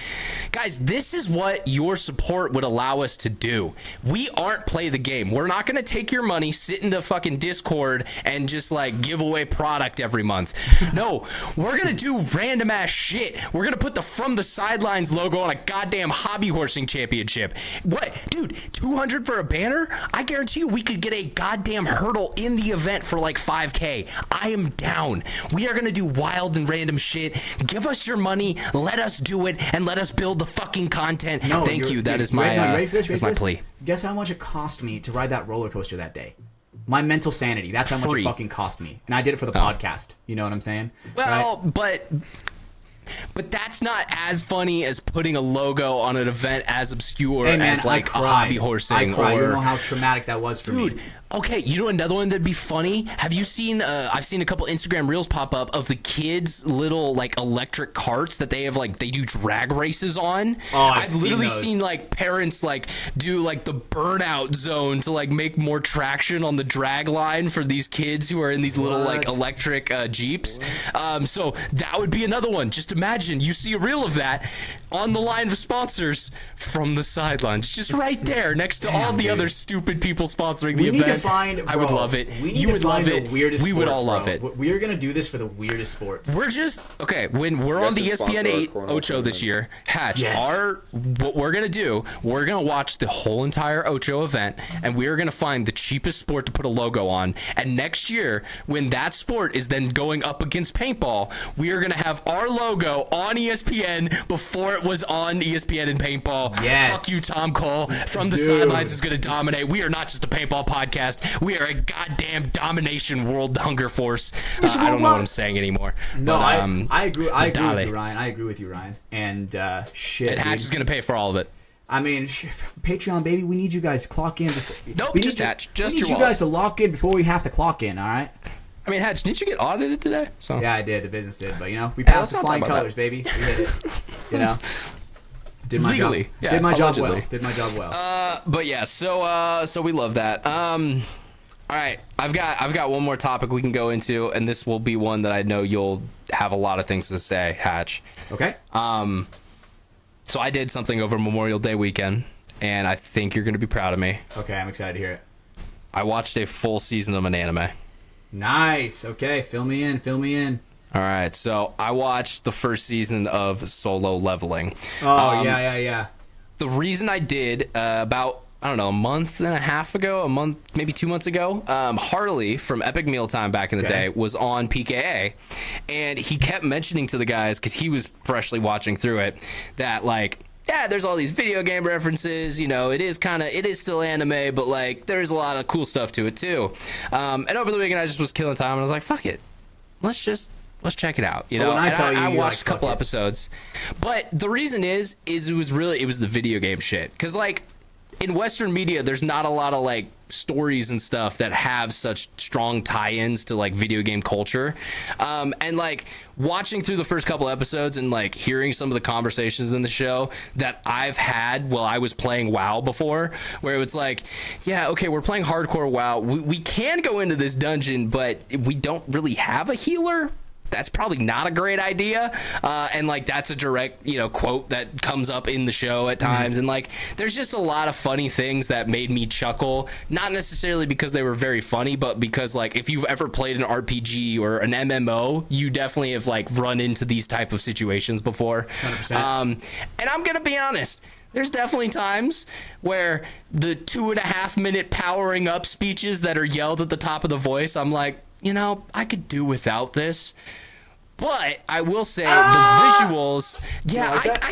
[SPEAKER 1] Guys, this is what your support would allow us to do. We aren't Play the Game. We're not going to take your money, sit in the fucking Discord, and just like give away product every month. No, we're going to do random ass shit. We're going to put the From the Sidelines logo on a goddamn hobby horsing championship. What? Dude, $200 for a banner? I guarantee you we could get a goddamn hurdle in the event for like $5K. I am down. We are gonna do wild and random shit. Give us your money, let us do it, and let us build the fucking content. Thank you. That is my plea.
[SPEAKER 2] Guess how much it cost me to ride that roller coaster that day? My mental sanity. That's how much
[SPEAKER 1] Free.
[SPEAKER 2] it fucking cost me. And I did it for the podcast. You know what I'm saying?
[SPEAKER 1] Well,
[SPEAKER 2] Right?
[SPEAKER 1] but that's not as funny as putting a logo on an event as obscure
[SPEAKER 2] Hey man,
[SPEAKER 1] as like
[SPEAKER 2] I cried.
[SPEAKER 1] a hobby horsing.
[SPEAKER 2] I cried. You
[SPEAKER 1] or
[SPEAKER 2] know how traumatic that was for me.
[SPEAKER 1] dude. Okay, you know another one that'd be funny? Have you seen, I've seen a couple Instagram reels pop up of the kids' little, like, electric carts that they have, like, they do drag races on.
[SPEAKER 2] Oh, I've
[SPEAKER 1] literally
[SPEAKER 2] seen those.
[SPEAKER 1] seen, like, parents, like, do, like, the burnout zone to, like, make more traction on the drag line for these kids who are in these little, like,
[SPEAKER 2] What?
[SPEAKER 1] electric Jeeps. So that would be another one. Just imagine, you see a reel of that on the line of sponsors From the Sidelines. Just right there next to all the
[SPEAKER 2] dude.
[SPEAKER 1] other stupid people sponsoring the
[SPEAKER 2] We need
[SPEAKER 1] event.
[SPEAKER 2] to find.
[SPEAKER 1] I would
[SPEAKER 2] bro,
[SPEAKER 1] love it.
[SPEAKER 2] We need
[SPEAKER 1] You
[SPEAKER 2] to
[SPEAKER 1] would
[SPEAKER 2] find
[SPEAKER 1] love
[SPEAKER 2] the
[SPEAKER 1] it.
[SPEAKER 2] weirdest
[SPEAKER 1] We would all
[SPEAKER 2] sports,
[SPEAKER 1] love
[SPEAKER 2] bro.
[SPEAKER 1] it.
[SPEAKER 2] We are gonna do this for the weirdest sports.
[SPEAKER 1] We're just okay when we're on the
[SPEAKER 3] Guess it's
[SPEAKER 1] ESPN 8
[SPEAKER 3] sponsored
[SPEAKER 1] Ocho this
[SPEAKER 3] Cornell.
[SPEAKER 1] year. Hatch,
[SPEAKER 2] Yes.
[SPEAKER 1] what we're gonna do? We're gonna watch the whole entire Ocho event, and we are gonna find the cheapest sport to put a logo on. And next year, when that sport is then going up against paintball, we are gonna have our logo on ESPN before it was on ESPN and paintball.
[SPEAKER 2] Yes.
[SPEAKER 1] Fuck you, Tom Cole. From the
[SPEAKER 2] Dude.
[SPEAKER 1] Sidelines is gonna dominate. We are not just a paintball podcast. We are a goddamn domination world hunger force. I don't know what I'm saying anymore.
[SPEAKER 2] No,
[SPEAKER 1] but,
[SPEAKER 2] I agree. I agree with
[SPEAKER 1] Dale.
[SPEAKER 2] you, Ryan. I agree with you, Ryan. And shit,
[SPEAKER 1] And Hatch
[SPEAKER 2] dude.
[SPEAKER 1] is gonna pay for all of it.
[SPEAKER 2] I mean, Patreon, baby, we need you guys to clock in.
[SPEAKER 1] Nope,
[SPEAKER 2] we
[SPEAKER 1] just
[SPEAKER 2] need
[SPEAKER 1] Hatch.
[SPEAKER 2] You,
[SPEAKER 1] Just
[SPEAKER 2] we need
[SPEAKER 1] your
[SPEAKER 2] you guys to lock in before we have to clock in. All right?
[SPEAKER 1] I mean, Hatch, didn't you get audited today? So
[SPEAKER 2] Yeah, I did. The business did, but we
[SPEAKER 1] let's
[SPEAKER 2] passed the
[SPEAKER 1] not
[SPEAKER 2] flying
[SPEAKER 1] talk about
[SPEAKER 2] colors, baby. We hit it. You know. Did my
[SPEAKER 1] Legally,
[SPEAKER 2] job.
[SPEAKER 1] yeah,
[SPEAKER 2] Did my job
[SPEAKER 1] allegedly.
[SPEAKER 2] well. Did my job well.
[SPEAKER 1] But yeah, so we love that. All right, I've got one more topic we can go into, and this will be one that I know you'll have a lot of things to say, Hatch.
[SPEAKER 2] Okay.
[SPEAKER 1] So I did something over Memorial Day weekend, and I think you're gonna be proud of me.
[SPEAKER 2] Okay, I'm excited to hear it.
[SPEAKER 1] I watched a full season of an anime.
[SPEAKER 2] Nice. Okay, fill me in.
[SPEAKER 1] All right, so I watched the first season of Solo Leveling.
[SPEAKER 2] Oh, yeah.
[SPEAKER 1] The reason I did about, I don't know, a month and a half ago, maybe 2 months ago, Harley from Epic Mealtime back in the day was on PKA, and he kept mentioning to the guys, because he was freshly watching through it, that like, yeah, there's all these video game references, it is still anime, but like there's a lot of cool stuff to it too. And over the weekend I just was killing time and I was like, fuck it, let's check it out.
[SPEAKER 2] When I tell you,
[SPEAKER 1] I
[SPEAKER 2] you're
[SPEAKER 1] watched
[SPEAKER 2] like,
[SPEAKER 1] a couple
[SPEAKER 2] fuck it.
[SPEAKER 1] episodes, but the reason is it was the video game shit, because like in Western media there's not a lot of like stories and stuff that have such strong tie-ins to like video game culture, and like watching through the first couple episodes and like hearing some of the conversations in the show that I've had while I was playing WoW before, where it was like, yeah, okay, we're playing hardcore WoW, we can go into this dungeon, but we don't really have a healer. That's probably not a great idea. And like that's a direct, quote that comes up in the show at times. And like there's just a lot of funny things that made me chuckle, not necessarily because they were very funny, but because like if you've ever played an RPG or an MMO, you definitely have like run into these type of situations before.
[SPEAKER 2] 100%.
[SPEAKER 1] And I'm gonna be honest, there's definitely times where the 2.5 minute powering up speeches that are yelled at the top of the voice, I'm like, I could do without this. But I will say the visuals, yeah,
[SPEAKER 2] like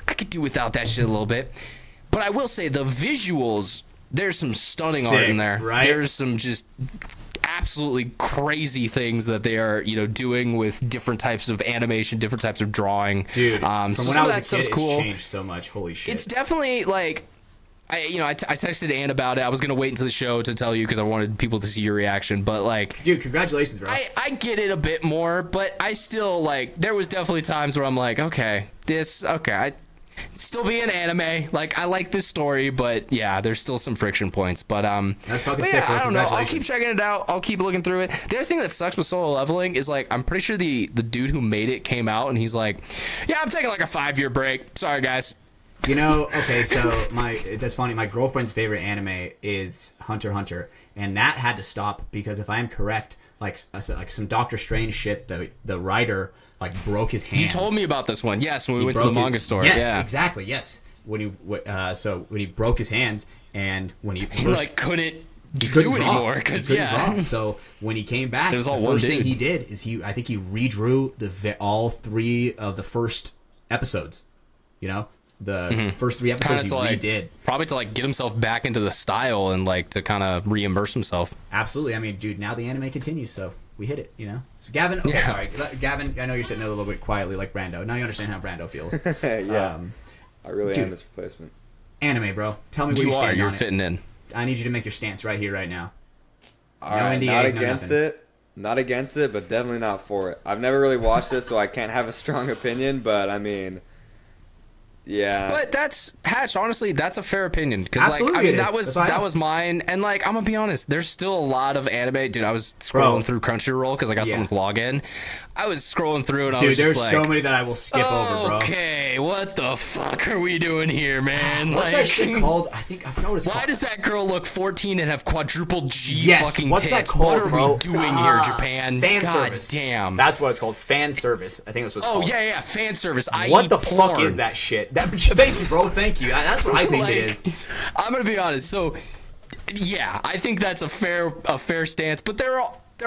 [SPEAKER 1] I could do without that shit a little bit. But I will say the visuals, there's some stunning art in there.
[SPEAKER 2] Right?
[SPEAKER 1] There's some just absolutely crazy things that they are, doing with different types of animation, different types of drawing.
[SPEAKER 2] Dude,
[SPEAKER 1] from
[SPEAKER 2] when I was a kid, it's changed so much. Holy shit.
[SPEAKER 1] It's definitely like, I texted Ann about it. I was gonna wait until the show to tell you because I wanted people to see your reaction. But like,
[SPEAKER 2] dude, congratulations, bro.
[SPEAKER 1] I get it a bit more, but I still like. There was definitely times where I'm like, it's still be an anime. Like I like this story, but yeah, there's still some friction points. But
[SPEAKER 2] that's fucking
[SPEAKER 1] but
[SPEAKER 2] sick.
[SPEAKER 1] Yeah, I don't know. I'll
[SPEAKER 2] Congratulations.
[SPEAKER 1] keep checking it out. I'll keep looking through it. The other thing that sucks with Solo Leveling is like I'm pretty sure the dude who made it came out and he's like, yeah, I'm taking like a 5-year break. Sorry guys.
[SPEAKER 2] Okay, so that's funny. My girlfriend's favorite anime is Hunter x Hunter, and that had to stop because if I am correct, like some Doctor Strange shit, the writer like broke his hands.
[SPEAKER 1] You told me about this one. Yes, when we went to the manga store.
[SPEAKER 2] Yes,
[SPEAKER 1] yeah.
[SPEAKER 2] exactly. Yes, when he broke his hands and when he
[SPEAKER 1] He
[SPEAKER 2] first,
[SPEAKER 1] like couldn't do
[SPEAKER 2] couldn't
[SPEAKER 1] it
[SPEAKER 2] draw.
[SPEAKER 1] anymore
[SPEAKER 2] He
[SPEAKER 1] because
[SPEAKER 2] couldn't
[SPEAKER 1] yeah.
[SPEAKER 2] draw. So when he came back,
[SPEAKER 1] It was
[SPEAKER 2] the
[SPEAKER 1] all one
[SPEAKER 2] first thing
[SPEAKER 1] dude.
[SPEAKER 2] he did is I think he redrew all 3 of the first episodes. The first 3 episodes he redid.
[SPEAKER 1] Probably to like get himself back into the style and like to kind of re-immerse himself.
[SPEAKER 2] Absolutely. I mean, dude, now the anime continues, so we hit it, So Gavin, okay,
[SPEAKER 1] Yeah.
[SPEAKER 2] sorry. Gavin, I know you're sitting there a little bit quietly like Brando. Now you understand how Brando feels.
[SPEAKER 3] Yeah. I really
[SPEAKER 2] dude.
[SPEAKER 3] am this replacement.
[SPEAKER 2] Anime, bro. Tell me where you
[SPEAKER 1] You are.
[SPEAKER 2] stand
[SPEAKER 1] You're
[SPEAKER 2] on it.
[SPEAKER 1] fitting in.
[SPEAKER 2] I need you to make your stance right here, right now.
[SPEAKER 3] All right,
[SPEAKER 2] NDAs,
[SPEAKER 3] not
[SPEAKER 2] no
[SPEAKER 3] against
[SPEAKER 2] nothing.
[SPEAKER 3] it. Not against it, but definitely not for it. I've never really watched it, so I can't have a strong opinion, but I mean, yeah.
[SPEAKER 1] But that's Hatch. Honestly, that's a fair opinion because like
[SPEAKER 2] Absolutely
[SPEAKER 1] I mean
[SPEAKER 2] it is.
[SPEAKER 1] that was
[SPEAKER 2] That's why I
[SPEAKER 1] that
[SPEAKER 2] asked.
[SPEAKER 1] was mine. And like I'm gonna be honest, there's still a lot of anime. Dude, I was scrolling through Crunchyroll because I got
[SPEAKER 2] Yeah.
[SPEAKER 1] someone's login. I was scrolling through and I
[SPEAKER 2] Dude,
[SPEAKER 1] was just
[SPEAKER 2] there's
[SPEAKER 1] like,
[SPEAKER 2] so many that I will skip over, bro.
[SPEAKER 1] okay, what the fuck are we doing here, man?
[SPEAKER 2] What's
[SPEAKER 1] like,
[SPEAKER 2] that shit called? I forgot what it's
[SPEAKER 1] Why
[SPEAKER 2] called.
[SPEAKER 1] does that girl look 14 and have quadruple G
[SPEAKER 2] Yes,
[SPEAKER 1] fucking
[SPEAKER 2] what's that
[SPEAKER 1] tits?
[SPEAKER 2] called,
[SPEAKER 1] What are
[SPEAKER 2] bro?
[SPEAKER 1] we doing here, Japan?
[SPEAKER 2] Fan
[SPEAKER 1] God
[SPEAKER 2] service.
[SPEAKER 1] damn.
[SPEAKER 2] That's what it's called. Fan service. I think that's what it's
[SPEAKER 1] Oh
[SPEAKER 2] called.
[SPEAKER 1] yeah, fan service.
[SPEAKER 2] What the
[SPEAKER 1] porn.
[SPEAKER 2] fuck is that shit? Thank you, bro. Thank you. That's what I think
[SPEAKER 1] Like,
[SPEAKER 2] it is.
[SPEAKER 1] I'm gonna be honest. So, yeah, I think that's a fair stance. But there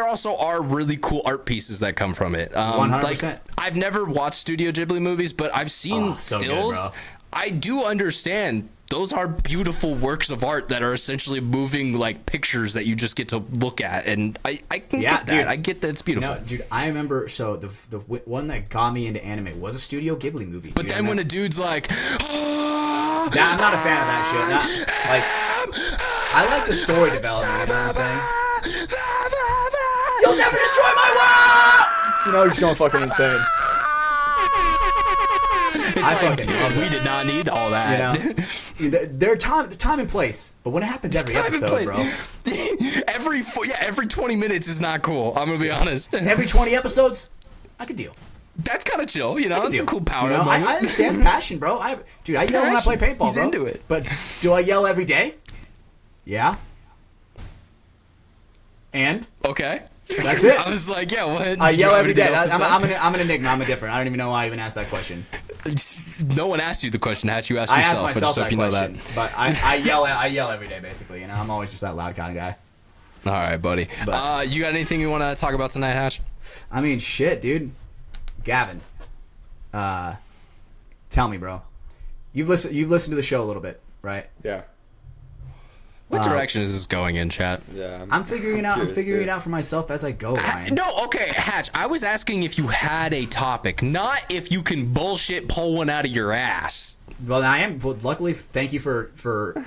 [SPEAKER 1] also are really cool art pieces that come from it.
[SPEAKER 2] 100%.
[SPEAKER 1] Like, I've never watched Studio Ghibli movies, but I've seen
[SPEAKER 2] so good,
[SPEAKER 1] stills.
[SPEAKER 2] bro.
[SPEAKER 1] I do understand. Those are beautiful works of art that are essentially moving like pictures that you just get to look at, and I can get that.
[SPEAKER 2] dude.
[SPEAKER 1] I get that it's beautiful.
[SPEAKER 2] No, dude, I remember. So the one that got me into anime was a Studio Ghibli movie.
[SPEAKER 1] But
[SPEAKER 2] dude.
[SPEAKER 1] then when a dude's like,
[SPEAKER 2] I'm not a fan of that shit. I like the story development. You know what I'm saying? You'll never destroy my world. You're just going fucking insane. I fucking love
[SPEAKER 1] we
[SPEAKER 2] that.
[SPEAKER 1] did not need all that.
[SPEAKER 2] You know, there time and place, but when it happens every episode, bro.
[SPEAKER 1] every 20 minutes is not cool. I'm gonna be honest.
[SPEAKER 2] Every 20 episodes, I could deal.
[SPEAKER 1] That's kind of chill, you know. That's a cool power.
[SPEAKER 2] You know, I understand the passion, bro. I yell when I play paintball,
[SPEAKER 1] He's
[SPEAKER 2] bro.
[SPEAKER 1] into it.
[SPEAKER 2] But do I yell every day? Yeah. And
[SPEAKER 1] Okay.
[SPEAKER 2] that's it.
[SPEAKER 1] I was like, yeah, what?
[SPEAKER 2] I
[SPEAKER 1] Did you
[SPEAKER 2] yell
[SPEAKER 1] have
[SPEAKER 2] every day.
[SPEAKER 1] anything else to
[SPEAKER 2] I'm
[SPEAKER 1] say?
[SPEAKER 2] an enigma. I'm a different. I don't even know why I even asked that question.
[SPEAKER 1] No one asked you the question, Hatch. You asked
[SPEAKER 2] I
[SPEAKER 1] yourself.
[SPEAKER 2] asked
[SPEAKER 1] I just
[SPEAKER 2] myself
[SPEAKER 1] hope
[SPEAKER 2] that
[SPEAKER 1] you know
[SPEAKER 2] question,
[SPEAKER 1] that.
[SPEAKER 2] but I yell every day, basically. You know, I'm always just that loud kind of guy.
[SPEAKER 1] All right, buddy.
[SPEAKER 2] But-
[SPEAKER 1] You got anything you want to talk about tonight, Hatch?
[SPEAKER 2] I mean, shit, dude. Gavin, tell me, bro. You've listened to the show a little bit, right?
[SPEAKER 3] Yeah.
[SPEAKER 1] What direction is this going in, chat?
[SPEAKER 3] Yeah.
[SPEAKER 2] I'm figuring it out. I'm
[SPEAKER 3] curious,
[SPEAKER 2] figuring
[SPEAKER 3] too.
[SPEAKER 2] it out for myself as I go, Ryan.
[SPEAKER 1] No, okay, Hatch. I was asking if you had a topic, not if you can bullshit pull one out of your ass.
[SPEAKER 2] Well, I am. Well, luckily, thank you for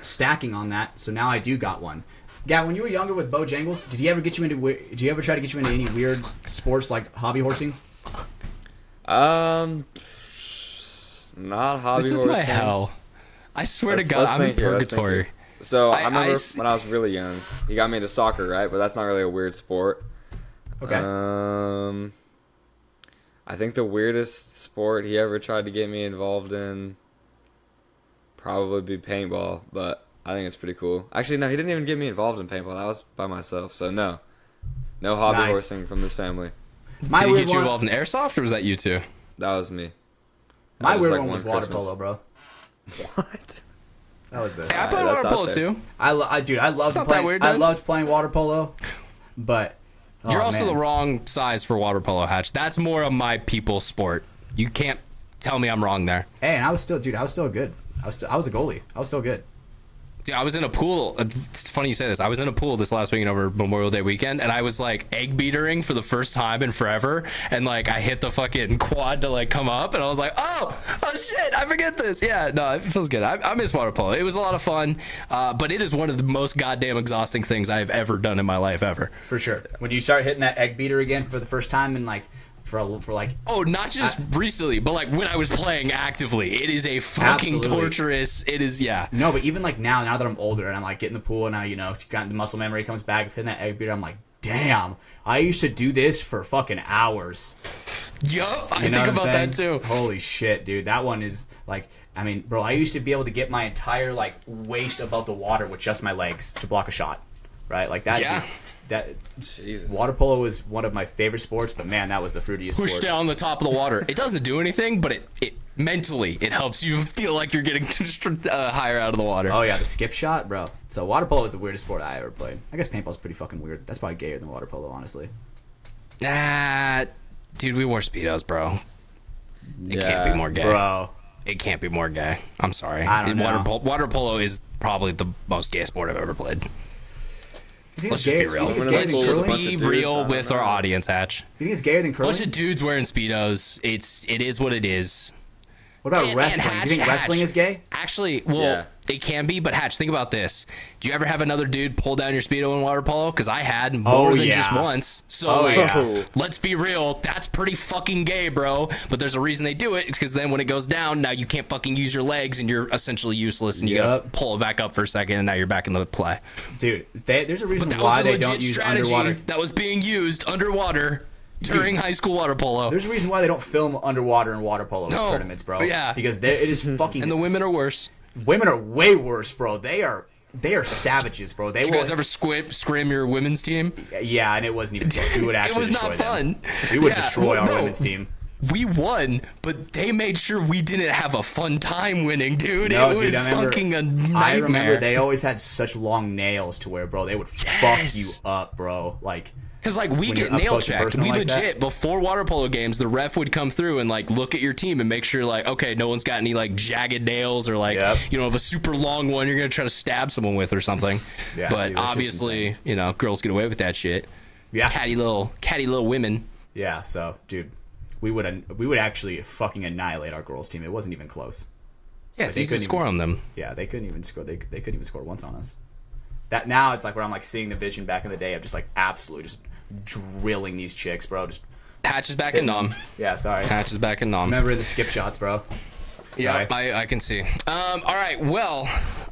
[SPEAKER 2] stacking on that. So now I do got one. Gavin, when you were younger with Bojangles, did he ever get you into? Did he ever try to get you into any weird sports like hobby horsing?
[SPEAKER 3] Not hobby
[SPEAKER 1] This is
[SPEAKER 3] horsing.
[SPEAKER 1] my hell. I swear to
[SPEAKER 3] Let's-
[SPEAKER 1] God,
[SPEAKER 3] let's
[SPEAKER 1] I'm in
[SPEAKER 3] think here, let's think
[SPEAKER 1] purgatory.
[SPEAKER 3] here. So I
[SPEAKER 1] I
[SPEAKER 3] remember
[SPEAKER 1] s-
[SPEAKER 3] when I was really young, he got me into soccer, right? But that's not really a weird sport.
[SPEAKER 2] Okay.
[SPEAKER 3] I think the weirdest sport he ever tried to get me involved in probably be paintball, but I think it's pretty cool. Actually, no, he didn't even get me involved in paintball. I was by myself, so no hobby
[SPEAKER 2] Nice.
[SPEAKER 3] horsing from this family.
[SPEAKER 2] My
[SPEAKER 1] Did he
[SPEAKER 2] weird
[SPEAKER 1] get you
[SPEAKER 2] one.
[SPEAKER 1] involved in airsoft, or was that you two?
[SPEAKER 3] That was me.
[SPEAKER 2] My
[SPEAKER 3] That was
[SPEAKER 2] weird
[SPEAKER 3] like
[SPEAKER 2] one was
[SPEAKER 3] one
[SPEAKER 2] water
[SPEAKER 3] Christmas.
[SPEAKER 2] polo, bro.
[SPEAKER 3] What?
[SPEAKER 2] That was the.
[SPEAKER 1] Hey, I played
[SPEAKER 3] that's
[SPEAKER 1] water
[SPEAKER 3] out
[SPEAKER 1] polo
[SPEAKER 3] there.
[SPEAKER 1] too.
[SPEAKER 2] I loved
[SPEAKER 1] not that
[SPEAKER 2] playing.
[SPEAKER 1] weird,
[SPEAKER 2] I
[SPEAKER 1] dude.
[SPEAKER 2] loved playing water polo, but
[SPEAKER 1] You're
[SPEAKER 2] oh,
[SPEAKER 1] also
[SPEAKER 2] man.
[SPEAKER 1] the wrong size for water polo, Hatch. That's more of my people's sport. You can't tell me I'm wrong there.
[SPEAKER 2] Hey, and I was still good. I was a goalie. I was still good.
[SPEAKER 1] Dude, I was in a pool. It's funny you say this. I was in a pool this last weekend over Memorial Day weekend, and I was like egg beatering for the first time in forever. And like I hit the fucking quad to like come up, and I was like, oh shit, I forget this. Yeah, no, it feels good. I miss water polo. It was a lot of fun, but it is one of the most goddamn exhausting things I've ever done in my life ever.
[SPEAKER 2] For sure. When you start hitting that egg beater again for the first time and like for like
[SPEAKER 1] Oh, not just recently, but like when I was playing actively, it is a fucking
[SPEAKER 2] Absolutely.
[SPEAKER 1] torturous. It is, yeah.
[SPEAKER 2] no, but even like now that I'm older and I'm like getting the pool and now got the muscle memory comes back hitting that egg beater, I'm like, damn, I used to do this for fucking hours.
[SPEAKER 1] Yup, I
[SPEAKER 2] You know
[SPEAKER 1] think
[SPEAKER 2] what I'm
[SPEAKER 1] about
[SPEAKER 2] saying?
[SPEAKER 1] that too.
[SPEAKER 2] Holy shit, dude, that one is like, I mean, bro, I used to be able to get my entire like waist above the water with just my legs to block a shot, right? Like that.
[SPEAKER 1] Yeah.
[SPEAKER 2] Dude, that
[SPEAKER 3] Jesus.
[SPEAKER 2] water polo was one of my favorite sports, but man, that was the fruitiest
[SPEAKER 1] Push
[SPEAKER 2] sport.
[SPEAKER 1] down the top of the water. It doesn't do anything, but it mentally it helps you feel like you're getting higher out of the water.
[SPEAKER 2] Oh yeah, the skip shot, bro. So water polo is the weirdest sport I ever played. I guess paintball's pretty fucking weird. That's probably gayer than water polo, honestly.
[SPEAKER 1] Nah, dude, we wore speedos, bro. It can't
[SPEAKER 3] Yeah,
[SPEAKER 1] be more gay.
[SPEAKER 2] Bro,
[SPEAKER 1] It can't be more gay. I'm sorry.
[SPEAKER 2] I don't know.
[SPEAKER 1] Water polo is probably the most gay sport I've ever played.
[SPEAKER 2] you think
[SPEAKER 1] Let's
[SPEAKER 2] it's
[SPEAKER 1] just
[SPEAKER 2] gayer?
[SPEAKER 1] be real.
[SPEAKER 2] You think it's
[SPEAKER 3] We're
[SPEAKER 2] gayer
[SPEAKER 1] Let's
[SPEAKER 2] than
[SPEAKER 3] cool with
[SPEAKER 1] just
[SPEAKER 3] a bunch
[SPEAKER 2] curling?
[SPEAKER 1] be
[SPEAKER 3] of dudes, I
[SPEAKER 1] real
[SPEAKER 3] don't
[SPEAKER 1] with our
[SPEAKER 3] know.
[SPEAKER 1] audience, Hatch.
[SPEAKER 2] You think it's gayer than
[SPEAKER 1] A bunch
[SPEAKER 2] curling?
[SPEAKER 1] of dudes wearing speedos. It is what it is.
[SPEAKER 2] What about
[SPEAKER 1] And
[SPEAKER 2] wrestling?
[SPEAKER 1] Hatch,
[SPEAKER 2] you think wrestling
[SPEAKER 1] Hatch.
[SPEAKER 2] is gay?
[SPEAKER 1] Actually, well,
[SPEAKER 3] Yeah.
[SPEAKER 1] it can be, but Hatch, think about this. Do you ever have another dude pull down your speedo in water polo? Because I had more
[SPEAKER 2] Oh,
[SPEAKER 1] than
[SPEAKER 2] yeah.
[SPEAKER 1] just once. So,
[SPEAKER 2] Oh,
[SPEAKER 1] like,
[SPEAKER 2] yeah.
[SPEAKER 1] let's be real. That's pretty fucking gay, bro. But there's a reason they do it. It's because then when it goes down, now you can't fucking use your legs and you're essentially useless and you gotta
[SPEAKER 2] Yep.
[SPEAKER 1] pull it back up for a second and now you're back in the play.
[SPEAKER 2] Dude, there's a reason
[SPEAKER 1] That
[SPEAKER 2] why
[SPEAKER 1] was a
[SPEAKER 2] they
[SPEAKER 1] legit
[SPEAKER 2] don't use
[SPEAKER 1] strategy
[SPEAKER 2] underwater.
[SPEAKER 1] that was being used underwater during high school water polo.
[SPEAKER 2] There's a reason why they don't film underwater in water polo
[SPEAKER 1] No.
[SPEAKER 2] tournaments, bro.
[SPEAKER 1] Yeah.
[SPEAKER 2] Because it is fucking.
[SPEAKER 1] And the women are worse.
[SPEAKER 2] Women are way worse, bro. They are savages, bro. They
[SPEAKER 1] Did you
[SPEAKER 2] will.
[SPEAKER 1] guys ever scrim your women's team?
[SPEAKER 2] Yeah, and it wasn't even close. We would
[SPEAKER 1] It
[SPEAKER 2] actually
[SPEAKER 1] was
[SPEAKER 2] destroy
[SPEAKER 1] not
[SPEAKER 2] them.
[SPEAKER 1] fun.
[SPEAKER 2] We would
[SPEAKER 1] Yeah,
[SPEAKER 2] destroy our
[SPEAKER 1] no.
[SPEAKER 2] women's team.
[SPEAKER 1] We won, but they made sure we didn't have a fun time winning, dude.
[SPEAKER 2] No,
[SPEAKER 1] it
[SPEAKER 2] dude,
[SPEAKER 1] was
[SPEAKER 2] I remember.
[SPEAKER 1] fucking a nightmare.
[SPEAKER 2] I remember they always had such long nails to where, bro, they would fuck
[SPEAKER 1] Yes.
[SPEAKER 2] you up, bro. Like,
[SPEAKER 1] Because, like, we
[SPEAKER 2] when
[SPEAKER 1] get
[SPEAKER 2] you're up
[SPEAKER 1] nail
[SPEAKER 2] close and
[SPEAKER 1] checked.
[SPEAKER 2] personal
[SPEAKER 1] We
[SPEAKER 2] like that.
[SPEAKER 1] legit, before water polo games, the ref would come through and, like, look at your team and make sure, like, okay, no one's got any, like, jagged nails or, like,
[SPEAKER 2] Yep.
[SPEAKER 1] you know, if a super long one you're going to try to stab someone with or something.
[SPEAKER 2] Yeah,
[SPEAKER 1] but
[SPEAKER 2] dude, that's just
[SPEAKER 1] obviously,
[SPEAKER 2] insane.
[SPEAKER 1] you know, girls get away with that shit.
[SPEAKER 2] yeah,
[SPEAKER 1] Catty little women.
[SPEAKER 2] yeah. So, dude, we would actually fucking annihilate our girls' team. It wasn't even close.
[SPEAKER 1] Yeah, it's
[SPEAKER 2] they
[SPEAKER 1] easy to
[SPEAKER 2] couldn't
[SPEAKER 1] score on them.
[SPEAKER 2] Yeah, they couldn't even score. They couldn't even score once on us. That now it's like where I'm like seeing the vision back in the day of just like absolutely just drilling these chicks, bro. Just
[SPEAKER 1] Hatch is back in nom.
[SPEAKER 2] yeah, sorry.
[SPEAKER 1] Hatch is back in nom.
[SPEAKER 2] Remember the skip shots, bro.
[SPEAKER 1] Yeah, I can see. All right. Well,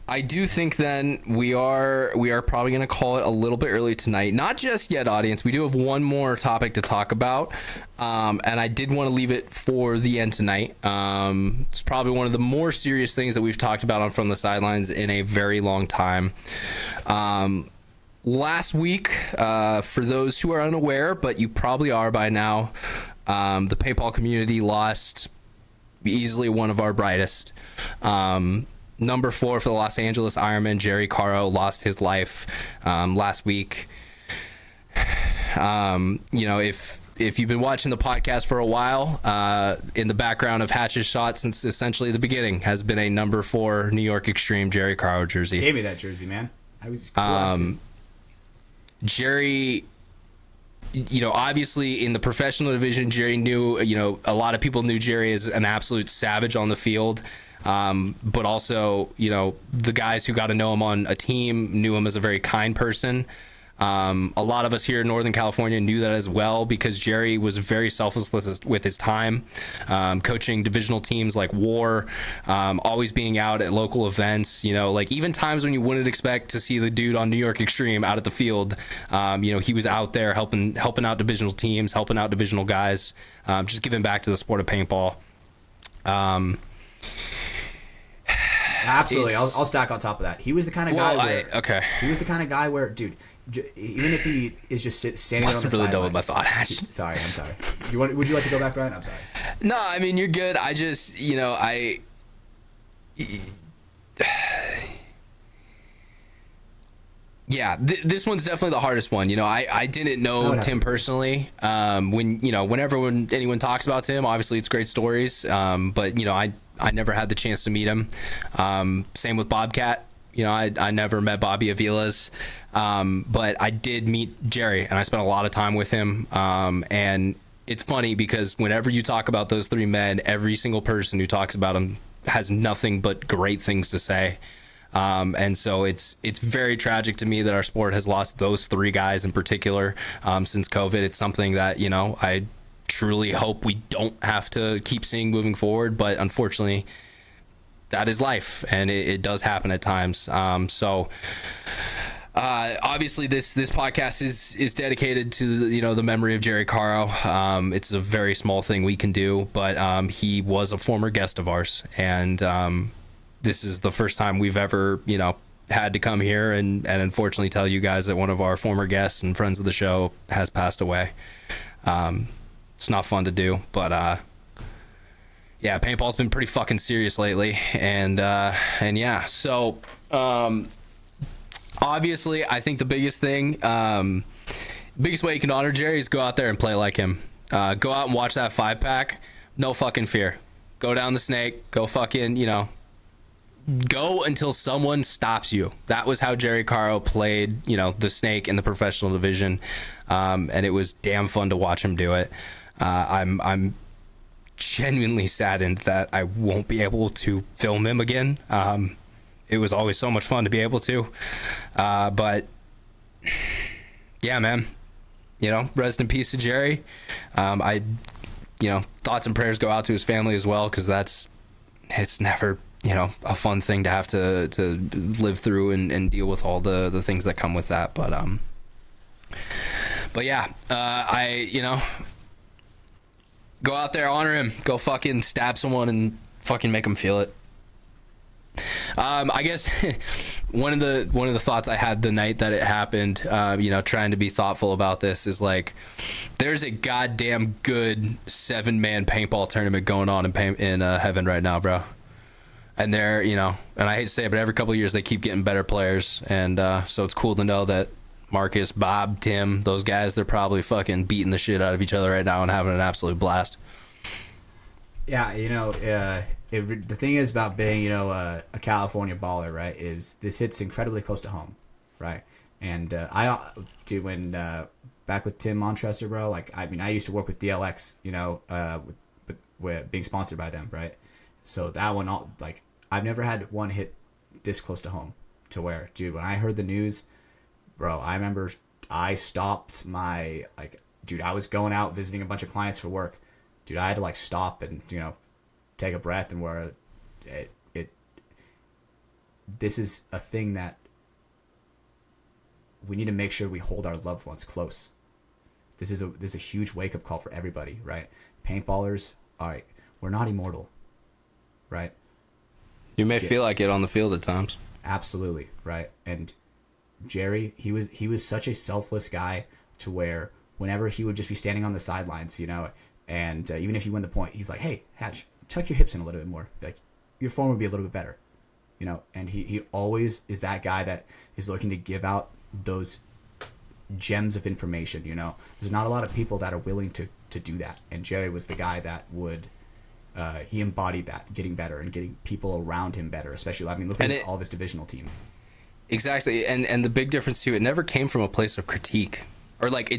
[SPEAKER 1] I do think then we are probably going to call it a little bit early tonight. Not just yet, audience. We do have one more topic to talk about, and I did want to leave it for the end tonight. It's probably one of the more serious things that we've talked about on From the Sidelines in a very long time. Last week, for those who are unaware, but you probably are by now, the paintball community lost easily one of our brightest. Number 4 for the Los Angeles Ironman, Jerry Caro, lost his life last week. If you've been watching the podcast for a while, in the background of Hatch's shot since essentially the beginning has been a number 4 New York Extreme Jerry Caro jersey.
[SPEAKER 2] Gave me that jersey, man. I was cool.
[SPEAKER 1] Jerry, obviously in the professional division, Jerry knew, a lot of people knew Jerry as an absolute savage on the field. But also, the guys who got to know him on a team knew him as a very kind person. A lot of us here in Northern California knew that as well, because Jerry was very selfless with his time, coaching divisional teams like War, always being out at local events, even times when you wouldn't expect to see the dude on New York Extreme out at the field. He was out there helping out divisional teams, helping out divisional guys, just giving back to the sport of paintball.
[SPEAKER 2] Absolutely. I'll stack on top of that. He was the kind of guy He was the kind of guy where, dude, even if he is just standing there on the
[SPEAKER 1] really
[SPEAKER 2] sidelines.
[SPEAKER 1] My thought.
[SPEAKER 2] Sorry, I'm sorry. Would you like to go back, Brian? I'm sorry.
[SPEAKER 1] No, I mean, you're good. I just, yeah, this one's definitely the hardest one. I didn't know Tim personally. Whenever anyone talks about Tim, obviously it's great stories. But I never had the chance to meet him. Same with Bobcat. I never met Bobby Avila's. But I did meet Jerry, and I spent a lot of time with him. And it's funny because whenever you talk about those 3 men, every single person who talks about them has nothing but great things to say. And so it's very tragic to me that our sport has lost those 3 guys in particular since COVID. It's something that, I truly hope we don't have to keep seeing moving forward. But unfortunately, that is life, and it does happen at times. Obviously, this podcast is dedicated to the memory of Jerry Caro. It's a very small thing we can do, but he was a former guest of ours, and this is the first time we've ever had to come here and unfortunately tell you guys that one of our former guests and friends of the show has passed away. It's not fun to do, but yeah, paintball's been pretty fucking serious lately, and yeah, so obviously I think the biggest thing, biggest way you can honor Jerry is go out there and play like him. Go out and watch that 5-pack, no fucking fear. Go down the snake, go fucking, go until someone stops you. That was how Jerry Caro played, the snake in the professional division, and it was damn fun to watch him do it. I'm genuinely saddened that I won't be able to film him again. It was always so much fun to be able to, but yeah, man, rest in peace to Jerry. Thoughts and prayers go out to his family as well, because it's never a fun thing to have to live through and deal with all the things that come with that. But yeah, go out there, honor him, go fucking stab someone and fucking make them feel it. I guess one of the thoughts I had the night that it happened, trying to be thoughtful about this, is like, there's a goddamn good 7-man paintball tournament going on in heaven right now, bro. And they're, and I hate to say it, but every couple of years they keep getting better players, and so it's cool to know that Marcus, Bob, Tim, those guys, they're probably fucking beating the shit out of each other right now and having an absolute blast.
[SPEAKER 2] Yeah, the thing is about being, a California baller, right, is this hits incredibly close to home, right? And when back with Tim Montrester, bro, I used to work with DLX, with being sponsored by them, right? So that one, I've never had one hit this close to home, to where, dude, when I heard the news, bro, I remember I stopped I was going out visiting a bunch of clients for work. Dude, I had to stop and, take a breath, and where this is a thing that we need to make sure we hold our loved ones close. This is a huge wake up call for everybody, right? Paintballers, all right, we're not immortal, right?
[SPEAKER 1] You may feel like it on the field at times.
[SPEAKER 2] Absolutely, right? And Jerry, he was such a selfless guy to where whenever he would just be standing on the sidelines, you know, and even if you win the point, he's like, hey, Hatch, tuck your hips in a little bit more. Like, your form would be a little bit better, you know? And he always is that guy that is looking to give out those gems of information, you know? There's not a lot of people that are willing to do that. And Jerry was the guy that would, he embodied that, getting better and getting people around him better, especially, I mean, look at all of his divisional teams.
[SPEAKER 1] Exactly. And the big difference too, it never came from a place of critique. Or like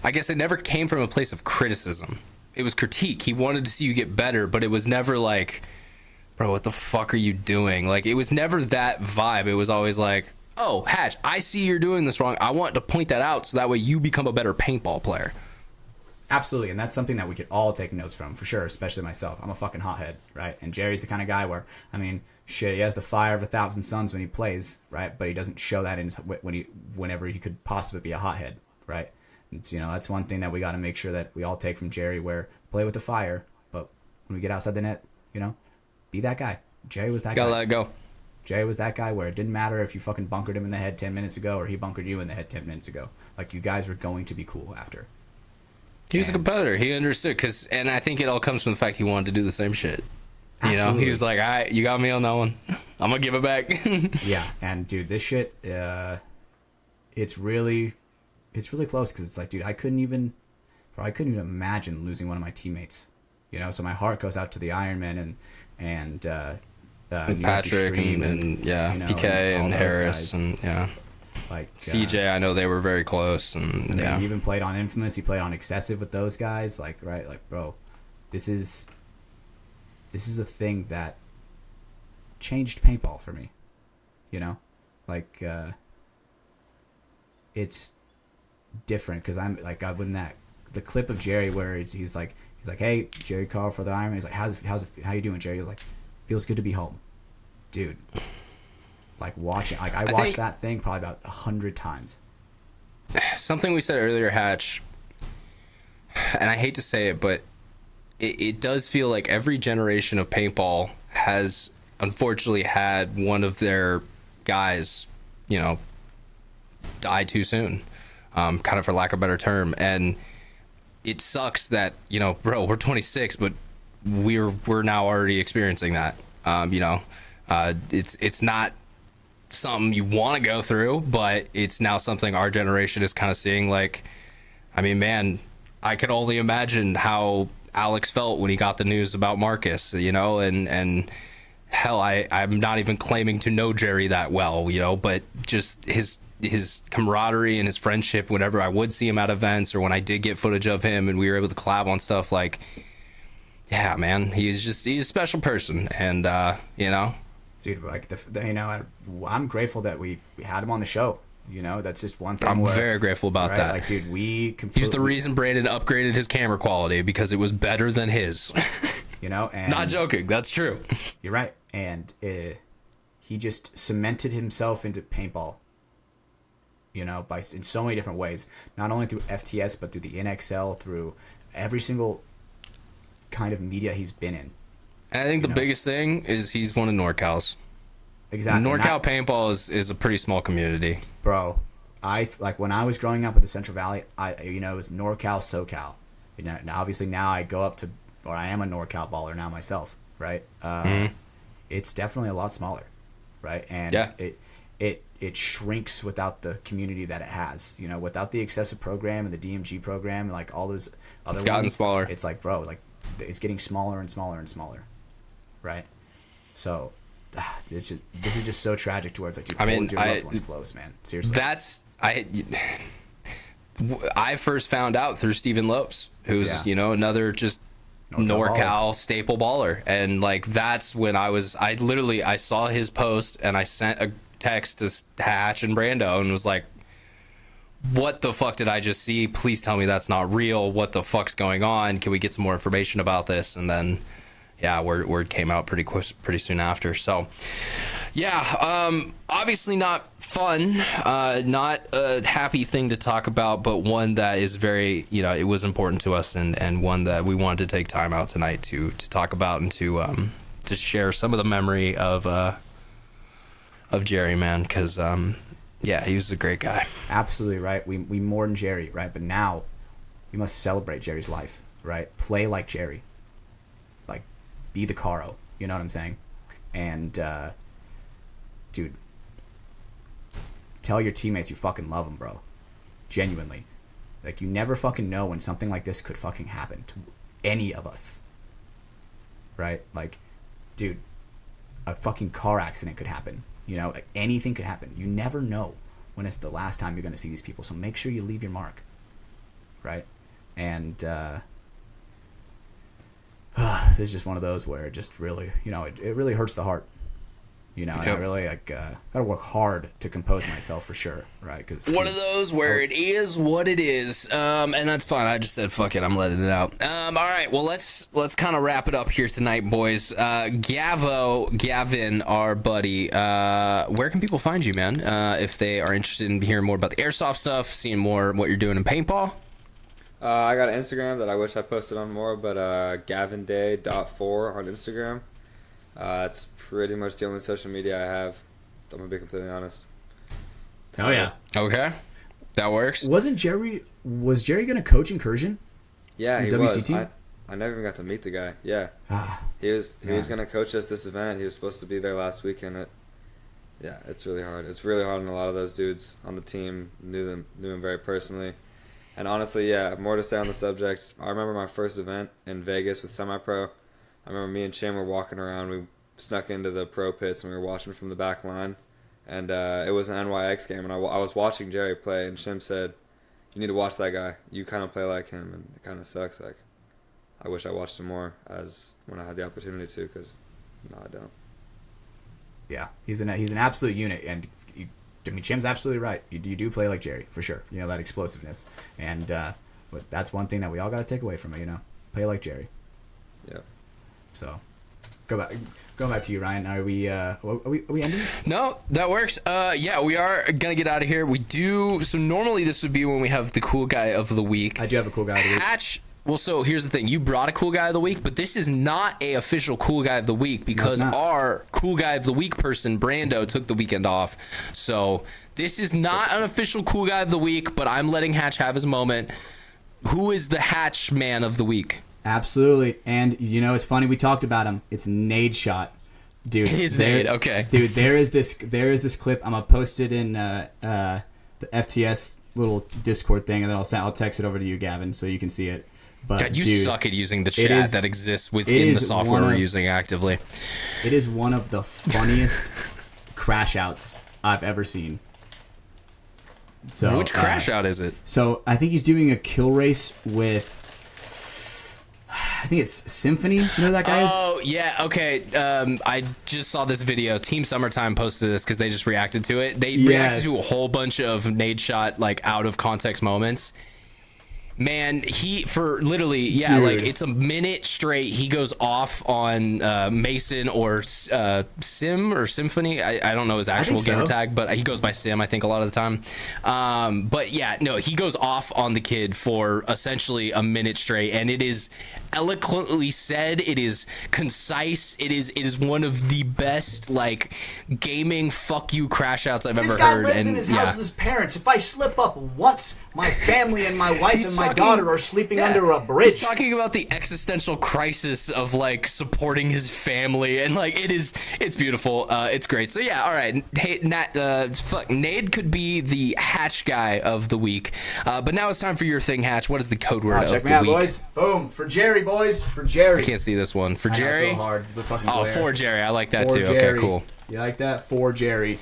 [SPEAKER 1] I guess it never came from a place of criticism. It was critique. He wanted to see you get better, but it was never like, bro, what the fuck are you doing? Like, it was never that vibe. It was always like, oh, Hatch, I see you're doing this wrong. I want to point that out so that way you become a better paintball player.
[SPEAKER 2] Absolutely, and that's something that we could all take notes from, for sure, especially myself. I'm a fucking hothead, right? And Jerry's the kind of guy where, I mean, shit, he has the fire of 1,000 suns when he plays, right? But he doesn't show that whenever he could possibly be a hothead, right? It's, you know, that's one thing that we got to make sure that we all take from Jerry, where play with the fire, but when we get outside the net, you know, be that guy. Jerry was that guy.
[SPEAKER 1] Gotta let it go.
[SPEAKER 2] Jerry was that guy where it didn't matter if you fucking bunkered him in the head 10 minutes ago or he bunkered you in the head 10 minutes ago. Like, you guys were going to be cool after.
[SPEAKER 1] He was a competitor. He understood, and I think it all comes from the fact he wanted to do the same shit. You know, he was like, all right, you got me on that one. I'm going to give it back.
[SPEAKER 2] Yeah, and dude, this shit, it's really close, because it's like, dude, I couldn't even imagine losing one of my teammates. You know, so my heart goes out to the Ironman and
[SPEAKER 1] Patrick and yeah, you know, PK and Harris and yeah.
[SPEAKER 2] Like
[SPEAKER 1] CJ, I know they were very close, and yeah,
[SPEAKER 2] he even played on Infamous. He played on Excessive with those guys. Like, right, like, bro, this is a thing that changed paintball for me. You know, like, it's different because I'm like, when the clip of Jerry where he's like, hey, Jerry called for the Ironman. He's like, how you doing, Jerry? He's like, feels good to be home, dude. Like, watching, like, I watched that thing probably about 100 times.
[SPEAKER 1] Something we said earlier, Hatch, and I hate to say it, but it does feel like every generation of paintball has unfortunately had one of their guys, you know, die too soon, kind of for lack of a better term. And it sucks that, you know, bro, we're 26, but we're now already experiencing that. You know, it's not something you want to go through, but it's now something our generation is kind of seeing. Like, I mean, man, I could only imagine how Alex felt when he got the news about Marcus, you know, and hell, I'm not even claiming to know Jerry that well, you know, but just his camaraderie and his friendship whenever I would see him at events or when I did get footage of him and we were able to collab on stuff, like, yeah, man, he's a special person. And you know,
[SPEAKER 2] dude, like, you know, I'm grateful that we had him on the show. You know, that's just one thing.
[SPEAKER 1] I'm very grateful about that.
[SPEAKER 2] Like, dude, he's
[SPEAKER 1] the reason Brandon upgraded his camera quality, because it was better than his.
[SPEAKER 2] You know, and
[SPEAKER 1] not joking, that's true.
[SPEAKER 2] You're right, and he just cemented himself into paintball. You know, in so many different ways, not only through FTS but through the NXL, through every single kind of media he's been in.
[SPEAKER 1] And I think the biggest thing is he's one of NorCal's.
[SPEAKER 2] Exactly.
[SPEAKER 1] NorCal paintball is a pretty small community.
[SPEAKER 2] Bro, like when I was growing up in the Central Valley, it was NorCal, SoCal. You know, now obviously now I go up to, or I am a NorCal baller now myself, right? It's definitely a lot smaller, right? And
[SPEAKER 1] yeah.
[SPEAKER 2] It shrinks without the community that it has. You know, without the Excessive program and the DMG program, and like all those other ones.
[SPEAKER 1] It's gotten smaller.
[SPEAKER 2] It's like, bro, like, it's getting smaller and smaller and smaller, right? So this is just so tragic to where it's like, dude, hold your loved ones close, man. Seriously. I
[SPEAKER 1] first found out through Steven Lopes, who's you know, another just NorCal staple baller, and like that's when I saw his post and I sent a text to Hatch and Brando and was like, what the fuck did I just see? Please tell me that's not real. What the fuck's going on? Can we get some more information about this? And then word came out pretty soon after. So, yeah, obviously not fun, not a happy thing to talk about, but one that is very, it was important to us, and one that we wanted to take time out tonight to talk about and to share some of the memory of Jerry, man, because he was a great guy.
[SPEAKER 2] Absolutely right. We mourn Jerry, right? But now we must celebrate Jerry's life, right? Play like Jerry. Like, be the Caro. You know what I'm saying? And, dude, tell your teammates you fucking love them, bro. Genuinely. Like, you never fucking know when something like this could fucking happen to any of us. Right? Like, dude, a fucking car accident could happen. Like anything could happen. You never know when it's the last time you're going to see these people. So make sure you leave your mark. Right? And this is just one of those where it just really, it really hurts the heart. And I really gotta work hard to compose myself for sure, right? Because
[SPEAKER 1] one of those where it is what it is, and that's fine. I just said fuck it, I'm letting it out. All right, well let's kind of wrap it up here tonight, boys. Gavin, our buddy, where can people find you, man? If they are interested in hearing more about the airsoft stuff, seeing more what you're doing in paintball.
[SPEAKER 3] I got an Instagram that I wish I posted on more, but gavinday.4 on Instagram. It's pretty much the only social media I have. I'm gonna be completely honest.
[SPEAKER 2] So, yeah.
[SPEAKER 1] Okay, that works.
[SPEAKER 2] Was Jerry gonna coach Incursion?
[SPEAKER 3] Yeah, he
[SPEAKER 2] WC
[SPEAKER 3] was.
[SPEAKER 2] Team?
[SPEAKER 3] I never even got to meet the guy. Yeah, he was gonna coach us this event. He was supposed to be there last weekend. It's really hard. It's really hard on a lot of those dudes on the team. Knew him very personally. And honestly, more to say on the subject. I remember my first event in Vegas with Semi-Pro. I remember me and Shim were walking around. We snuck into the pro pits and we were watching from the back line. And it was an NYX game. And I was watching Jerry play. And Shim said, "You need to watch that guy. You kind of play like him." And it kind of sucks. Like, I wish I watched him more as when I had the opportunity to, because no, I don't.
[SPEAKER 2] Yeah, he's an absolute unit. And Shim's absolutely right. You do play like Jerry, for sure. That explosiveness. And but that's one thing that we all got to take away from it, Play like Jerry.
[SPEAKER 3] Yeah.
[SPEAKER 2] So, going back to you, Ryan. Are we ending?
[SPEAKER 1] No, that works. We are gonna get out of here. We do. So normally this would be when we have the cool guy of the week.
[SPEAKER 2] I do have a cool guy of the week.
[SPEAKER 1] Hatch. Well, so here's the thing. You brought a cool guy of the week, but this is not a official cool guy of the week because our cool guy of the week person, Brando, took the weekend off. So this is not an official cool guy of the week, but I'm letting Hatch have his moment. Who is the Hatch man of the week?
[SPEAKER 2] Absolutely. And it's funny, we talked about him. It's Nade Shot. Dude.
[SPEAKER 1] It is Nade, okay.
[SPEAKER 2] Dude, there is this clip. I'm gonna post it in the FTS little Discord thing, and then I'll text it over to you, Gavin, so you can see it. But
[SPEAKER 1] God, you
[SPEAKER 2] dude,
[SPEAKER 1] suck at using the chat that exists within the software we're using actively.
[SPEAKER 2] It is one of the funniest crash outs I've ever seen. So
[SPEAKER 1] which crash out is it?
[SPEAKER 2] So I think he's doing a kill race with, I think it's Symphony. You know who that guy is?
[SPEAKER 1] Oh, yeah, okay. I just saw this video. Team Summertime posted this because they just reacted to it. They reacted to a whole bunch of Nade Shot, out of context moments. Man, for literally,
[SPEAKER 2] Dude.
[SPEAKER 1] It's a minute straight. He goes off on Mason or Sim or Symphony. I don't know his actual gamer tag, but he goes by Sim, I think, a lot of the time. But yeah, no, he goes off on the kid for essentially a minute straight, and it is eloquently said. It is concise. It is one of the best gaming fuck you crash outs I've ever heard.
[SPEAKER 2] This guy lives in his house with his parents. If I slip up once, my family and my wife and my daughter are sleeping under a bridge.
[SPEAKER 1] He's talking about the existential crisis of supporting his family, and it's beautiful. It's great. So yeah, all right. Hey, Nade could be the Hatch guy of the week, but now it's time for your thing, Hatch. What is the code word of the week?
[SPEAKER 2] Check me out, boys. Boom for Jerry, boys. For Jerry.
[SPEAKER 1] I can't see this one. For Jerry.
[SPEAKER 2] I know, so hard. The fucking glare.
[SPEAKER 1] For Jerry. I like that too.
[SPEAKER 2] Jerry.
[SPEAKER 1] Okay, cool.
[SPEAKER 2] You like that? For Jerry.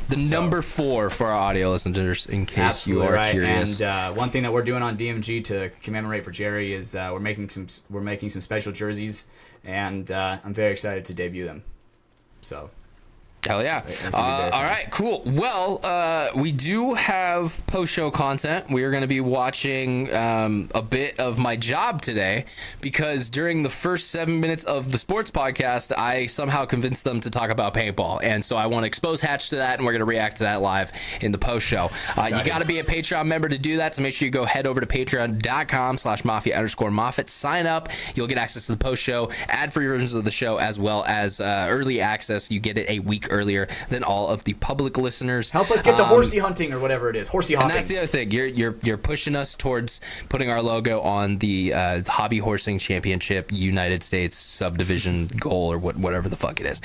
[SPEAKER 1] The number 4 for our audio listeners, in case you are curious.
[SPEAKER 2] And one thing that we're doing on DMG to commemorate for Jerry is we're making some special jerseys, and I'm very excited to debut them. So
[SPEAKER 1] Hell yeah. All right, cool. Well, we do have post-show content. We are going to be watching a bit of my job today because during the first 7 minutes of the sports podcast, I somehow convinced them to talk about paintball. And so I want to expose Hatch to that, and we're going to react to that live in the post-show. You got to be a Patreon member to do that, so make sure you go head over to patreon.com/Mafia_Moffat. Sign up. You'll get access to the post-show, ad-free versions of the show, as well as early access. You get it a week earlier than all of the public listeners.
[SPEAKER 2] Help us get to horsey hunting or whatever it is. Horsey hopping.
[SPEAKER 1] And that's the other thing. You're pushing us towards putting our logo on the Hobby Horsing Championship United States subdivision goal or whatever the fuck it is.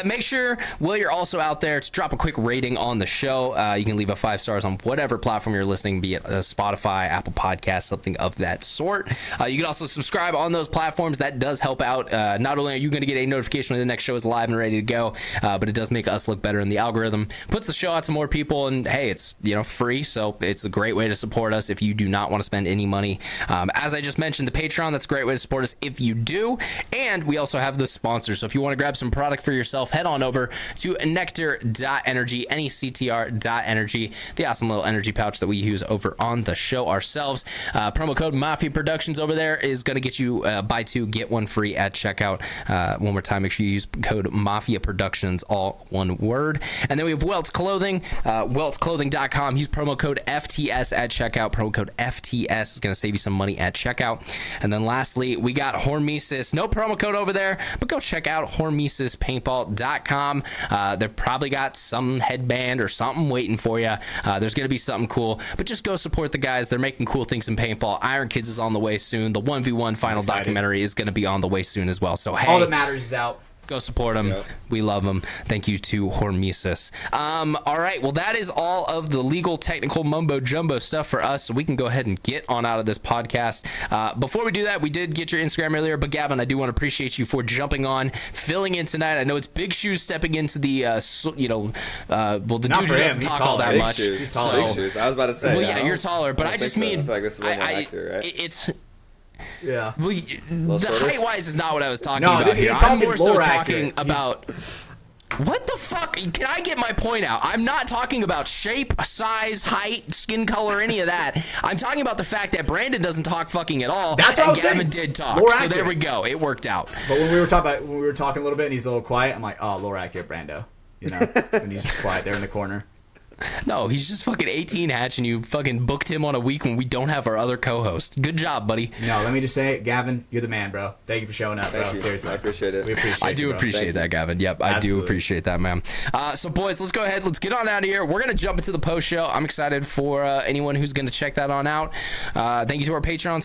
[SPEAKER 1] Make sure while you're also out there to drop a quick rating on the show. You can leave a 5 stars on whatever platform you're listening, be it Spotify, Apple Podcasts, something of that sort. You can also subscribe on those platforms. That does help out. Not only are you going to get a notification when the next show is live and ready to go, but it does make us look better in the algorithm, puts the show out to more people, and hey, it's free, so it's a great way to support us if you do not want to spend any money. As I just mentioned, the Patreon, that's a great way to support us if you do. And we also have the sponsor, so if you want to grab some product for yourself, head on over to NECTR.energy, NECTR.energy, the awesome little energy pouch that we use over on the show ourselves. Promo code MafiaProductions over there is going to get you buy 2 get 1 free at checkout. One more time, make sure you use code MafiaProductions, all one word. And then we have Welts Clothing, weltsclothing.com. Use promo code FTS at checkout. Promo code FTS is going to save you some money at checkout. And then lastly, we got Hormesis. No promo code over there, but go check out hormesispaintball.com. They're probably got some headband or something waiting for you. There's going to be something cool, but just go support the guys. They're making cool things in paintball. Iron Kids is on the way soon. The 1v1 final documentary is going to be on the way soon as well. So hey,
[SPEAKER 2] all that matters is out.
[SPEAKER 1] Go support them. Yep. We love them. Thank you to Hormesis. All right. Well, that is all of the legal, technical mumbo jumbo stuff for us. So we can go ahead and get on out of this podcast. Before we do that, we did get your Instagram earlier, but Gavin, I do want to appreciate you for jumping on, filling in tonight. I know it's big shoes stepping into the, well, the
[SPEAKER 2] Not
[SPEAKER 1] dude
[SPEAKER 2] for
[SPEAKER 1] who
[SPEAKER 2] him.
[SPEAKER 1] doesn't
[SPEAKER 2] He's
[SPEAKER 1] talk
[SPEAKER 2] taller.
[SPEAKER 1] all that
[SPEAKER 3] Big
[SPEAKER 1] much.
[SPEAKER 3] shoes.
[SPEAKER 2] He's taller.
[SPEAKER 3] Big shoes. I was about to say.
[SPEAKER 1] Well, yeah, you're taller, but I just mean,
[SPEAKER 3] I feel like this is a little more accurate, right?
[SPEAKER 1] It's.
[SPEAKER 2] Yeah.
[SPEAKER 1] Well, the height-wise is not what I was talking
[SPEAKER 2] No,
[SPEAKER 1] about
[SPEAKER 2] this
[SPEAKER 1] here.
[SPEAKER 2] is
[SPEAKER 1] I'm
[SPEAKER 2] talking
[SPEAKER 1] more so
[SPEAKER 2] more
[SPEAKER 1] talking
[SPEAKER 2] accurate.
[SPEAKER 1] about... What the fuck? Can I get my point out? I'm not talking about shape, size, height, skin color, any of that. I'm talking about the fact that Brandon doesn't talk fucking at all.
[SPEAKER 2] That's what I was
[SPEAKER 1] Gavin
[SPEAKER 2] saying.
[SPEAKER 1] did talk.
[SPEAKER 2] More
[SPEAKER 1] so
[SPEAKER 2] accurate.
[SPEAKER 1] there we go. It worked out.
[SPEAKER 2] But when we were talking a little bit and he's a little quiet, I'm like, oh, lower accurate Brando. You know, when he's just quiet there in the corner.
[SPEAKER 1] No, he's just fucking 18, Hatch, and you fucking booked him on a week when we don't have our other co-host. Good job, buddy.
[SPEAKER 2] No, let me just say, Gavin, you're the man, bro. Thank you for showing up, bro.
[SPEAKER 3] Thank you.
[SPEAKER 2] Seriously.
[SPEAKER 3] I appreciate it.
[SPEAKER 2] We appreciate
[SPEAKER 1] I do appreciate that, Gavin. Yep, I do appreciate that, man. So, boys, let's go ahead. Let's get on out of here. We're going to jump into the post show. I'm excited for anyone who's going to check that on out. Thank you to our Patreon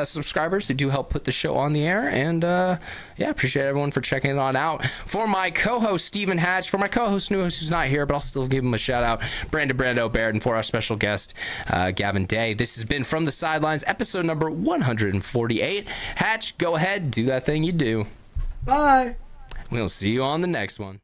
[SPEAKER 1] subscribers who do help put the show on the air. And, yeah, appreciate everyone for checking it on out. For my co-host, Stephen Hatch, for my co-host, who's not here, but I'll still give him a shout-out, Brando, Baird, and for our special guest, Gavin Day. This has been From the Sidelines, episode number 148. Hatch, go ahead, do that thing you do.
[SPEAKER 2] Bye.
[SPEAKER 1] We'll see you on the next one.